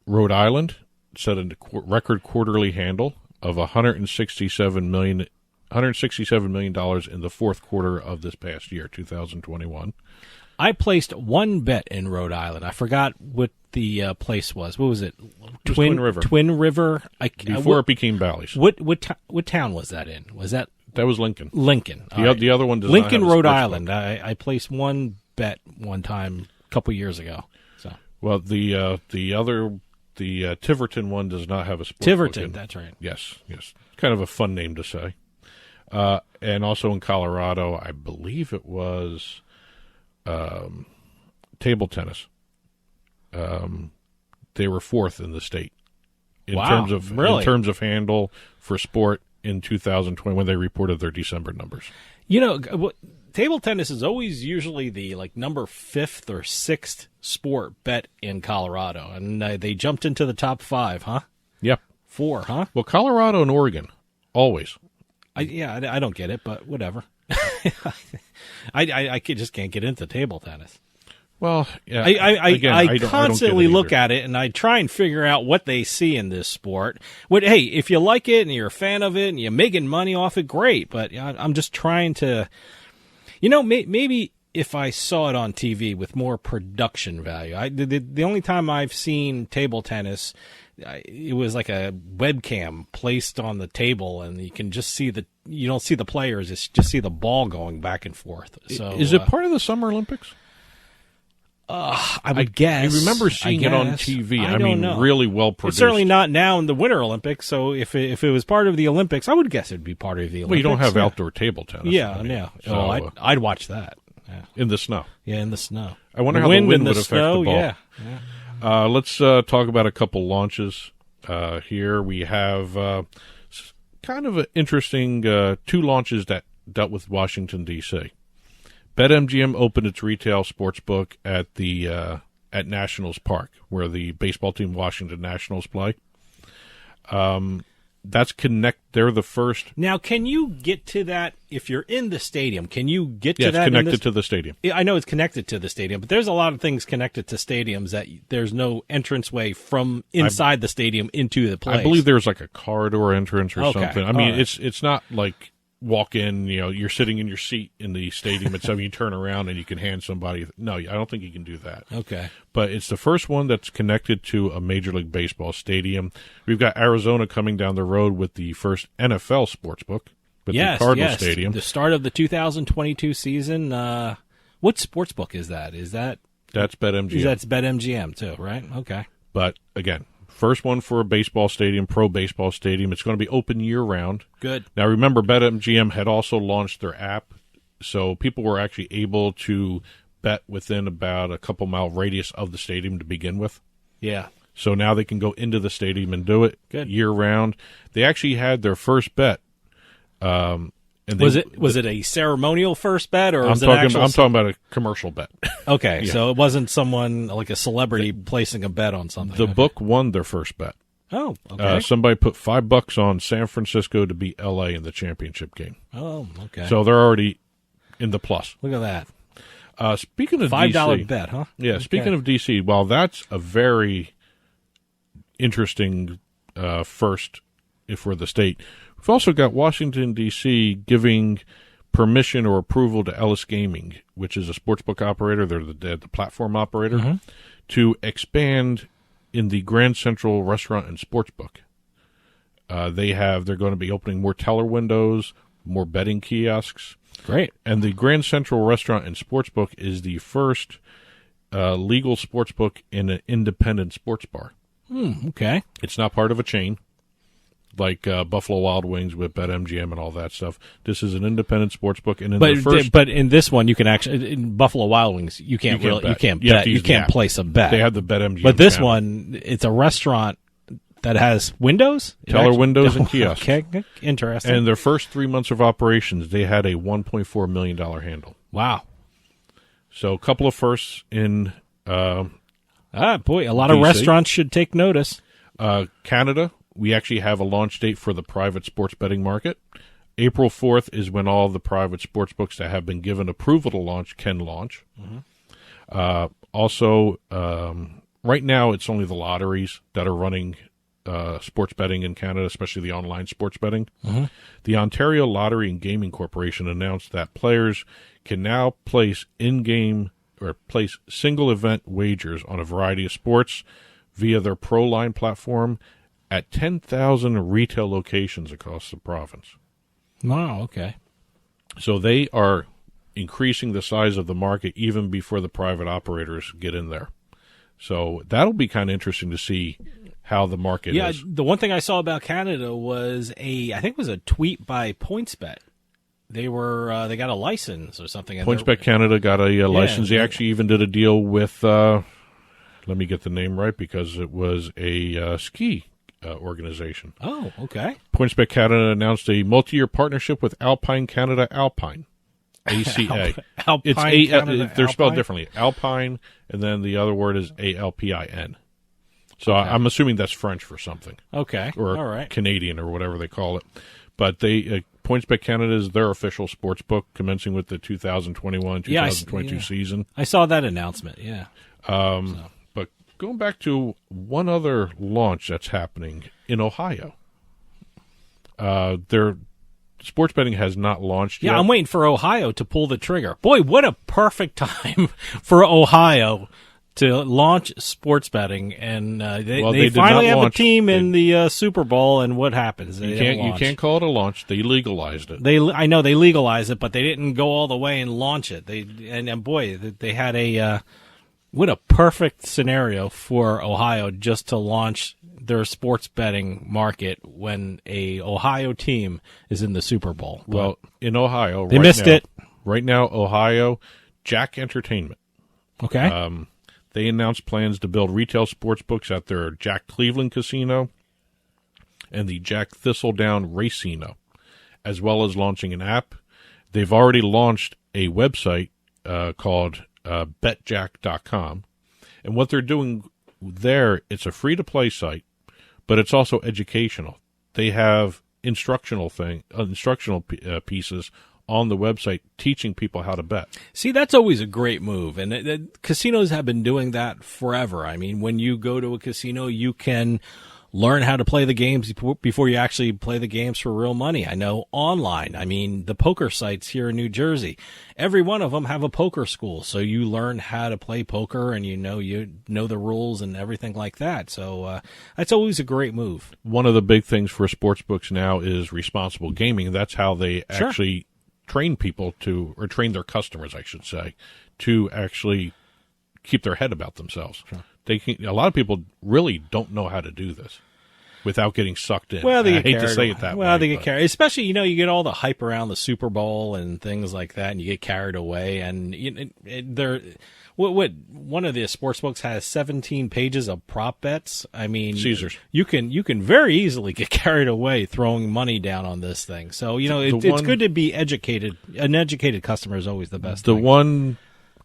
Rhode Island, set a record quarterly handle of $167 million in the fourth quarter of this past year, 2021. I placed one bet in Rhode Island. I forgot what the place was. What was it? Twin River. Twin River. Before it became Bally's. What town was that in? Was that was Lincoln? Lincoln. The other one does Lincoln, not have a Rhode sports Island. book. I placed one bet one time a couple years ago. So well, the Tiverton one does not have a sports Tiverton. book. That's right. Yes. Kind of a fun name to say. And also in Colorado, I believe it was table tennis. They were 4th in the state in terms of handle for sport in 2020 when they reported their December numbers. Table tennis is always usually the number 5th or 6th sport bet in Colorado, and they jumped into the top 5, huh? Yep. 4, huh? Well, Colorado and Oregon, always. I don't get it, but whatever. I just can't get into table tennis. Well, yeah. I constantly look at at it and I try and figure out what they see in this sport. Hey, if you like it and you're a fan of it and you're making money off it, great. But I'm just trying to, maybe if I saw it on TV with more production value. The only time I've seen table tennis, it was like a webcam placed on the table, and you can just see you don't see the players, you just see the ball going back and forth. So, is it part of the Summer Olympics? I would guess. I remember seeing it on TV. I mean, know. really well produced. It's certainly not now in the Winter Olympics. So if it was part of the Olympics, I would guess it'd be part of the Olympics. Well, you don't have outdoor table tennis. Yeah. So I'd watch that. Yeah. In the snow. Yeah, in the snow. I wonder how the wind would affect the ball. Yeah. Let's talk about a couple launches. Here we have kind of an interesting 2 launches that dealt with Washington, D.C. BetMGM opened its retail sports book at at Nationals Park, where the baseball team Washington Nationals play. They're the first. Now, can you get to that if you're in the stadium? Can you get to that? It's connected to the stadium. I know it's connected to the stadium, but there's a lot of things connected to stadiums that there's no entranceway from inside the stadium into the place. I believe there's like a corridor entrance or something. I mean, right. It's not like walk in, you're sitting in your seat in the stadium and so you turn around and you can hand somebody. No, I don't think you can do that. Okay. But it's the first one that's connected to a Major League Baseball stadium. We've got Arizona coming down the road with the first NFL sportsbook with the Cardinal Stadium. The start of the 2022 season. What sportsbook is that? That's BetMGM. That's BetMGM too, right? Okay. But again, first one for a baseball stadium, pro baseball stadium. It's going to be open year-round. Good. Now, remember, BetMGM had also launched their app, so people were actually able to bet within about a couple-mile radius of the stadium to begin with. Yeah. So now they can go into the stadium and do it year-round. They actually had their first bet. Was it a ceremonial first bet, or I'm talking about a commercial bet. Okay, Yeah. So it wasn't someone like a celebrity placing a bet on something. The book won their first bet. Oh, okay. Somebody put $5 on San Francisco to beat L.A. in the championship game. Oh, okay. So they're already in the plus. Look at that. Speaking of $5 DC, bet, huh? Yeah. Okay. Speaking of DC, well, that's a very interesting first for the state. We've also got Washington, D.C. giving permission or approval to Ellis Gaming, which is a sportsbook operator. They're the platform operator, to expand in the Grand Central Restaurant and Sportsbook. They're going to be opening more teller windows, more betting kiosks. Great. And the Grand Central Restaurant and Sportsbook is the first legal sportsbook in an independent sports bar. Okay. It's not part of a chain like Buffalo Wild Wings with BetMGM and all that stuff. This is an independent sports book, and but in this one, you can actually in Buffalo Wild Wings, you can't place a bet. They have the BetMGM. But this one, it's a restaurant that has windows, windows, and kiosks. Okay, interesting. And their first 3 months of operations, they had a $1.4 million handle. Wow! So a couple of firsts in. A lot DC. of restaurants should take notice. Canada. We actually have a launch date for the private sports betting market. April 4th is when all the private sports books that have been given approval to launch can launch. Also, right now it's only the lotteries that are running sports betting in Canada, especially the online sports betting. The Ontario Lottery and Gaming Corporation announced that players can now place in-game or place single event wagers on a variety of sports via their ProLine platform at 10,000 retail locations across the province. Wow, okay. So they are increasing the size of the market even before the private operators get in there. So that'll be kind of interesting to see how the market is. Yeah, the one thing I saw about Canada was I think it was a tweet by PointsBet. They got a license or something. PointsBet Canada got a license. They actually even did a deal with, let me get the name right because it was a ski organization. Oh, okay. PointsBet Canada announced a multi-year partnership with Alpine Canada Alpine, ACA. They're spelled differently. Alpine, and then the other word is ALPIN. So I'm assuming that's French for something. Okay. Or all right. Canadian or whatever they call it. But PointsBet Canada is their official sports book, commencing with the 2021-2022 season. I saw that announcement. Yeah. But going back to one other launch that's happening in Ohio, their sports betting has not launched yet. Yeah, I'm waiting for Ohio to pull the trigger. Boy, what a perfect time for Ohio to launch sports betting, and they finally have a team in the Super Bowl. And what happens? You can't call it a launch. They legalized it. I know they legalized it, but they didn't go all the way and launch it. And boy, they had what a perfect scenario for Ohio just to launch their sports betting market when a Ohio team is in the Super Bowl. Well, in Ohio, they missed it. Right now, Ohio, Jack Entertainment. Okay. They announced plans to build retail sports books at their Jack Cleveland Casino and the Jack Thistledown Racino, as well as launching an app. They've already launched a website called betjack.com. And what they're doing there, it's a free-to-play site, but it's also educational. They have instructional pieces on the website teaching people how to bet. See, that's always a great move, and casinos have been doing that forever. I mean, when you go to a casino, you can learn how to play the games before you actually play the games for real money. I know online. I mean, the poker sites here in New Jersey, every one of them have a poker school, so you learn how to play poker, and you know the rules and everything like that. So that's always a great move. One of the big things for sportsbooks now is responsible gaming. That's how they actually train people or train their customers, I should say, to actually keep their head about themselves. Sure. A lot of people really don't know how to do this without getting sucked in. Well, I hate to say it that way. Well, they get carried, especially, you get all the hype around the Super Bowl and things like that, and you get carried away. And one of the sports books has 17 pages of prop bets. I mean, Caesars. You can very easily get carried away throwing money down on this thing. So it's good to be educated. An educated customer is always the best. The one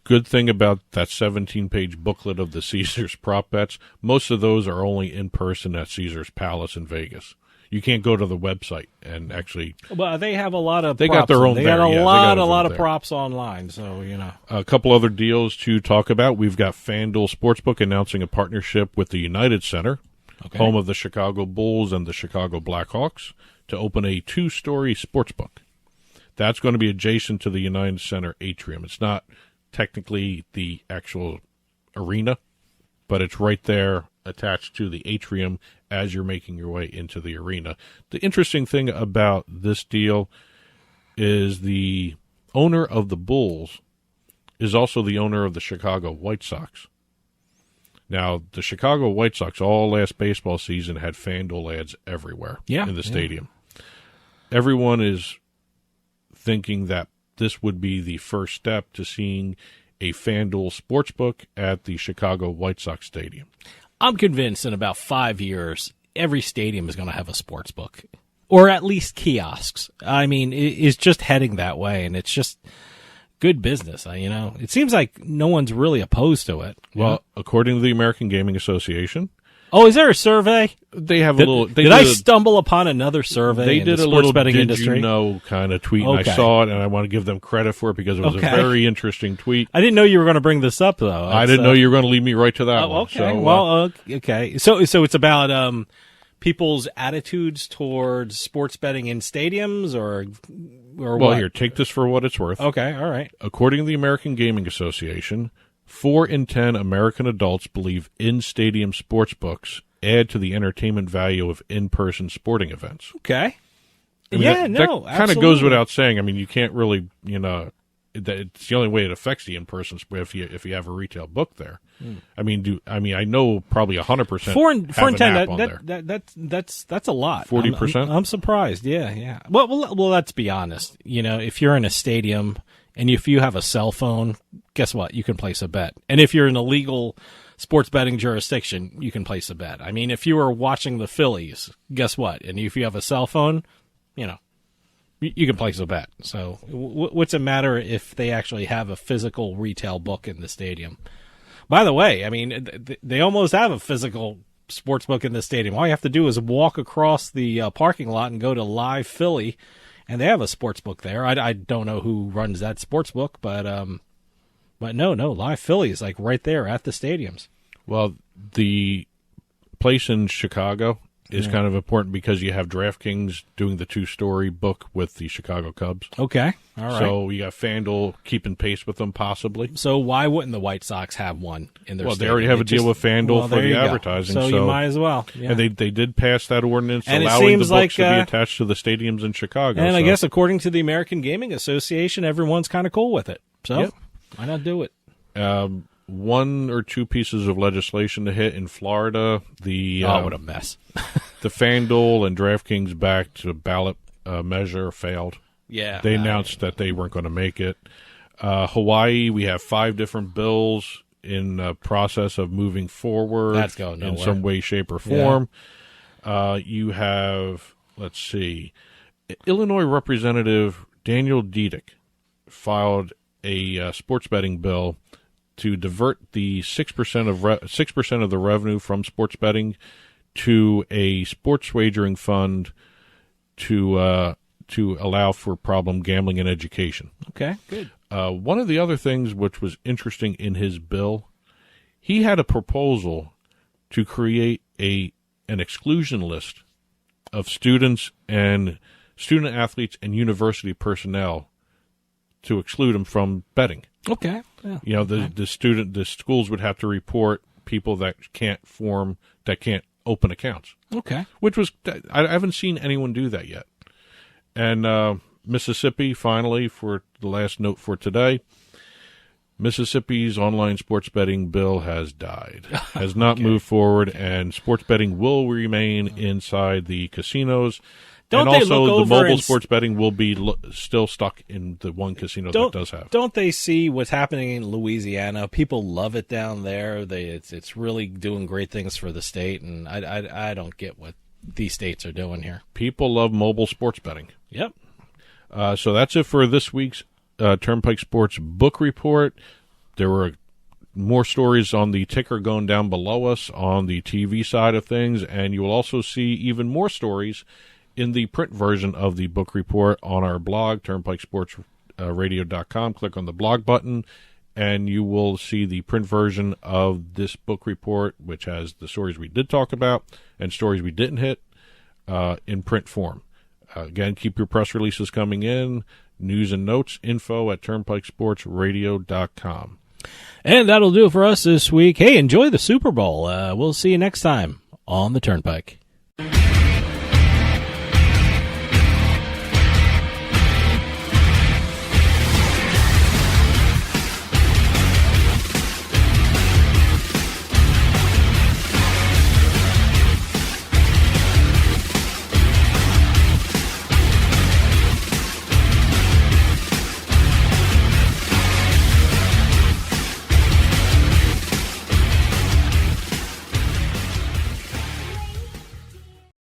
good thing about that 17-page booklet of the Caesars prop bets, most of those are only in person at Caesars Palace in Vegas. You can't go to the website and actually. Well, they have a lot of. They props. got their own. They there. got a Yeah, lot of there. props online. So a couple other deals to talk about. We've got FanDuel Sportsbook announcing a partnership with the United Center, home of the Chicago Bulls and the Chicago Blackhawks, to open a 2-story sportsbook. That's going to be adjacent to the United Center atrium. It's not technically the actual arena, but it's right there attached to the atrium as you're making your way into the arena. The interesting thing about this deal is the owner of the Bulls is also the owner of the Chicago White Sox. Now, the Chicago White Sox all last baseball season had FanDuel ads everywhere in the stadium. Everyone is thinking that this would be the first step to seeing a FanDuel sportsbook at the Chicago White Sox stadium. I'm convinced in about 5 years, every stadium is going to have a sports book, or at least kiosks. I mean, it's just heading that way, and it's just good business. It seems like no one's really opposed to it. Well, according to the American Gaming Association. Oh, is there a survey? They have a little. Did I stumble upon another survey? They in did the a sports little betting did industry? you know kind of tweet. And I saw it, and I want to give them credit for it because it was a very interesting tweet. I didn't know you were going to bring this up, though. I didn't know you were going to lead me right to that one. Okay. Okay. So it's about people's attitudes towards sports betting in stadiums, or well, what? Here, take this for what it's worth. Okay. All right. According to the American Gaming Association, 4 in 10 American adults believe in-stadium sports books add to the entertainment value of in-person sporting events. Okay. That kind of goes without saying. I mean, you can't really, it's the only way it affects the in-person if you have a retail book there. I mean, I know probably 100%. 4 in 10. That's a lot. 40%. I'm surprised. Yeah. Well, let's be honest. If you're in a stadium and if you have a cell phone, guess what? You can place a bet. And if you're in a legal sports betting jurisdiction, you can place a bet. I mean, if you were watching the Phillies, guess what? And if you have a cell phone, you can place a bet. So what's it matter if they actually have a physical retail book in the stadium? By the way, I mean, they almost have a physical sports book in the stadium. All you have to do is walk across the parking lot and go to Live Philly, and they have a sports book there. I don't know who runs that sports book, but no, Live Philly is like right there at the stadiums. Well, the place in Chicago is kind of important because you have DraftKings doing the 2-story book with the Chicago Cubs. Okay, all right. So you got FanDuel keeping pace with them, possibly. So why wouldn't the White Sox have one in their Well, stadium? they already have a deal with FanDuel for the advertising. So you might as well. Yeah. And they did pass that ordinance and allowing the books to be attached to the stadiums in Chicago. And I guess according to the American Gaming Association, everyone's kind of cool with it. So why not do it? 1 or 2 pieces of legislation to hit in Florida. What a mess. The FanDuel and DraftKings backed ballot measure failed. Yeah. They announced that they weren't going to make it. Hawaii, we have 5 different bills in the process of moving forward. That's going in nowhere. some way, shape, or form. You have, let's see, Illinois Representative Daniel Diedick filed a sports betting bill to divert the 6% of the revenue from sports betting to a sports wagering fund to allow for problem gambling and education. Okay, good. One of the other things which was interesting in his bill, he had a proposal to create an exclusion list of students and student athletes and university personnel to exclude them from betting. Okay. Yeah. You know, the schools would have to report people that can't open accounts. Okay. Which was, I haven't seen anyone do that yet. And Mississippi, finally, for the last note for today, Mississippi's online sports betting bill has died, has not moved forward, and sports betting will remain inside the casinos. And also, the mobile sports betting will be still stuck in the one casino that does have. Don't they see what's happening in Louisiana? People love it down there. It's really doing great things for the state, and I don't get what these states are doing here. People love mobile sports betting. Yep. So that's it for this week's Turnpike Sports book report. There were more stories on the ticker going down below us on the TV side of things, and you will also see even more stories in the print version of the book report on our blog, turnpikesportsradio.com. Click on the blog button, and you will see the print version of this book report, which has the stories we did talk about and stories we didn't hit in print form. Again, keep your press releases coming in. News and notes, info at turnpikesportsradio.com. And that'll do it for us this week. Hey, enjoy the Super Bowl. We'll see you next time on the Turnpike.